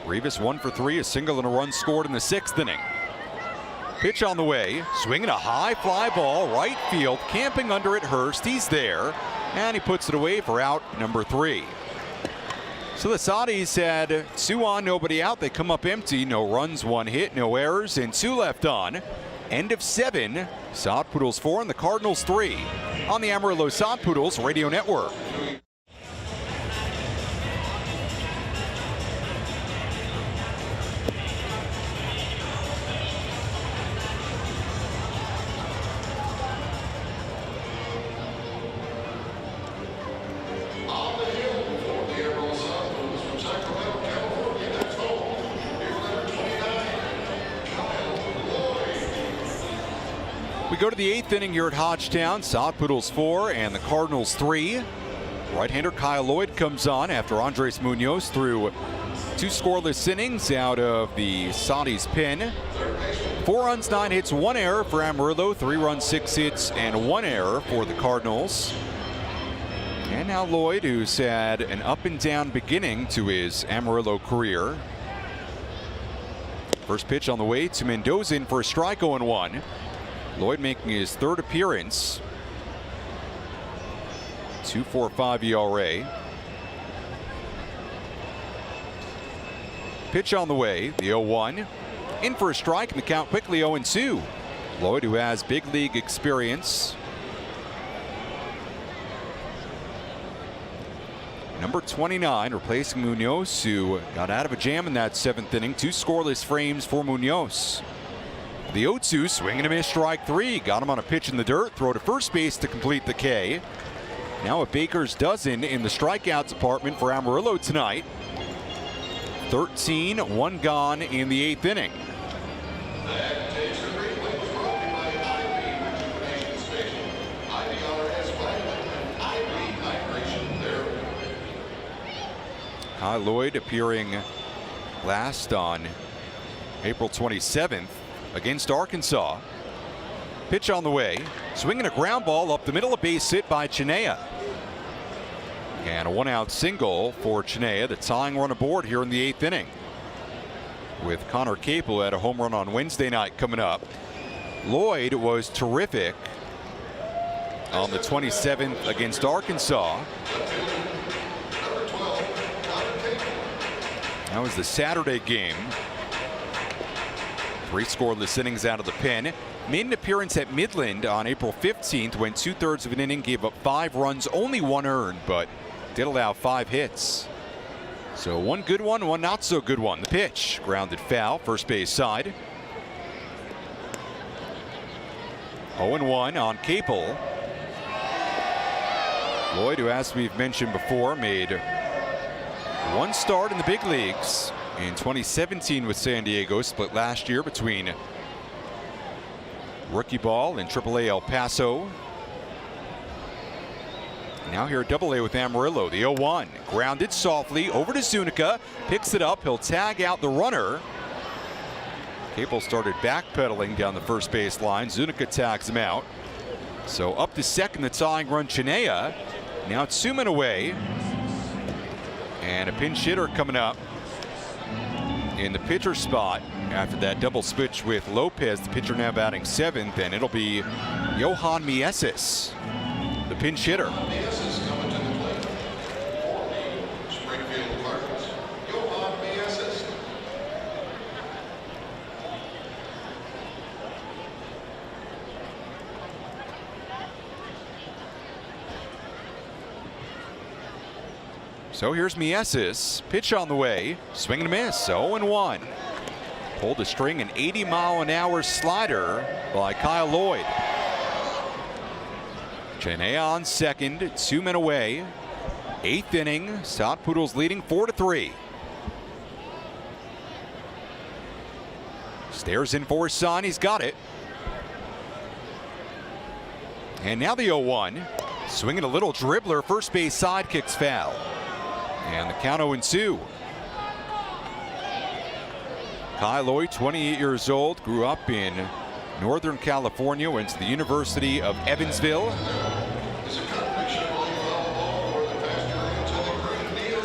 Rivas 1 for 3, a single and a run scored in the 6th inning. Pitch on the way, swinging a high fly ball, right field, camping under it, Hurst. He's there, and he puts it away for out number 3. So the Saudis had 2 on, nobody out. They come up empty, no runs, 1 hit, no errors, and 2 left on. End of 7, Sod Poodles 4 and the Cardinals 3 on the Amarillo Sod Poodles Radio Network. We go to the 8th inning here at Hodgetown. Sod Poodles 4 and the Cardinals 3. Right-hander Kyle Lloyd comes on after Andres Munoz threw 2 scoreless innings out of the Saudis' pen. 4 runs, 9 hits, 1 error for Amarillo. 3 runs, 6 hits, and 1 error for the Cardinals. And now Lloyd, who's had an up and down beginning to his Amarillo career. First pitch on the way to Mendoza in for a strike, 0-1. Lloyd making his 3rd appearance. 2.45 ERA. Pitch on the way, the 0-1. In for a strike, and the count quickly 0-2. Lloyd, who has big league experience. Number 29, replacing Munoz, who got out of a jam in that 7th inning. 2 scoreless frames for Munoz. The 0-2, swing and a miss, strike 3. Got him on a pitch in the dirt. Throw to first base to complete the K. Now a baker's dozen in the strikeout department for Amarillo tonight. 13, 1 gone in the 8th inning. Kyle Lloyd appearing last on April 27th. Against Arkansas. Pitch on the way. Swinging a ground ball up the middle, a base hit by Chinea. And a 1-out single for Chinea, the tying run aboard here in the 8th inning. With Connor Capel at a home run on Wednesday night coming up. Lloyd was terrific on the 27th against Arkansas. That was the Saturday game. 3 scoreless innings out of the pen. Made an appearance at Midland on April 15th, went 2/3 of an inning, gave up 5 runs, only 1 earned, but did allow 5 hits. So 1 good one, 1 not so good one. The pitch, grounded foul, first base side. 0-1 on Capel. Lloyd, who, as we've mentioned before, made 1 start in the big leagues. In 2017 with San Diego, split last year between rookie ball and AAA El Paso. Now here at AA with Amarillo, the 0-1. Grounded softly over to Zuniga, picks it up, he'll tag out the runner. Capel started backpedaling down the first base line. Zuniga tags him out. So up to second, the tying run, Chinea. Now it's 2 men away. And a pinch hitter coming up in the pitcher spot after that double switch with Lopez. The pitcher now batting 7th, and it'll be Johan Mieses, the pinch hitter. Coming to the plate for the Springfield Hudson, Johan Mieses. So here's Mieses. Pitch on the way. Swing and a miss. 0-1. Pulled the string, an 80-mile-an-hour slider by Kyle Lloyd. Chenea on second, 2 men away. 8th inning, Sod Poodles leading 4-3. Stares in for a sign, he's got it. And now the 0-1. Swinging a little dribbler, first base side, kicks foul. And the count 0-2. Kyle Lloyd, 28 years old, grew up in Northern California, went to the University of Evansville.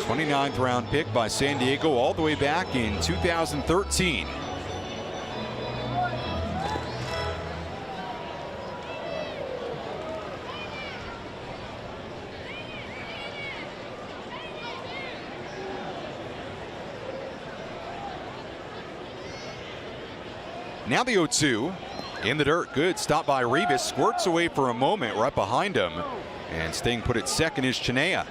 29th round pick by San Diego all the way back in 2013. Now the 0-2 in the dirt. Good stop by Rivas. Squirts away for a moment right behind him. And staying put at second is Chenea.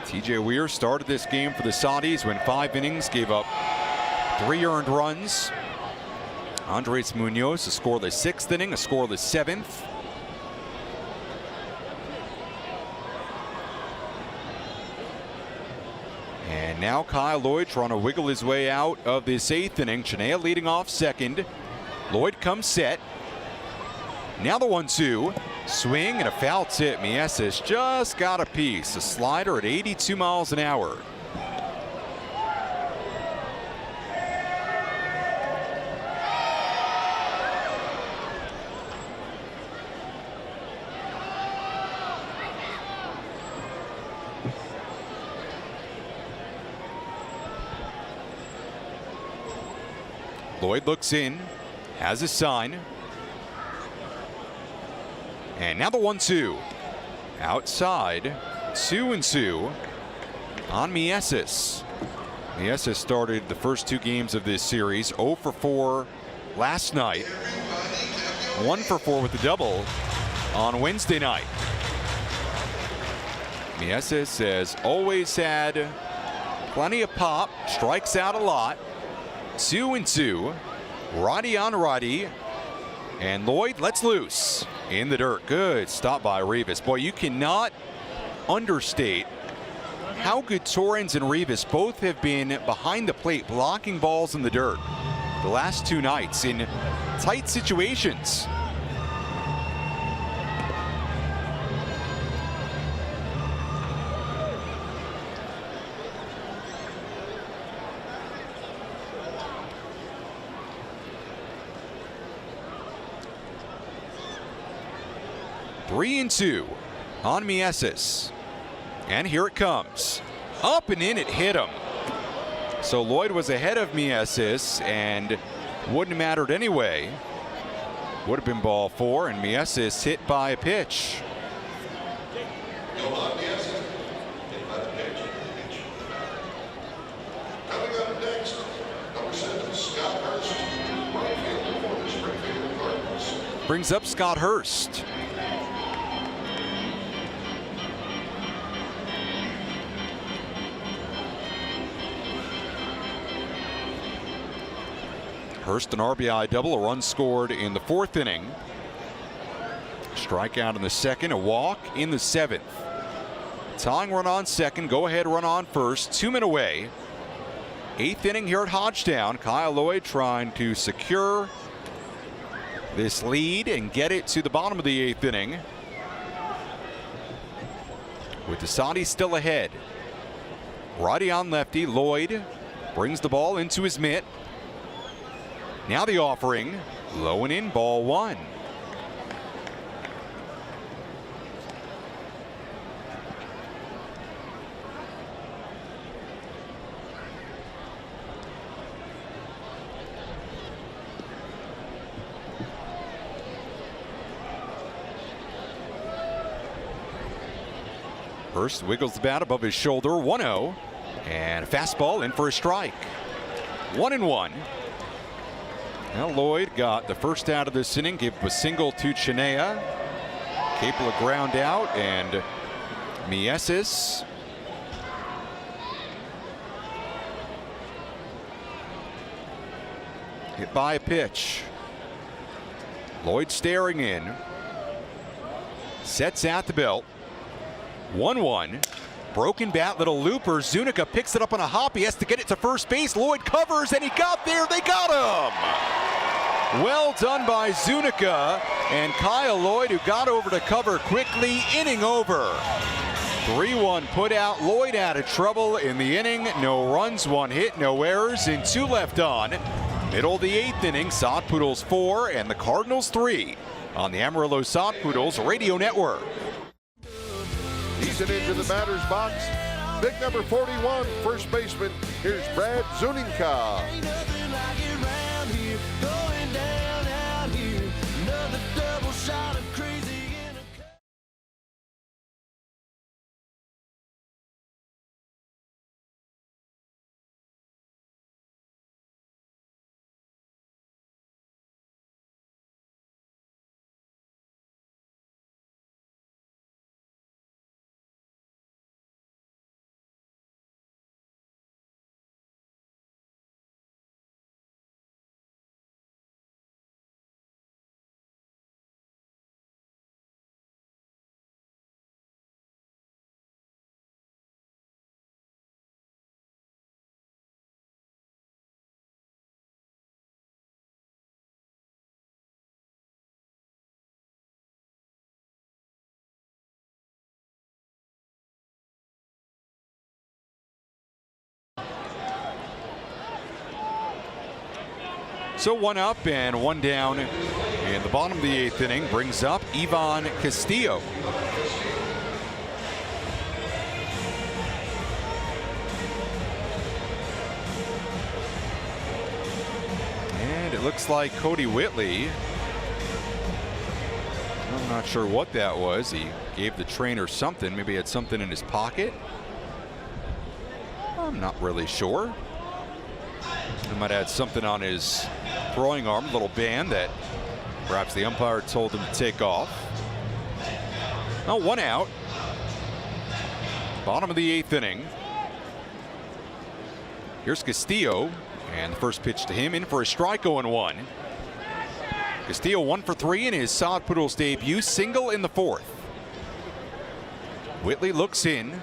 TJ Weir started this game for the Saudis, went 5 innings, gave up 3 earned runs. Andres Munoz, a scoreless 6th inning, a scoreless 7th. And now Kyle Lloyd trying to wiggle his way out of this 8th inning. Chenea leading off second. Lloyd comes set. Now the 1-2. Swing and a foul tip. Mieses just got a piece. A slider at 82 miles an hour. Lloyd looks in, has a sign. And now the 1-2. Outside, 2-2 on Mieses. Mieses started the first 2 games of this series, 0 for 4 last night, 1 for 4 with the double on Wednesday night. Mieses has always had plenty of pop, strikes out a lot. 2-2, righty on righty, and Lloyd lets loose in the dirt. Good stop by Rivas. Boy, you cannot understate how good Torrens and Rivas both have been behind the plate, blocking balls in the dirt the last 2 nights in tight situations. Three and 2 on Mieses. And here it comes. Up and in, it hit him. So Lloyd was ahead of Mieses and wouldn't have mattered anyway. Would have been ball 4, and Mieses hit by a pitch. Coming up next, number 7, Scott Hurst, right fielder for the Springfield Hudson. Brings up Scott Hurst. Hurst an RBI double, a run scored in the 4th inning. Strikeout in the 2nd, a walk in the 7th. Tying run on 2nd, go ahead run on 1st, 2 men away. 8th inning here at Hodgetown. Kyle Lloyd trying to secure this lead and get it to the bottom of the 8th inning. With the Saudis still ahead. Righty on lefty, Lloyd brings the ball into his mitt. Now the offering, low and in, ball 1. Hurst wiggles the bat above his shoulder, 1-0, and a fastball in for a strike. 1-1. Now Lloyd got the first out of this inning, gave a single to Chenea. Capable of ground out, and Mieses Hit by a pitch. Lloyd staring in. Sets at the belt. 1-1. Broken bat, little looper. Zuniga picks it up on a hop. He has to get it to first base. Lloyd covers, and he got there. They got him. Well done by Zuniga and Kyle Lloyd, who got over to cover quickly. Inning over. 3-1 put out. Lloyd out of trouble in the inning. No runs, 1 hit, no errors, and 2 left on. Middle of the 8th inning, Sod Poodles 4 and the Cardinals 3 on the Amarillo Sod Poodles Radio Network. He's an into the batter's box. Big number 41, first baseman. Here's Brad Zuninka. So 1 up and 1 down in the bottom of the 8th inning brings up Ivan Castillo. And it looks like Cody Whitley, I'm not sure what that was. He gave the trainer something. Maybe he had something in his pocket. I'm not really sure. He might have had something on his throwing arm, a little band that perhaps the umpire told him to take off. Oh, 1 out. Bottom of the 8th inning. Here's Castillo, and the first pitch to him, in for a strike, 0-1. Castillo 1 for 3 in his Sod Poodles debut, single in the 4th. Whitley looks in,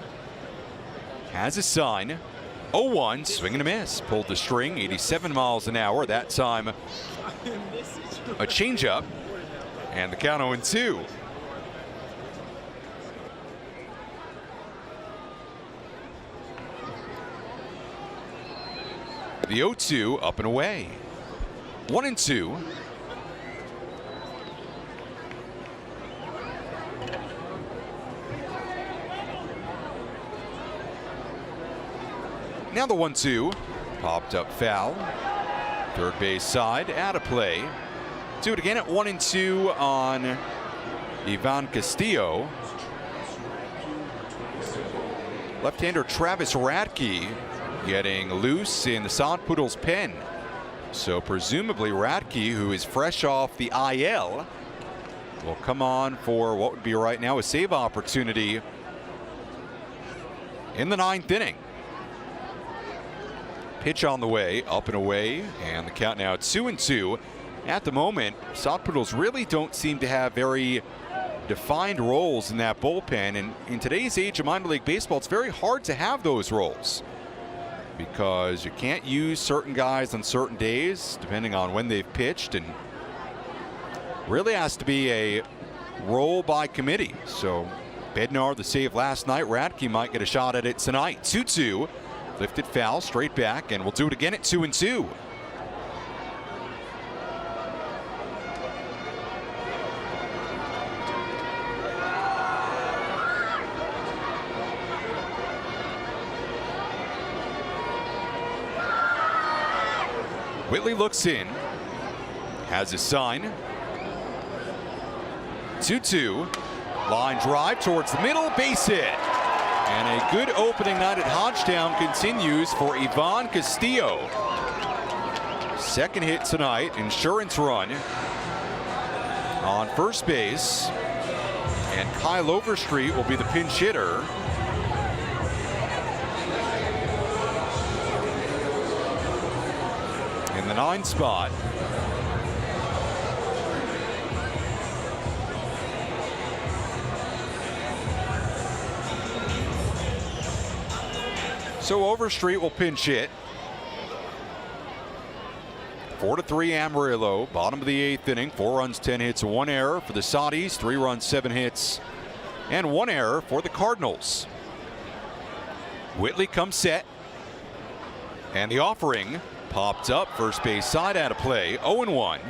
has a sign. 0-1, swing and a miss. Pulled the string, 87 miles an hour. That time, a changeup, and the count 0-2. The 0-2 up and away. 1-2. Now the 1-2 popped up foul. Third base side out of play. Do it again at 1-2 on Ivan Castillo. Left-hander Travis Radke getting loose in the Sod Poodles pen. So presumably Radke, who is fresh off the IL, will come on for what would be right now a save opportunity in the 9th inning. Pitch on the way, up and away, and the count now at 2-2. At the moment, Sod Poodles really don't seem to have very defined roles in that bullpen, and in today's age of minor league baseball, it's very hard to have those roles because you can't use certain guys on certain days depending on when they've pitched, and really has to be a role by committee. So Bednar the save last night. Radke might get a shot at it tonight. 2-2. Lifted foul, straight back, and we'll do it again at 2-2. Whitley looks in, has his sign. 2-2. Line drive towards the middle, base hit. And a good opening night at Hodgetown continues for Ivan Castillo. Second hit tonight, insurance run on first base. And Kyle Overstreet will be the pinch hitter. In the 9 spot. So Overstreet will pinch hit. 4-3 Amarillo, bottom of the 8th inning. 4 runs, 10 hits, 1 error for the Soddies. 3 runs, 7 hits, and 1 error for the Cardinals. Whitley comes set, and the offering popped up. First base side out of play. 0-1.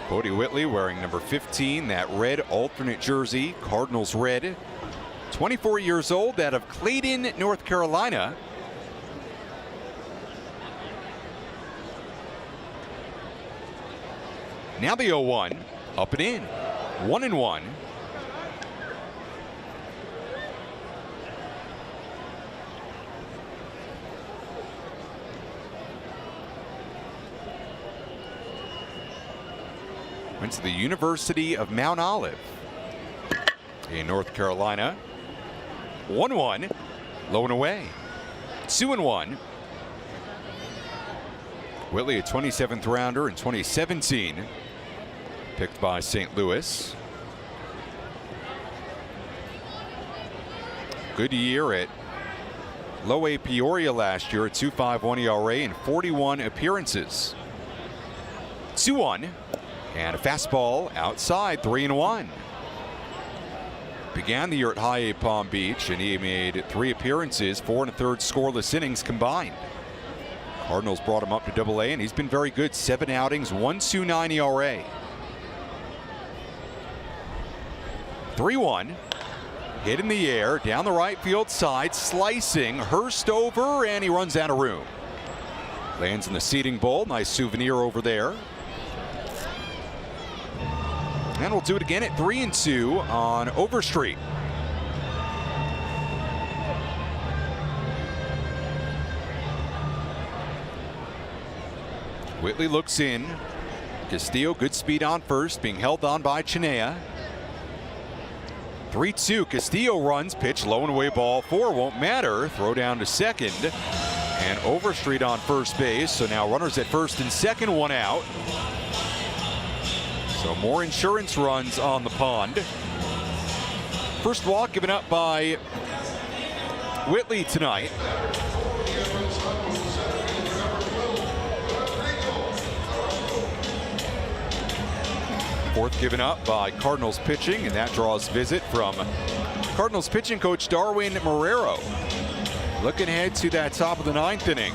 Cody Whitley wearing number 15, that red alternate jersey, Cardinals red. 24 years old, out of Clayton, North Carolina. Now the 0-1, up and in, 1-1. Went to the University of Mount Olive in North Carolina. 1-1, low and away. 2-1. Whitley, a 27th rounder in 2017, picked by St. Louis. Good year at Low A Peoria last year, at 2.51 ERA in 41 appearances. 2-1, and a fastball outside, 3-1. Began the year at High A Palm Beach, and he made 3 appearances, 4 1/3 scoreless innings combined. Cardinals brought him up to Double-A, and he's been very good. 7 outings, 1.29 ERA. 3-1. Hit in the air, down the right field side, slicing, Hurst over, and he runs out of room. Lands in the seating bowl. Nice souvenir over there. And we'll do it again at 3-2 on Overstreet. Whitley looks in. Castillo, good speed on first, being held on by Chinea. 3-2. Castillo runs, pitch low and away, ball 4, won't matter. Throw down to second, and Overstreet on first base. So now runners at first and second, 1 out. So more insurance runs on the pond. First walk given up by Whitley tonight. Fourth given up by Cardinals pitching, and that draws visit from Cardinals pitching coach Darwin Marrero. Looking ahead to that top of the 9th inning.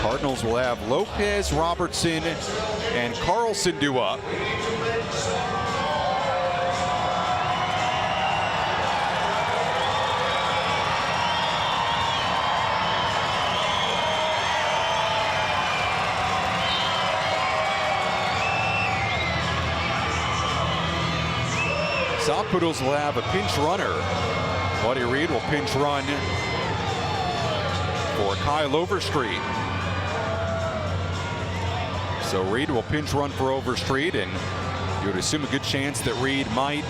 Cardinals will have Lopez, Robertson, and Carlson due up. Sod Poodles will have a pinch runner. Buddy Reed will pinch run for Kyle Overstreet. So Reed will pinch run for Overstreet, and you would assume a good chance that Reed might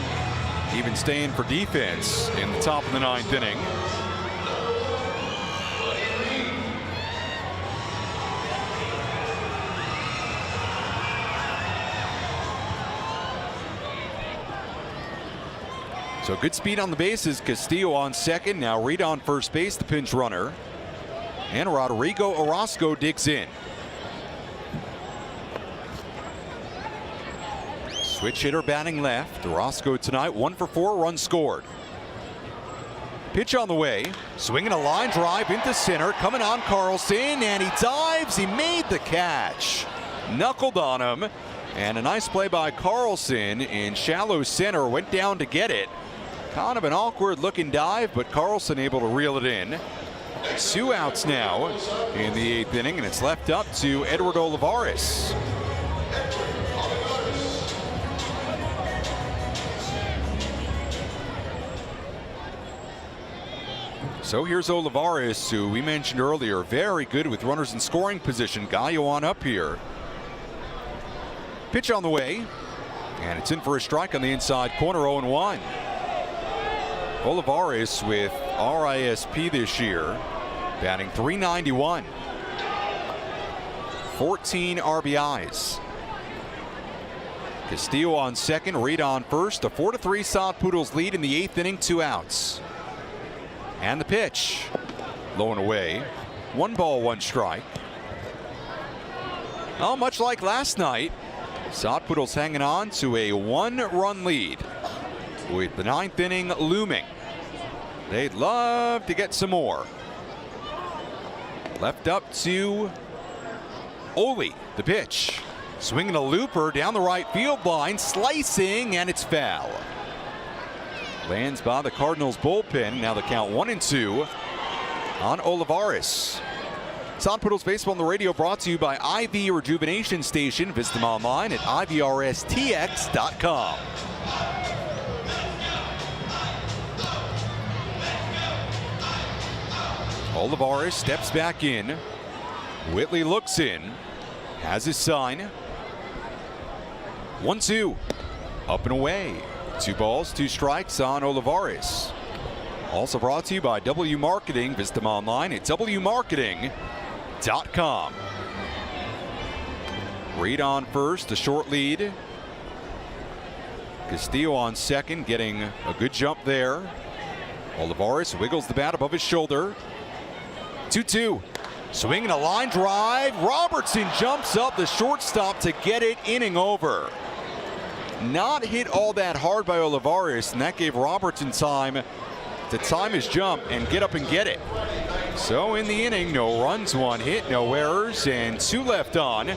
even stay in for defense in the top of the 9th inning. So good speed on the bases. Castillo on second. Now Reed on first base, the pinch runner. And Rodrigo Orozco digs in. Switch hitter batting left. Orozco tonight, 1 for 4, runs scored. Pitch on the way. Swinging a line drive into center. Coming on Carlson, and he dives. He made the catch. Knuckled on him. And a nice play by Carlson in shallow center. Went down to get it. Kind of an awkward looking dive, but Carlson able to reel it in. 2 outs now in the 8th inning, and it's left up to Edward Olivares. So here's Olivares, who we mentioned earlier, very good with runners in scoring position. Gallo on up here. Pitch on the way, and it's in for a strike on the inside corner, 0-1. Olivares with RISP this year, batting .391. 14 RBIs. Castillo on second, Reed on first. A 4-3 Sod Poodles lead in the 8th inning, 2 outs. And the pitch, low and away. 1 ball, 1 strike. Oh, much like last night, Sod Poodles hanging on to a 1-run lead with the 9th inning looming. They'd love to get some more. Left up to Ole, the pitch. Swinging a looper down the right field line, slicing, and it's foul. Lands by the Cardinals bullpen. Now the count 1-2 on Olivares. Sod Poodles Baseball on the Radio brought to you by IV Rejuvenation Station. Visit them online at ivrstx.com. Olivares steps back in. Whitley looks in, has his sign. 1-2, up and away. 2 balls, 2 strikes on Olivares. Also brought to you by W Marketing. Visit them online at wmarketing.com. Reed on first, a short lead. Castillo on second, getting a good jump there. Olivares wiggles the bat above his shoulder. 2-2. Swinging a line drive. Robertson jumps up the shortstop to get it, inning over. Not hit all that hard by Olivares, and that gave Robertson time to time his jump and get up and get it. So in the inning, no runs, 1 hit, no errors, and 2 left on.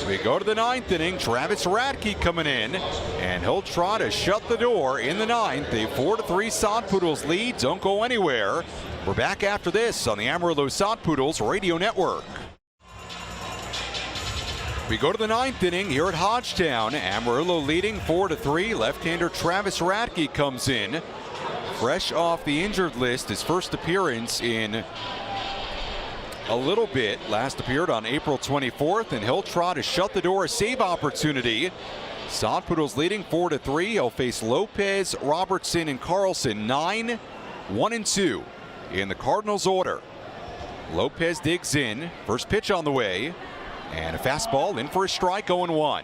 We go to the 9th inning. Travis Radke coming in, and he'll try to shut the door in the 9th. A 4-3 Sod Poodles lead. Don't go anywhere. We're back after this on the Amarillo Sod Poodles Radio Network. We go to the 9th inning here at Hodgetown. Amarillo leading 4-3. Left-hander Travis Radke comes in, fresh off the injured list. His first appearance in a little bit. Last appeared on April 24th, and he'll try to shut the door, a save opportunity. Sod Poodles leading 4-3. He'll face Lopez, Robertson, and Carlson. 9, 1-2 in the Cardinals order. Lopez digs in. First pitch on the way. And a fastball in for a strike, 0-1.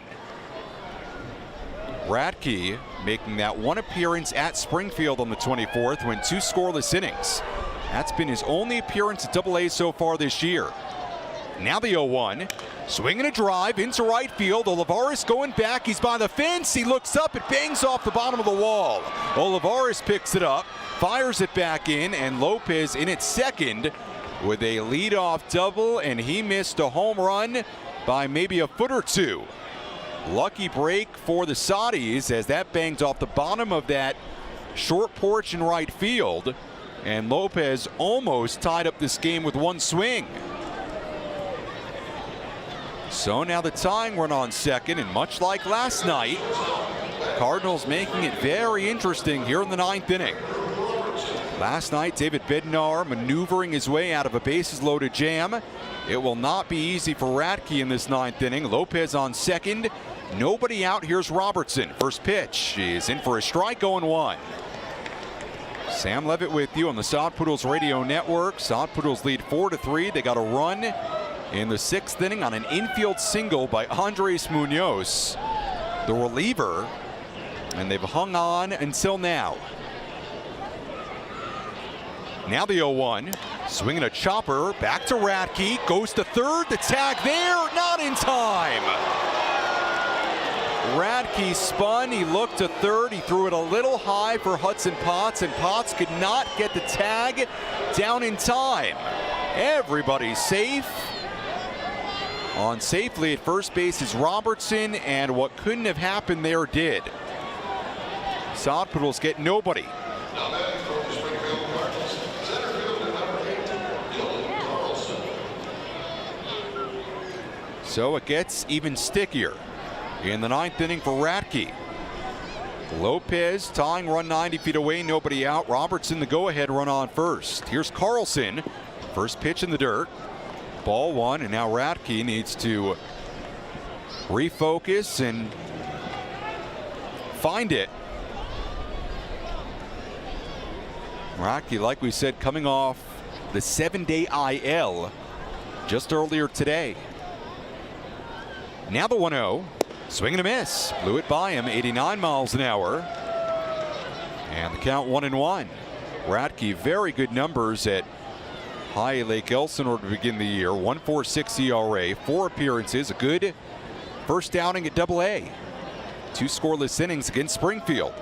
Radke making that 1 appearance at Springfield on the 24th, went 2 scoreless innings. That's been his only appearance at AA so far this year. Now the 0-1. Swinging a drive into right field. Olivares going back. He's by the fence. He looks up. It bangs off the bottom of the wall. Olivares picks it up, fires it back in, and Lopez in at second with a leadoff double, and he missed a home run by maybe a foot or 2. Lucky break for the Saudis as that banged off the bottom of that short porch in right field, and Lopez almost tied up this game with 1 swing. So now the tying run on second, and much like last night, Cardinals making it very interesting here in the 9th inning. Last night, David Bednar maneuvering his way out of a bases-loaded jam. It will not be easy for Radke in this 9th inning. Lopez on second. Nobody out. Here's Robertson. First pitch is in for a strike, 0-1. Sam Levitt with you on the Sod Poodles Radio Network. Sod Poodles lead 4-3. They got a run in the 6th inning on an infield single by Andres Munoz, the reliever, and they've hung on until now. Now the 0-1, swinging a chopper, back to Radke, goes to third, the tag there, not in time. Radke spun, he looked to third, he threw it a little high for Hudson Potts, and Potts could not get the tag down in time. Everybody's safe. On safely at first base is Robertson, and what couldn't have happened there did. Sod Poodles get nobody. So it gets even stickier in the 9th inning for Radke. Lopez tying run 90 feet away, nobody out. Robertson the go-ahead run on first. Here's Carlson, first pitch in the dirt. Ball 1, and now Radke needs to refocus and find it. Rocky, like we said, coming off the 7-day IL just earlier today. Now the 1-0. Swing and a miss. Blew it by him, 89 miles an hour. And the count 1-1. Radke, very good numbers at High Lake Elsinore to begin the year. 1.46 ERA, 4 appearances, a good first outing at AA. 2 scoreless innings against Springfield.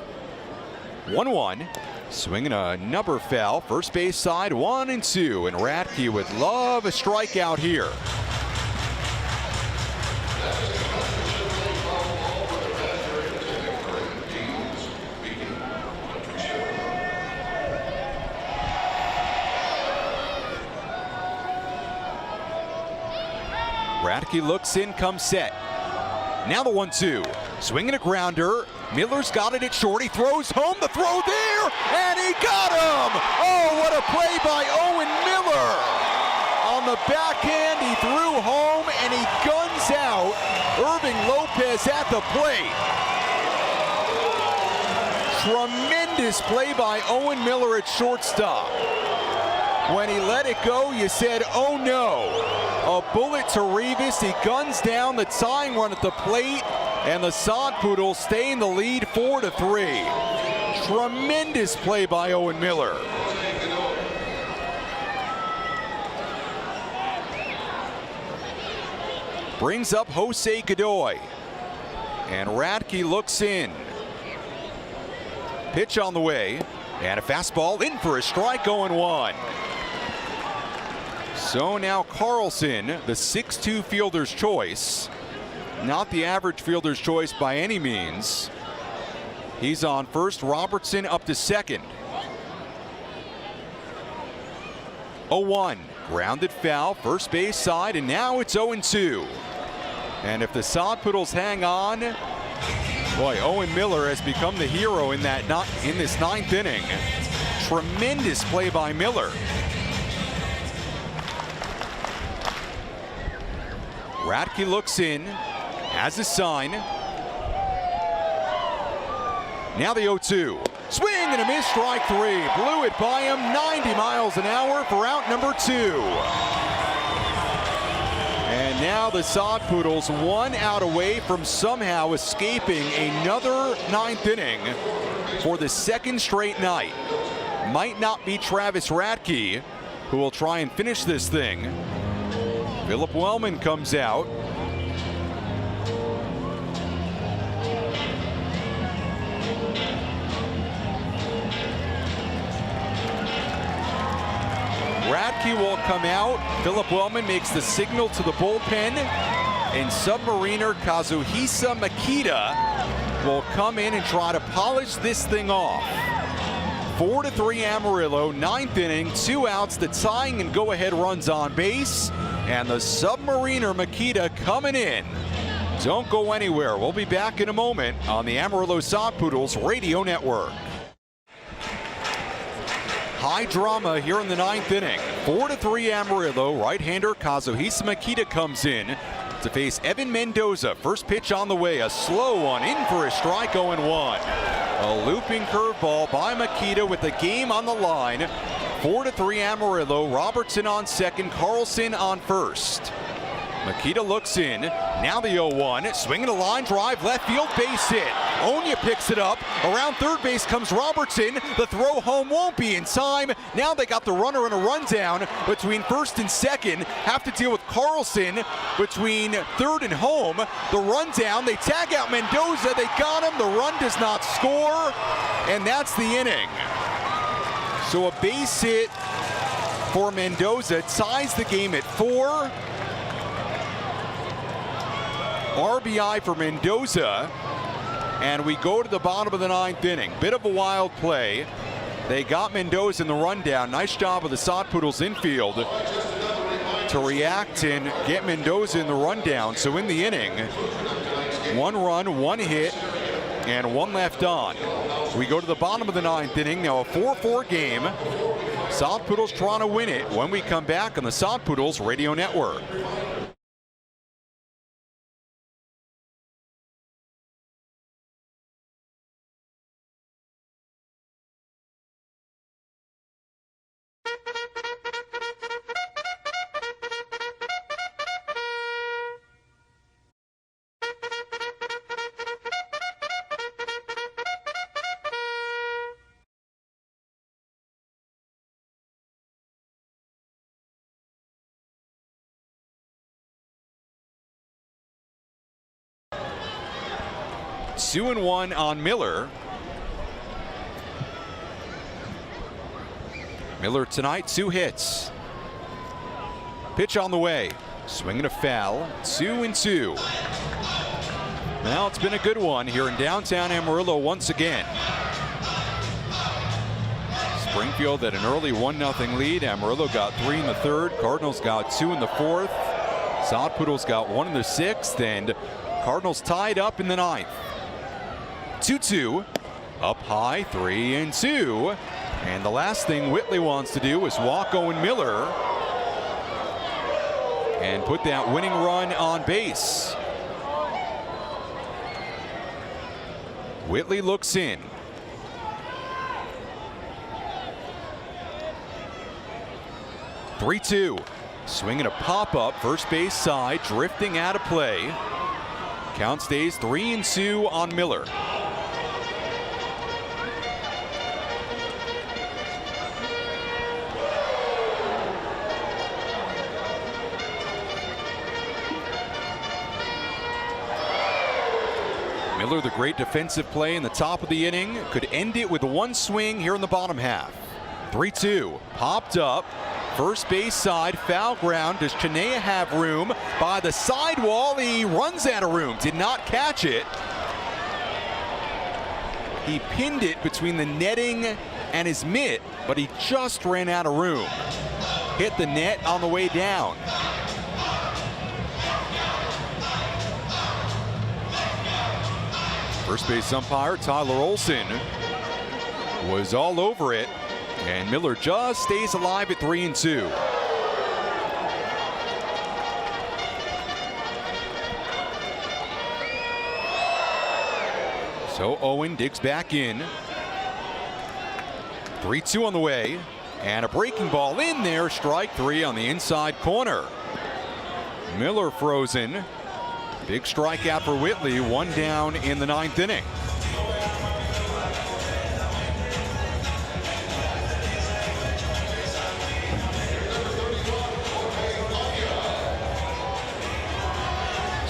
1-1. Swinging a number foul. First base side, 1-2. And Radke would love a strikeout here. Radke looks in, comes set. Now the 1-2. Swinging a grounder. Miller's got it at short. He throws home. The throw there, and he got him! Oh, what a play by Owen Miller! On the backhand, he threw home, and he guns out Irving Lopez at the plate. Tremendous play by Owen Miller at shortstop. When he let it go, you said, oh no. A bullet to Rivas. He guns down the tying run at the plate, and the Sod Poodles stay in the lead 4-3. Tremendous play by Owen Miller. Brings up Jose Godoy. And Radke looks in. Pitch on the way. And a fastball in for a strike, 0-1. So now Carlson, the 6'2 fielder's choice. Not the average fielder's choice by any means. He's on first. Robertson up to second. 0-1. Grounded foul, first base side, and now it's 0-2. And if the Sod Poodles hang on, boy, Owen Miller has become the hero in this 9th inning. Tremendous play by Miller. Radke looks in, has a sign. Now the 0-2. Swing and a miss, strike 3. Blew it by him, 90 miles an hour for out number 2. And now the Sod Poodles 1 out away from somehow escaping another 9th inning for the 2nd straight night. Might not be Travis Radke, who will try and finish this thing. Philip Wellman comes out. Radke will come out. Philip Wellman makes the signal to the bullpen. And Submariner Kazuhisa Makita will come in and try to polish this thing off. 4-3 Amarillo, 9th inning, 2 outs, the tying and go-ahead runs on base. And the Submariner Makita coming in. Don't go anywhere. We'll be back in a moment on the Amarillo Sod Poodles Radio Network. High drama here in the 9th inning. 4-3 Amarillo. Right-hander Kazuhisa Makita comes in to face Evan Mendoza. First pitch on the way. A slow one in for a strike, 0-1. A looping curveball by Makita with the game on the line. 4-3 Amarillo. Robertson on second. Carlson on first. Makita looks in. Now the 0-1. Swinging a line drive. Left field base hit. Onya picks it up. Around third base comes Robertson. The throw home won't be in time. Now they got the runner in a rundown between first and second. Have to deal with Carlson between third and home. The rundown. They tag out Mendoza. They got him. The run does not score. And that's the inning. So a base hit for Mendoza ties the game at 4. RBI for Mendoza. And we go to the bottom of the 9th inning. Bit of a wild play. They got Mendoza in the rundown. Nice job of the Sod Poodles infield to react and get Mendoza in the rundown. So in the inning, 1 run, 1 hit, and 1 left on. We go to the bottom of the 9th inning. Now a 4-4 game. Sod Poodles trying to win it when we come back on the Sod Poodles Radio Network. 2-1 on Miller. Miller tonight, 2 hits. Pitch on the way. Swinging a foul. 2-2. Now it's been a good one here in downtown Amarillo once again. Springfield at an early 1-0 lead. Amarillo got 3 in the 3rd. Cardinals got 2 in the 4th. Sod Poodles got 1 in the 6th. And Cardinals tied up in the 9th. 2-2. Up high, 3-2. And the last thing Whitley wants to do is walk Owen Miller and put that winning run on base. Whitley looks in. Three-two. Swinging a pop-up, first base side, drifting out of play. Count stays 3-2 on Miller. Miller, the great defensive play in the top of the inning, could end it with 1 swing here in the bottom half. 3-2, popped up, first base side, foul ground. Does Chinea have room? By the sidewall, he runs out of room, did not catch it. He pinned it between the netting and his mitt, but he just ran out of room. Hit the net on the way down. First base umpire Tyler Olson was all over it, and Miller just stays alive at 3-2. So Owen digs back in. 3-2 on the way, and a breaking ball in there. Strike 3 on the inside corner. Miller frozen. Big strikeout for Whitley, 1 down in the 9th inning.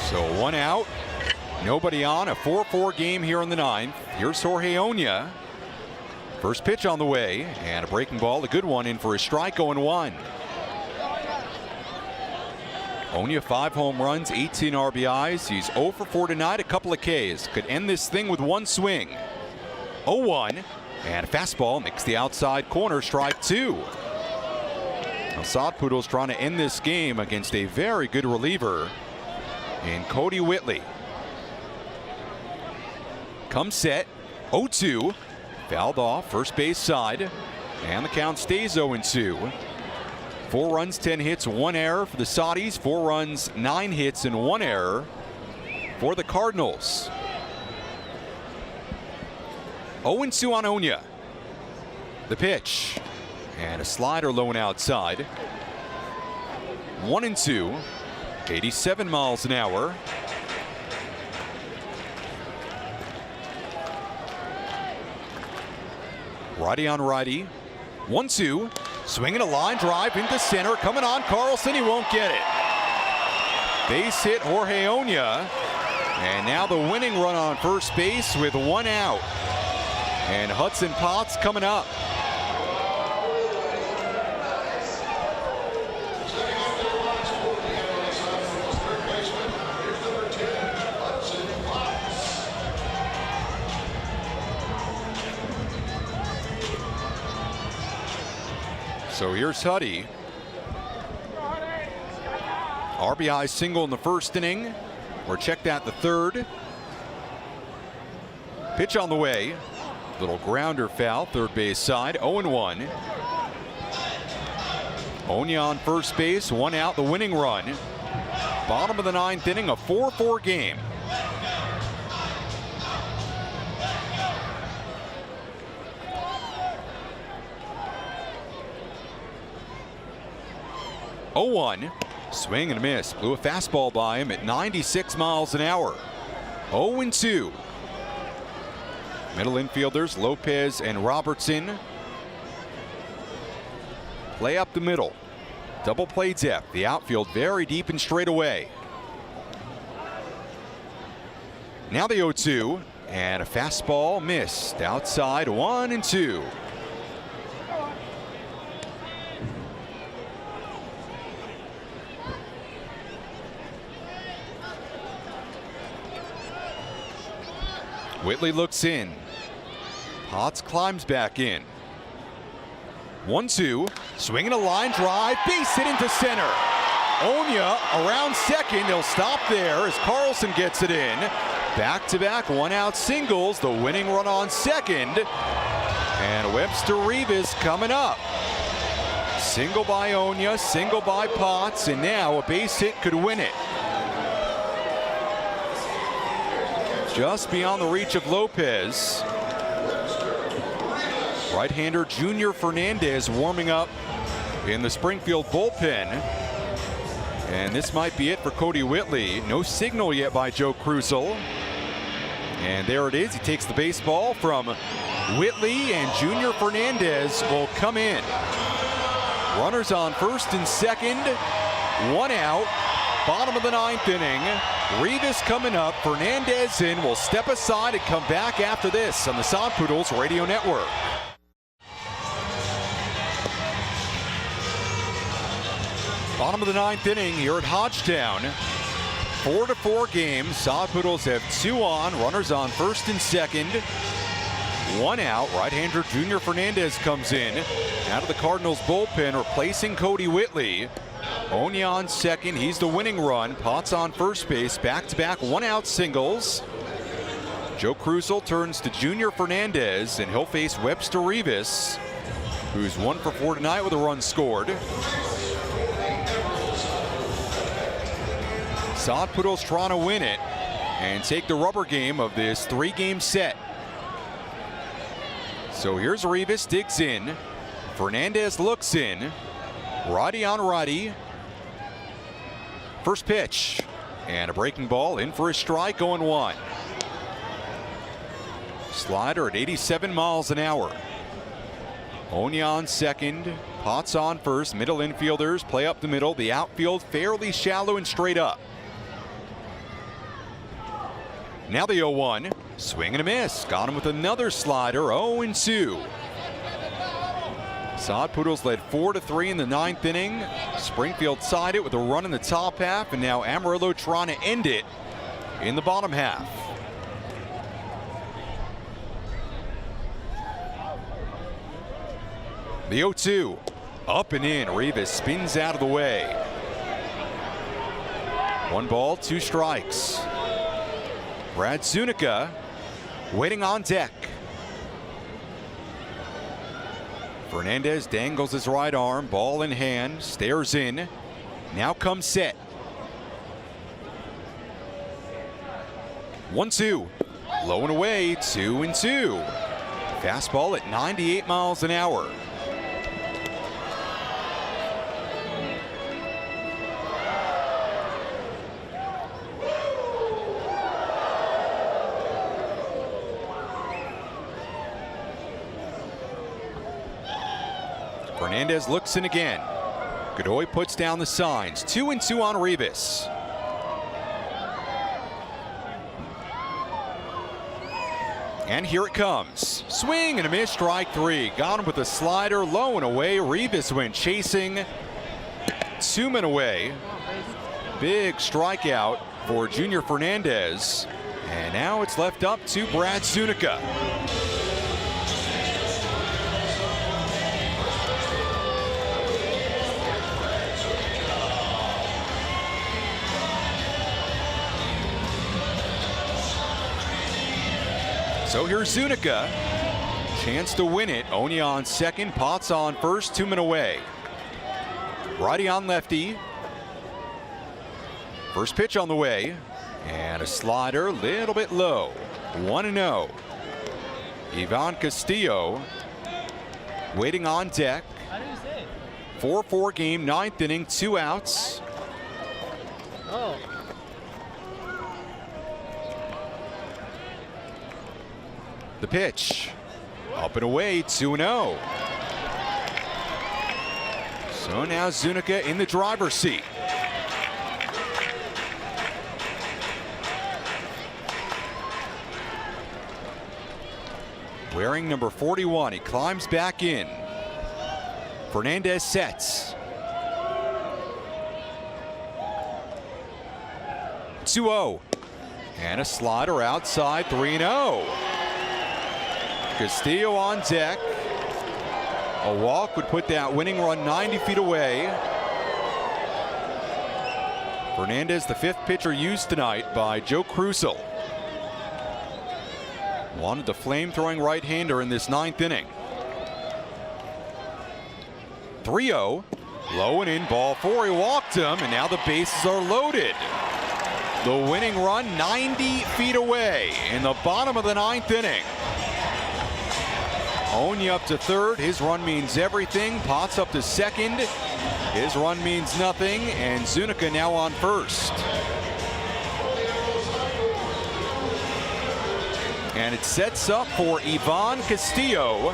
So 1 out, nobody on, a 4-4 game here in the 9th. Here's Jorge Oña. First pitch on the way, and a breaking ball, a good one in for a strike, 0-1. Oña 5 home runs, 18 RBIs. He's 0 for 4 tonight, a couple of Ks. Could end this thing with 1 swing. 0-1, and a fastball makes the outside corner, strike 2. Now Sod Poodles trying to end this game against a very good reliever in Cody Whitley. Come set, 0-2, fouled off, first base side, and the count stays 0-2. 4 runs, 10 hits, 1 error for the Saudis. 4 runs, 9 hits, and 1 error for the Cardinals. 0-2 on Oña. The pitch. And a slider low and outside. 1-2. 87 miles an hour. Righty on righty. 1-2. Swinging a line drive into center. Coming on Carlson. He won't get it. Base hit Jorge Oña. And now the winning run on first base with 1 out. And Hudson Potts coming up. So here's Huddy. RBI single in the first inning, or check that the third. Pitch on the way. Little grounder foul, third base side, 0-1. Oña on first base, 1 out, the winning run. Bottom of the 9th inning, a 4-4 game. Swing and a miss. Blew a fastball by him at 96 miles an hour. 0-2. Middle infielders Lopez and Robertson play up the middle. Double play depth. The outfield very deep and straight away. Now the 0-2. And a fastball missed. Outside 1-2. Whitley looks in. Potts climbs back in. 1-2. Swinging a line drive. Base hit into center. Onya around second. They'll stop there as Carlson gets it in. Back-to-back one-out singles. The winning run on second. And Webster Rivas coming up. Single by Onya, single by Potts, and now a base hit could win it. Just beyond the reach of Lopez. Right-hander Junior Fernandez warming up in the Springfield bullpen. And this might be it for Cody Whitley. No signal yet by Joe Krusel. And there it is. He takes the baseball from Whitley, and Junior Fernandez will come in. Runners on first and second. One out. Bottom of the ninth inning. Rivas coming up. Fernandez in. Will step aside and come back after this on the Sod Poodles Radio Network. Bottom of the ninth inning here at Hodgetown. 4-4 game. Sod Poodles have 2 on. Runners on first and second. 1 out. Right-hander Junior Fernandez comes in. Out of the Cardinals bullpen, replacing Cody Whitley. Onya on second. He's the winning run. Potts on first base. Back-to-back one-out singles. Joe Krusel turns to Junior Fernandez, and he'll face Webster Rivas, who's 1 for 4 tonight with a run scored. Sod Poodles trying to win it and take the rubber game of this 3-game set. So here's Rivas, digs in. Fernandez looks in. Righty on righty. First pitch. And a breaking ball in for a strike, 0-1. Slider at 87 miles an hour. Onya on second. Potts on first. Middle infielders play up the middle. The outfield fairly shallow and straight up. Now the 0-1. Swing and a miss. Got him with another slider. 0-2. Sod Poodles led 4-3 in the ninth inning. Springfield tied it with a run in the top half, and now Amarillo trying to end it in the bottom half. The 0-2. Up and in. Rivas spins out of the way. 1 ball, 2 strikes. Brad Zuniga waiting on deck. Fernandez dangles his right arm, ball in hand, stares in. Now comes set. 1-2. Low and away, 2-2. Fastball at 98 miles an hour. Fernandez looks in again. Godoy puts down the signs. 2-2 on Rivas. And here it comes. Swing and a miss, strike 3. Got him with a slider, low and away. Rivas went chasing. 2 men away. Big strikeout for Junior Fernandez. And now it's left up to Brad Zuniga. So here's Zuniga. Chance to win it. Onya on second. Potts on first. 2 men away. Righty on lefty. First pitch on the way. And a slider, little bit low. 1-0. Ivan Castillo waiting on deck. 4-4 game, 9th inning, 2 outs. Oh. The pitch. Up and away, 2-0. So now Zuniga in the driver's seat. wearing number 41. He climbs back in. Fernandez sets. 2-0. And a slider outside, 3-0. Castillo on deck. A walk would put that winning run 90 feet away. Fernandez, the 5th pitcher used tonight by Joe Crucial. Wanted the flame-throwing right-hander in this 9th inning. 3-0. Low and in, ball 4. He walked him, and now the bases are loaded. The winning run 90 feet away in the bottom of the 9th inning. Onya up to 3rd. His run means everything. Potts up to 2nd. His run means nothing. And Zuniga now on 1st. And it sets up for Ivan Castillo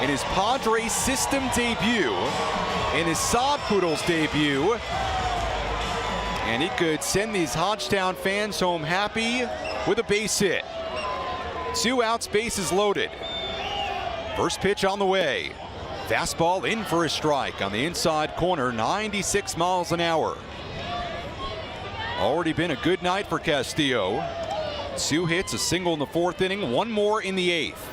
in his Padres system debut, in his Sod Poodles debut. And he could send these Hodgetown fans home happy with a base hit. 2 outs, bases loaded. First pitch on the way. Fastball in for a strike on the inside corner, 96 miles an hour. Already been a good night for Castillo. 2 hits, a single in the 4th inning, 1 more in the 8th.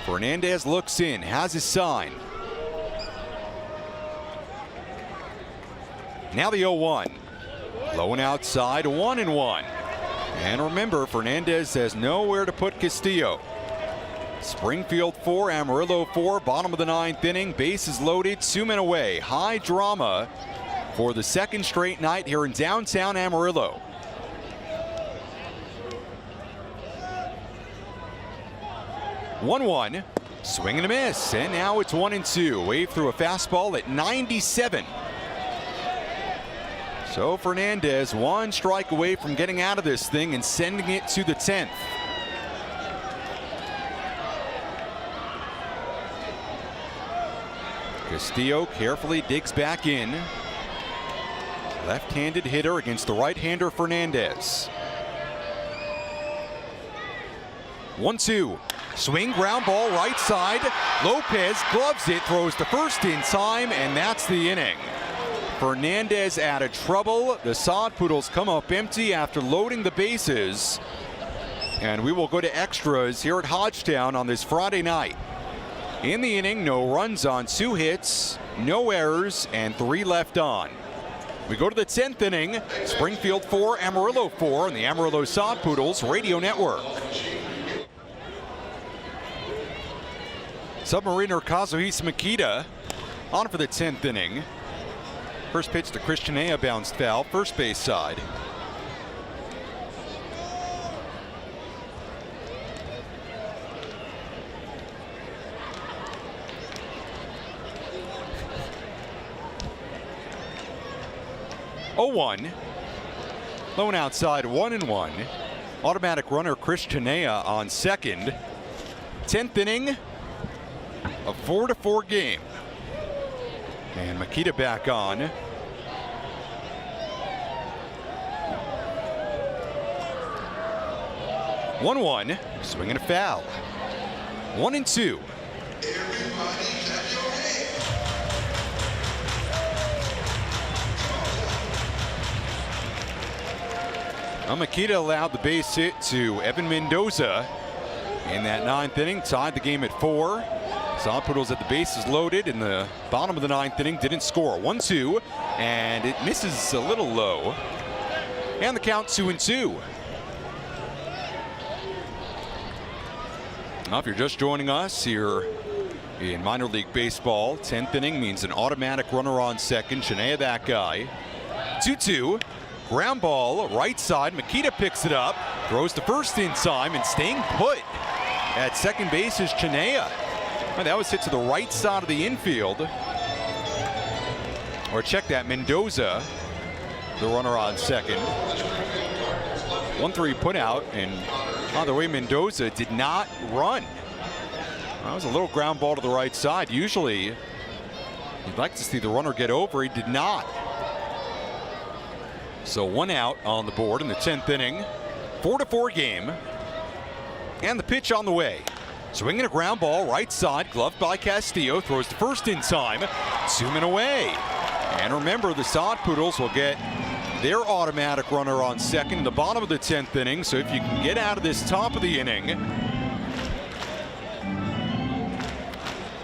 Fernandez looks in, has his sign. Now the 0-1. Low and outside, 1-1. And remember, Fernandez has nowhere to put Castillo. Springfield 4, Amarillo 4, bottom of the 9th inning. Bases loaded, 2 men away. High drama for the 2nd straight night here in downtown Amarillo. One, swing and a miss, and now it's 1-2. Wave through a fastball at 97. So Fernandez 1 strike away from getting out of this thing and sending it to the 10th. Castillo carefully digs back in. Left-handed hitter against the right-hander Fernandez. 1-2. Swing, ground ball, right side. Lopez gloves it, throws to first in time, and that's the inning. Fernandez out of trouble. The Sod Poodles come up empty after loading the bases. And we will go to extras here at Hodgetown on this Friday night. In the inning, no runs on 2 hits, no errors, and 3 left on. We go to the 10th inning. Springfield 4, Amarillo 4 on the Amarillo Sod Poodles Radio Network. Submariner Kazuhisa Makita on for the 10th inning. First pitch to Christian Aya, bounced foul, first base side. Low and outside, 1-1. Automatic runner Christian Aya on 2nd. 10th inning, a 4-4 game. And Makita back on. One, swing and a foul. 1-2. Makita allowed the base hit to Evan Mendoza in that 9th inning, tied the game at 4. Sod Poodles at the bases loaded in the bottom of the 9th inning, didn't score. 1-2, and it misses a little low. And the count 2-2. Now, if you're just joining us here in minor league baseball, 10th inning means an automatic runner on 2nd. Chinea that guy. 2-2. Ground ball, right side. Makita picks it up, throws to first in time, and staying put at second base is Chinea. That was hit to the right side of the infield. Or check that, Mendoza, the runner on 2nd. 1-3 put out, and by the way, Mendoza did not run. That was a little ground ball to the right side. Usually, you'd like to see the runner get over. He did not. So 1 out on the board in the 10th inning. 4-4 game. And the pitch on the way. Swinging a ground ball right side, gloved by Castillo, throws to first in time. 2 men away. And remember, the Sod Poodles will get their automatic runner on second in the bottom of the 10th inning. So if you can get out of this top of the inning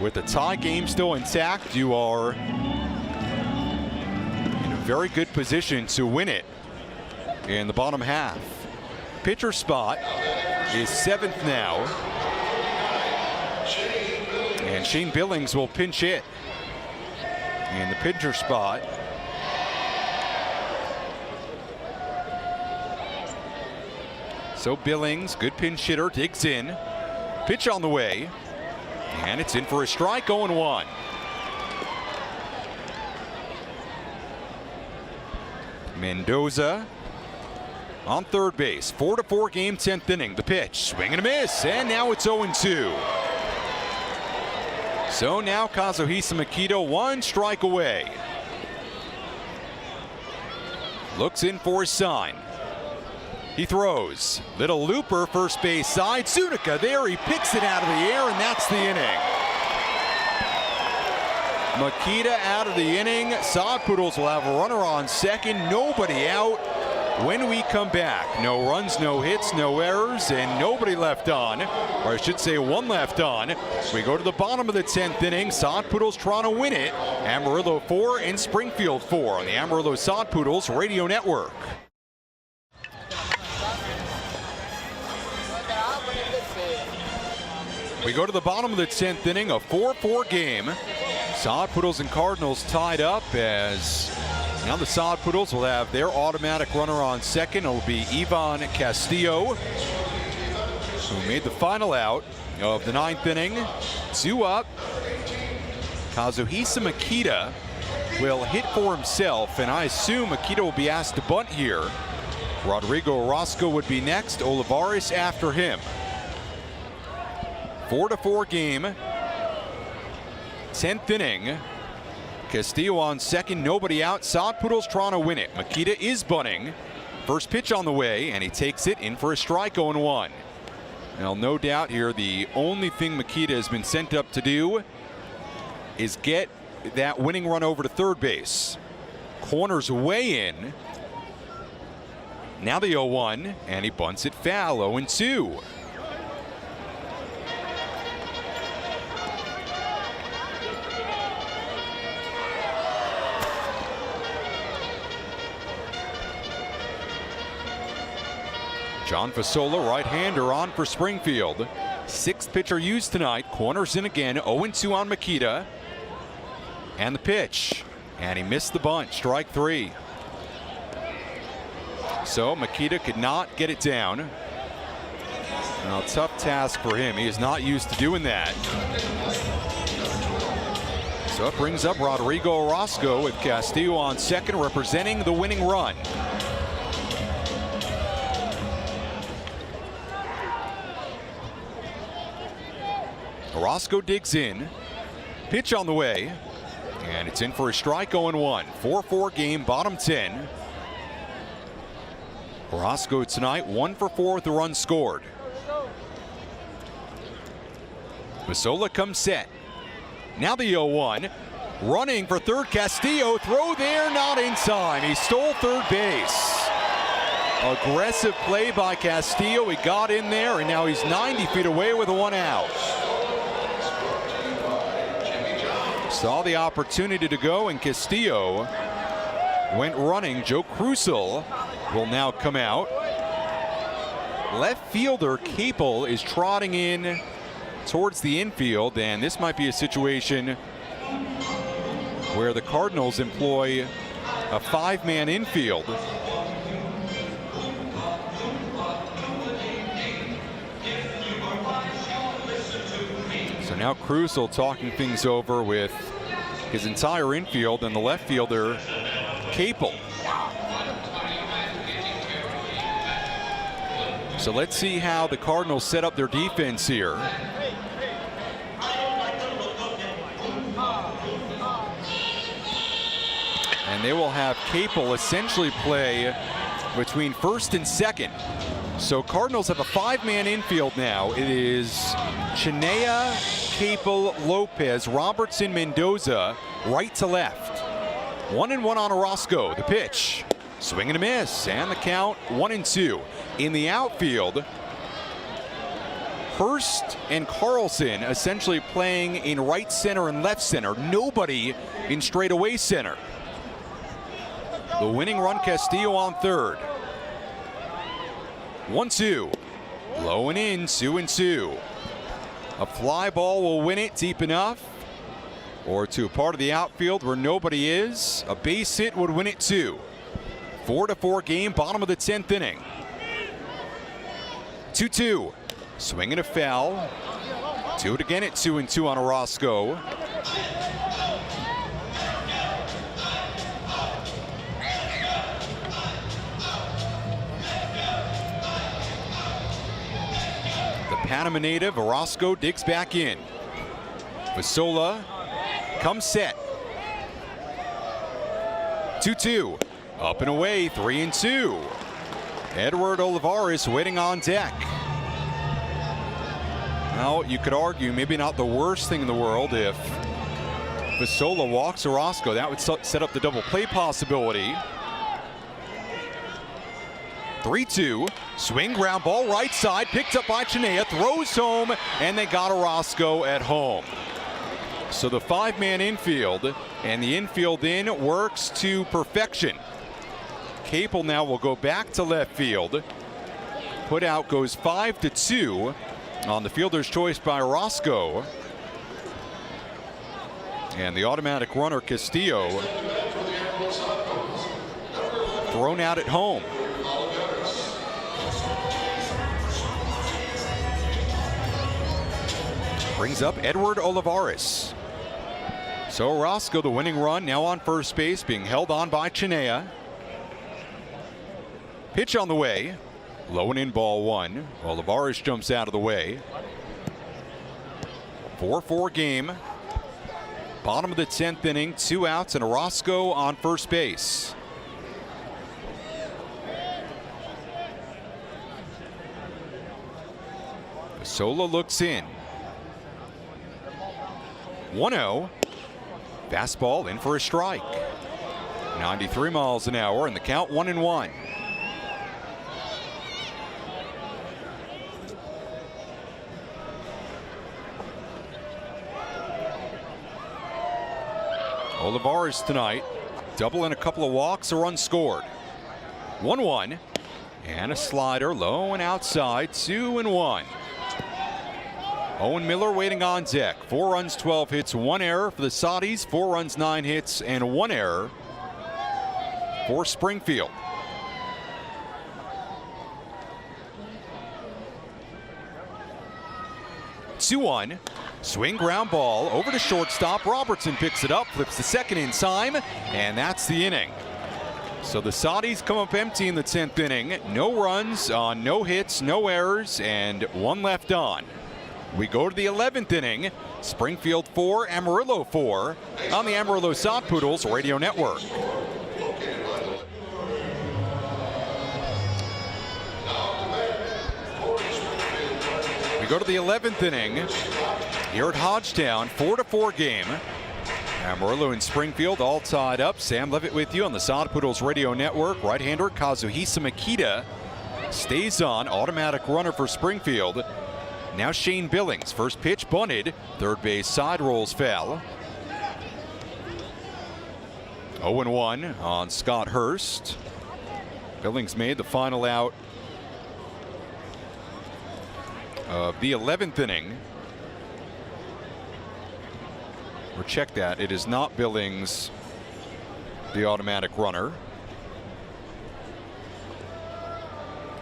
with the tie game still intact, you are in a very good position to win it in the bottom half. Pitcher spot is 7th now. And Shane Billings will pinch hit in the pitcher spot. So Billings, good pinch hitter, digs in. Pitch on the way. And it's in for a strike, 0-1. Mendoza on third base. 4-4 game, 10th inning. The pitch, swing and a miss, and now it's 0-2. So now Kazuhisa Makita 1 strike away. Looks in for a sign. He throws. Little looper, first base side. Zuniga there, he picks it out of the air, and that's the inning. Makita out of the inning. Sod Poodles will have a runner on second, nobody out. When we come back, no runs, no hits, no errors, and nobody left on, or I should say 1 left on. We go to the bottom of the 10th inning. Sod Poodles trying to win it. Amarillo 4 and Springfield 4 on the Amarillo Sod Poodles Radio Network. We go to the bottom of the 10th inning, a 4-4 game. Sod Poodles and Cardinals tied up as now the Sod Poodles will have their automatic runner on second. It'll be Ivan Castillo, who made the final out of the 9th inning. 2 up. Kazuhisa Makita will hit for himself, and I assume Makita will be asked to bunt here. Rodrigo Orozco would be next, Olivares after him. 4-4 game. 10th inning. Castillo on second, nobody out. Sod Poodles trying to win it. Makita is bunting. First pitch on the way, and he takes it in for a strike, 0-1. Now, no doubt here, the only thing Makita has been sent up to do is get that winning run over to third base. Corners way in. Now the 0-1, and he bunts it foul, 0-2. John Fasola, right-hander, on for Springfield. 6th pitcher used tonight. Corners in again. 0-2 on Makita. And the pitch. And he missed the bunt. Strike 3. So Makita could not get it down. Now, tough task for him. He is not used to doing that. So it brings up Rodrigo Orozco with Castillo on second, representing the winning run. Orozco digs in. Pitch on the way. And it's in for a strike, 0-1. 4-4 game, bottom 10. Orozco tonight 1 for 4 with the run scored. Fasola comes set. Now the 0-1. Running for third, Castillo. Throw there, not in time. He stole third base. Aggressive play by Castillo. He got in there, and now he's 90 feet away with a 1 out. Saw the opportunity to go, and Castillo went running. Joe Crucial will now come out. Left fielder Capel is trotting in towards the infield, and this might be a situation where the Cardinals employ a 5-man infield. So now Crucial talking things over with his entire infield and the left fielder Capel. So let's see how the Cardinals set up their defense here. And they will have Capel essentially play between first and second. So Cardinals have a 5-man infield now. It is Chinea, Capel, Lopez, Robertson, Mendoza, right to left. 1-1 on Orozco. The pitch. Swing and a miss. And the count 1-2. In the outfield, Hurst and Carlson essentially playing in right center and left center. Nobody in straightaway center. The winning run, Castillo on third. 1-2. Low and in, 2-2. A fly ball will win it deep enough, or to a part of the outfield where nobody is. A base hit would win it too. 4-4 game, bottom of the 10th inning. 2-2. Swing and a foul. Do it again at 2-2 on Orozco. The Panama native Orozco digs back in. Vasola comes set. 2-2. Up and away, 3-2. Edward Olivares waiting on deck. Now, you could argue maybe not the worst thing in the world if Vasola walks Orozco. That would set up the double play possibility. 3-2. Swing, ground ball, right side, picked up by Chinea, throws home, and they got Orozco at home. So the 5-man infield, and the infield in works to perfection. Capel now will go back to left field. Put out goes 5-2 on the fielder's choice by Orozco. And the automatic runner, Castillo, thrown out at home. Brings up Edward Olivares. So Orozco, the winning run, now on first base, being held on by Chinea. Pitch on the way. Low and in, ball one. Olivares jumps out of the way. 4-4 game. Bottom of the 10th inning, 2 outs, and Orozco on first base. Vasola looks in. 1-0. Fastball in for a strike. 93 miles an hour, and the count 1-1. Olivares tonight, double and a couple of walks are unscored. 1-1, and a slider low and outside, 2-1. Owen Miller waiting on deck. 4 runs, 12 hits, 1 error for the Soddies. 4 runs, 9 hits, and 1 error for Springfield. Two-1. Swing, ground ball over to shortstop. Robertson picks it up, flips the second in time, and that's the inning. So the Soddies come up empty in the 10th inning. No runs on no hits, no errors, and 1 left on. We go to the 11th inning. Springfield 4, Amarillo 4 on the Amarillo Sod Poodles radio network. We go to the 11th inning here at Hodgetown, 4-4 game. Amarillo and Springfield all tied up. Sam Levitt with you on the Sod Poodles radio network. Right-hander Kazuhisa Makita stays on. Automatic runner for Springfield. Now Shane Billings. First pitch bunted. Third base side rolls foul. 0-1 on Scott Hurst. Billings made the final out of the 11th inning. Or check that. It is not Billings, the automatic runner.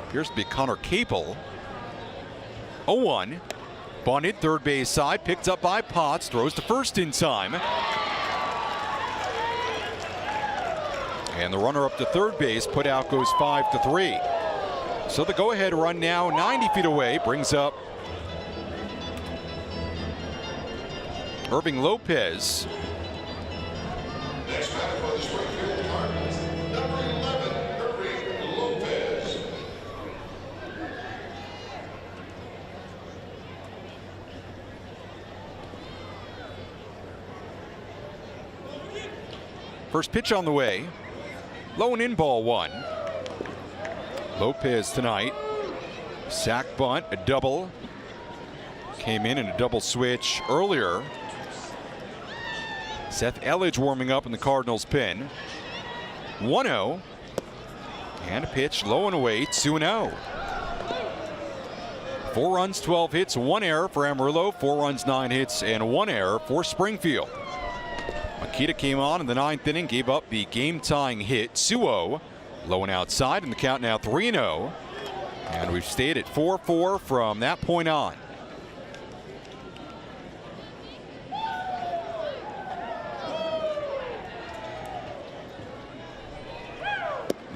Appears to be Connor Capel. 0-1. Bunted, third base side, picked up by Potts, throws to first in time. And the runner up to third base, put out goes 5-3. So the go-ahead run now 90 feet away brings up Irving Lopez. Next batter for the Springfield Cardinals, number 11, Irving Lopez. First pitch on the way. Low and in, ball one. Lopez tonight. Sack bunt, a double. Came in a double switch earlier. Seth Elledge warming up in the Cardinals pen. 1-0. And a pitch low and away, 2-0. 4 runs, 12 hits, 1 error for Amarillo. 4 runs, 9 hits, and 1 error for Springfield. Makita came on in the 9th inning, gave up the game-tying hit, 2-0. Low and outside, and the count now 3-0. And we've stayed at 4-4 from that point on.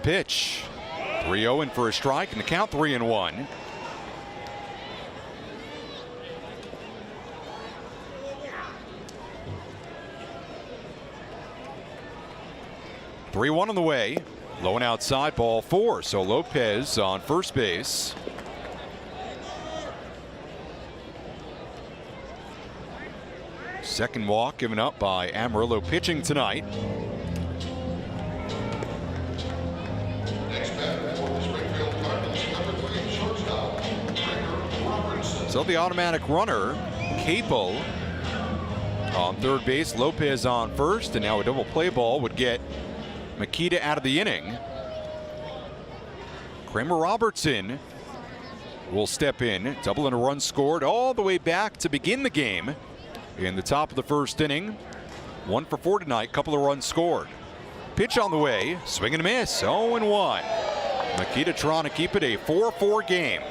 Pitch. 3-0 in for a strike, and the count 3-1. Three-one on the way. Low and outside, ball 4. So Lopez on first base. Second walk given up by Amarillo pitching tonight. So the automatic runner, Capel, on third base, Lopez on first, and now a double play ball would get Makita out of the inning. Kramer Robertson will step in, double and a run scored all the way back to begin the game in the top of the first inning. 1 for 4 tonight, couple of runs scored. Pitch on the way, swing and a miss, 0-1. Makita trying to keep it a 4-4 game.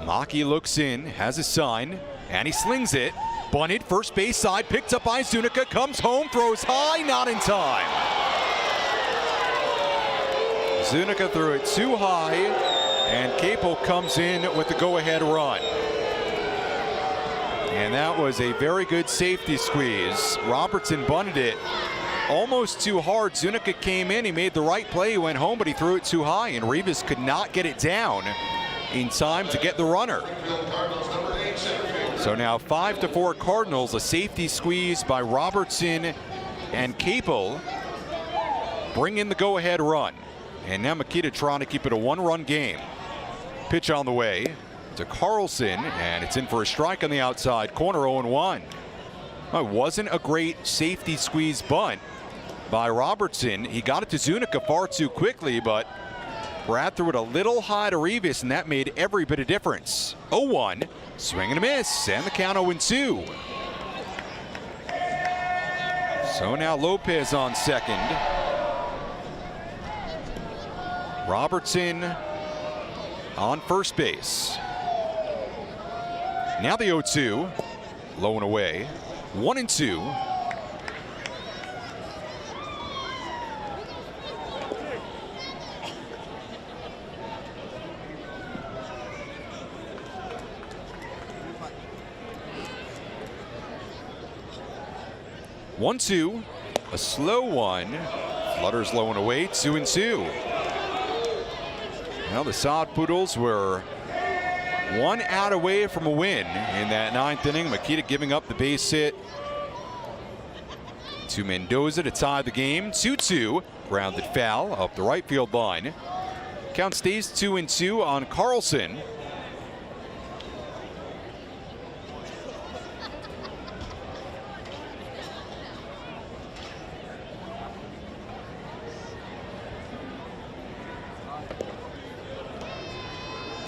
Maki looks in, has a sign, and he slings it. Bunted, first base side, picked up by Zuniga, comes home, throws high, not in time. Zuniga threw it too high, and Capel comes in with the go-ahead run. And that was a very good safety squeeze. Robertson bunted it almost too hard. Zuniga came in, he made the right play, he went home, but he threw it too high, and Rivas could not get it down in time to get the runner. So now 5-4 Cardinals, a safety squeeze by Robertson and Capel bring in the go-ahead run. And now Makita trying to keep it a 1-run game. Pitch on the way to Carlson, and it's in for a strike on the outside corner, 0-1. It wasn't a great safety squeeze bunt by Robertson. He got it to Zuniga far too quickly, but Brad threw it a little high to Rivas, and that made every bit of difference. 0-1, swing and a miss, and the count 0-2. So now Lopez on second. Robertson on first base. Now the 0-2, low and away, 1-2. One, two, a slow one, flutters low and away, 2-2. Well, the Sod Poodles were 1 out away from a win in that 9th inning. Makita giving up the base hit to Mendoza to tie the game. 2-2, grounded foul up the right field line. Count stays 2-2 on Carlson.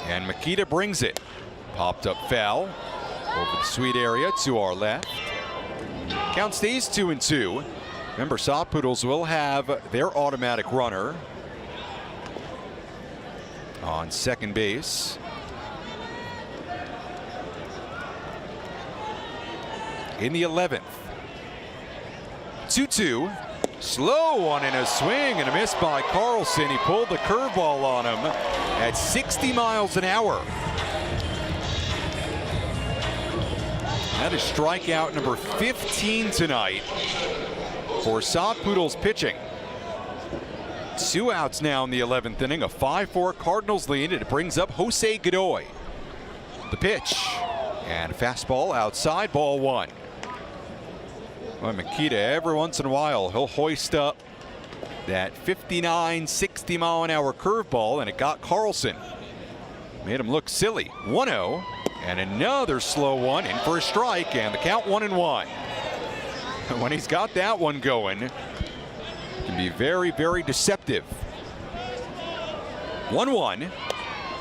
And Makita brings it. Popped up foul over the sweet area to our left. Count stays 2-2. Remember, Sod Poodles will have their automatic runner on second base. In the 11th. 2-2. Slow one in a swing and a miss by Carlson. He pulled the curveball on him at 60 miles an hour. That is strikeout number 15 tonight for Sod Poodles pitching. 2 outs now in the 11th inning. A 5-4 Cardinals lead, and it brings up Jose Godoy. The pitch, and a fastball outside, ball 1. Well, Makita, every once in a while, he'll hoist up that 59, 60 mile an hour curveball, and it got Carlson. Made him look silly. 1-0, and another slow one in for a strike, and the count 1-1. When he's got that one going, it can be very, very deceptive. 1-1.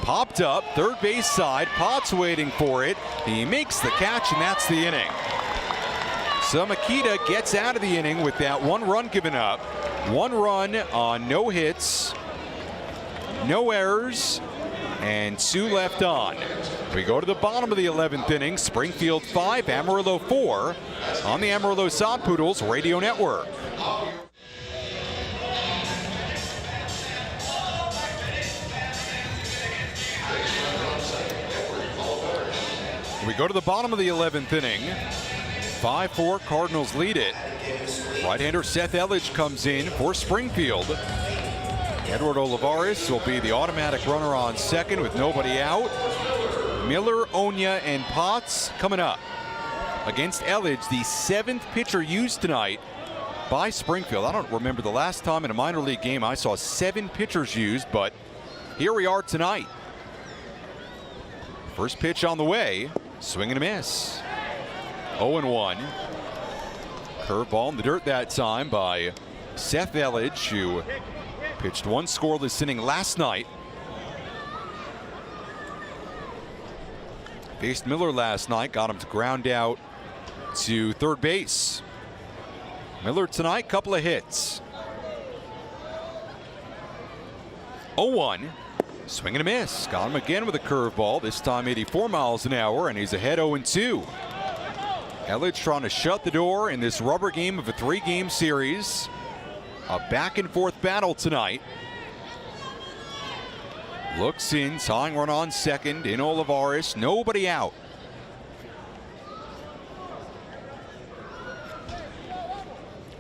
Popped up, third base side. Potts waiting for it. He makes the catch, and that's the inning. So Makita gets out of the inning with that 1 run given up. 1 run on no hits, no errors, and 2 left on. We go to the bottom of the 11th inning. Springfield 5, Amarillo 4 on the Amarillo Sod Poodles Radio Network. We go to the bottom of the 11th inning. 5-4 Cardinals lead it. Right-hander Seth Elledge comes in for Springfield. Edward Olivares will be the automatic runner on second with nobody out. Miller, Onya, and Potts coming up against Elledge, the 7th pitcher used tonight by Springfield. I don't remember the last time in a minor league game I saw 7 pitchers used, but here we are tonight. First pitch on the way, swing and a miss. 0-1. Curveball in the dirt that time by Seth Elledge, who pitched 1 scoreless inning last night. Faced Miller last night, got him to ground out to third base. Miller tonight, couple of hits. 0-1. Swing and a miss. Got him again with a curveball, this time 84 miles an hour, and he's ahead 0-2. Elledge trying to shut the door in this rubber game of a 3-game series. A back and forth battle tonight. Looks in, tying run on second in Olivares, nobody out.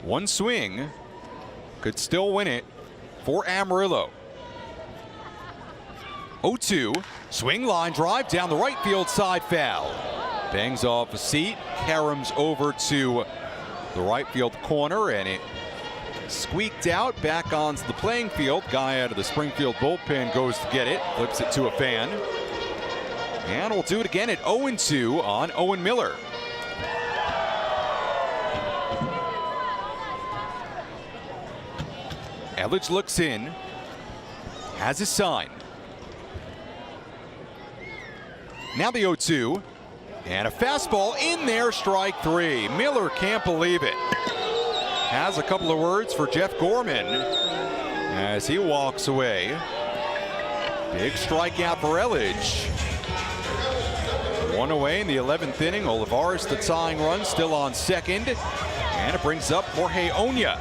One swing could still win it for Amarillo. 0-2, swing, line drive down the right field side, foul. Bangs off a seat, caroms over to the right field corner, and it squeaked out back onto the playing field. Guy out of the Springfield bullpen goes to get it, flips it to a fan. And we'll do it again at 0-2 on Owen Miller. Elledge looks in, has his sign. Now the 0-2, and a fastball in there, strike 3. Miller can't believe it. Has a couple of words for Jeff Gorman as he walks away. Big strikeout for Elledge. 1 away in the 11th inning. Olivares, the tying run, still on second, and it brings up Jorge Onya.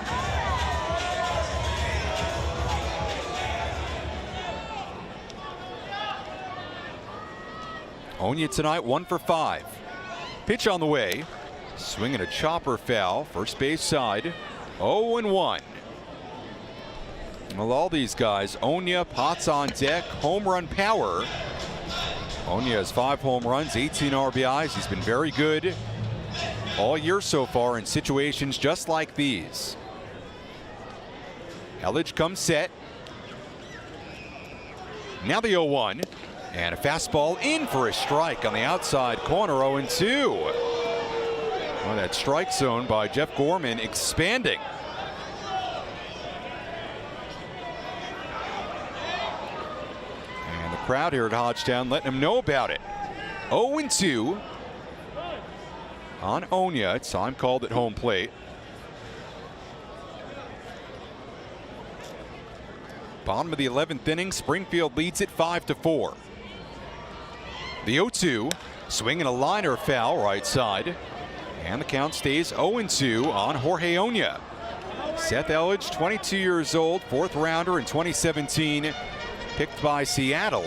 Onya tonight 1 for 5. Pitch on the way. Swinging a chopper foul. First base side. 0-1. Well, all these guys, Onya, Potts on deck, home run power. Onya has 5 home runs, 18 RBIs. He's been very good all year so far in situations just like these. Elledge comes set. Now the 0-1. And a fastball in for a strike on the outside corner, 0-2. Well, that strike zone by Jeff Gorman expanding. And the crowd here at Hodgetown letting him know about it. 0-2 on Onya. It's time called at home plate. Bottom of the 11th inning, Springfield leads it 5-4. The 0-2, swinging a liner foul right side, and the count stays 0-2 on Jorge Onya. Seth Elledge, 22 years old, 4th rounder in 2017, picked by Seattle.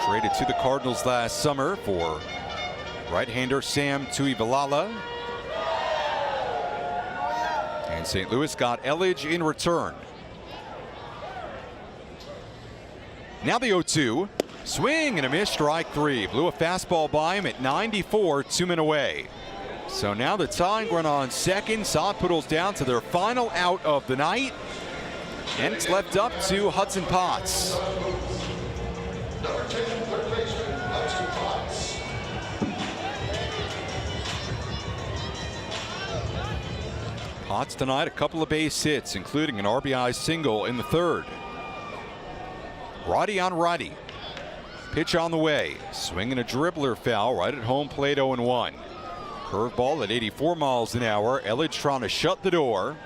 Traded to the Cardinals last summer for right-hander Sam Tuivalala. And St. Louis got Elledge in return. Now the 0-2. Swing and a miss, strike three. Blew a fastball by him at 94, 2 men away. So now the tying run on second. Sod Poodles down to their final out of the night. And it's left up to Hudson Potts. Potts tonight, a couple of base hits, including an RBI single in the third. Righty on righty. Pitch on the way. Swinging a dribbler foul right at home plate, 0-1. Curveball at 84 miles an hour. Elledge trying to shut the door.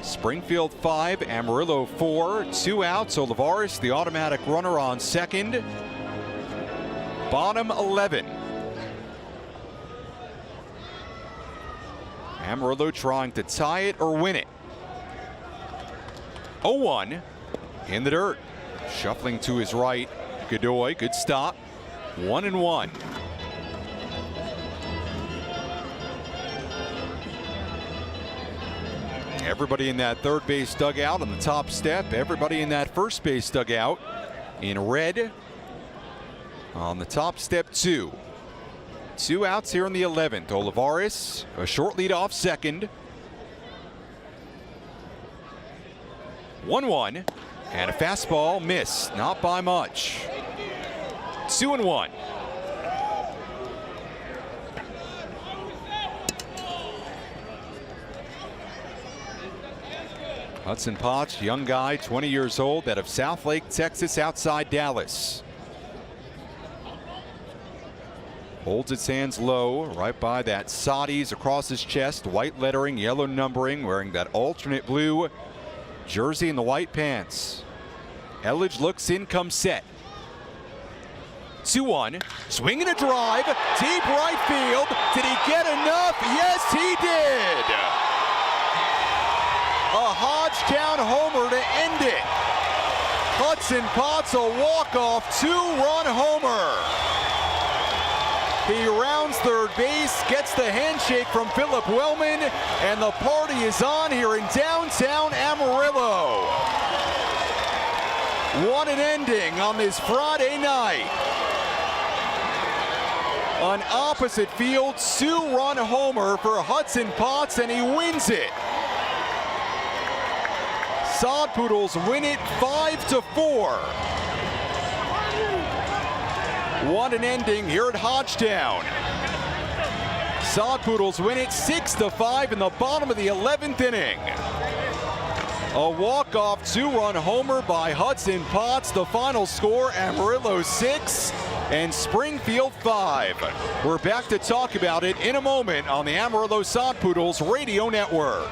Springfield 5, Amarillo 4. 2 outs. Olivares, the automatic runner on second. Bottom 11. Amarillo trying to tie it or win it. 0-1 in the dirt. Shuffling to his right. Godoy, good stop. 1-1. Everybody in that third base dugout on the top step. Everybody in that first base dugout in red on the top step, 2. 2 outs here in the 11th. Olivares, a short lead off second. 1-1. And a fastball missed, not by much. 2-1. Hudson Potts, young guy, 20 years old, out of Southlake, Texas, outside Dallas. Holds its hands low, right by that Soddies across his chest, white lettering, yellow numbering, wearing that alternate blue jersey and the white pants. Elledge looks in, comes set. 2-1, swinging a drive, deep right field. Did he get enough? Yes, he did. A Hodgetown homer to end it. Hudson Potts, a walk-off 2-run homer. He rounds third base, gets the handshake from Philip Wellman, and the party is on here in downtown Amarillo. What an ending on this Friday night. An opposite field 2-run homer for Hudson Potts, and he wins it. Sod Poodles win it 5-4. What an ending here at Hodgetown. Sod Poodles win it 6-5 in the bottom of the 11th inning. A walk-off 2-run homer by Hudson Potts. The final score, Amarillo 6 and Springfield 5. We're back to talk about it in a moment on the Amarillo Sod Poodles Radio Network.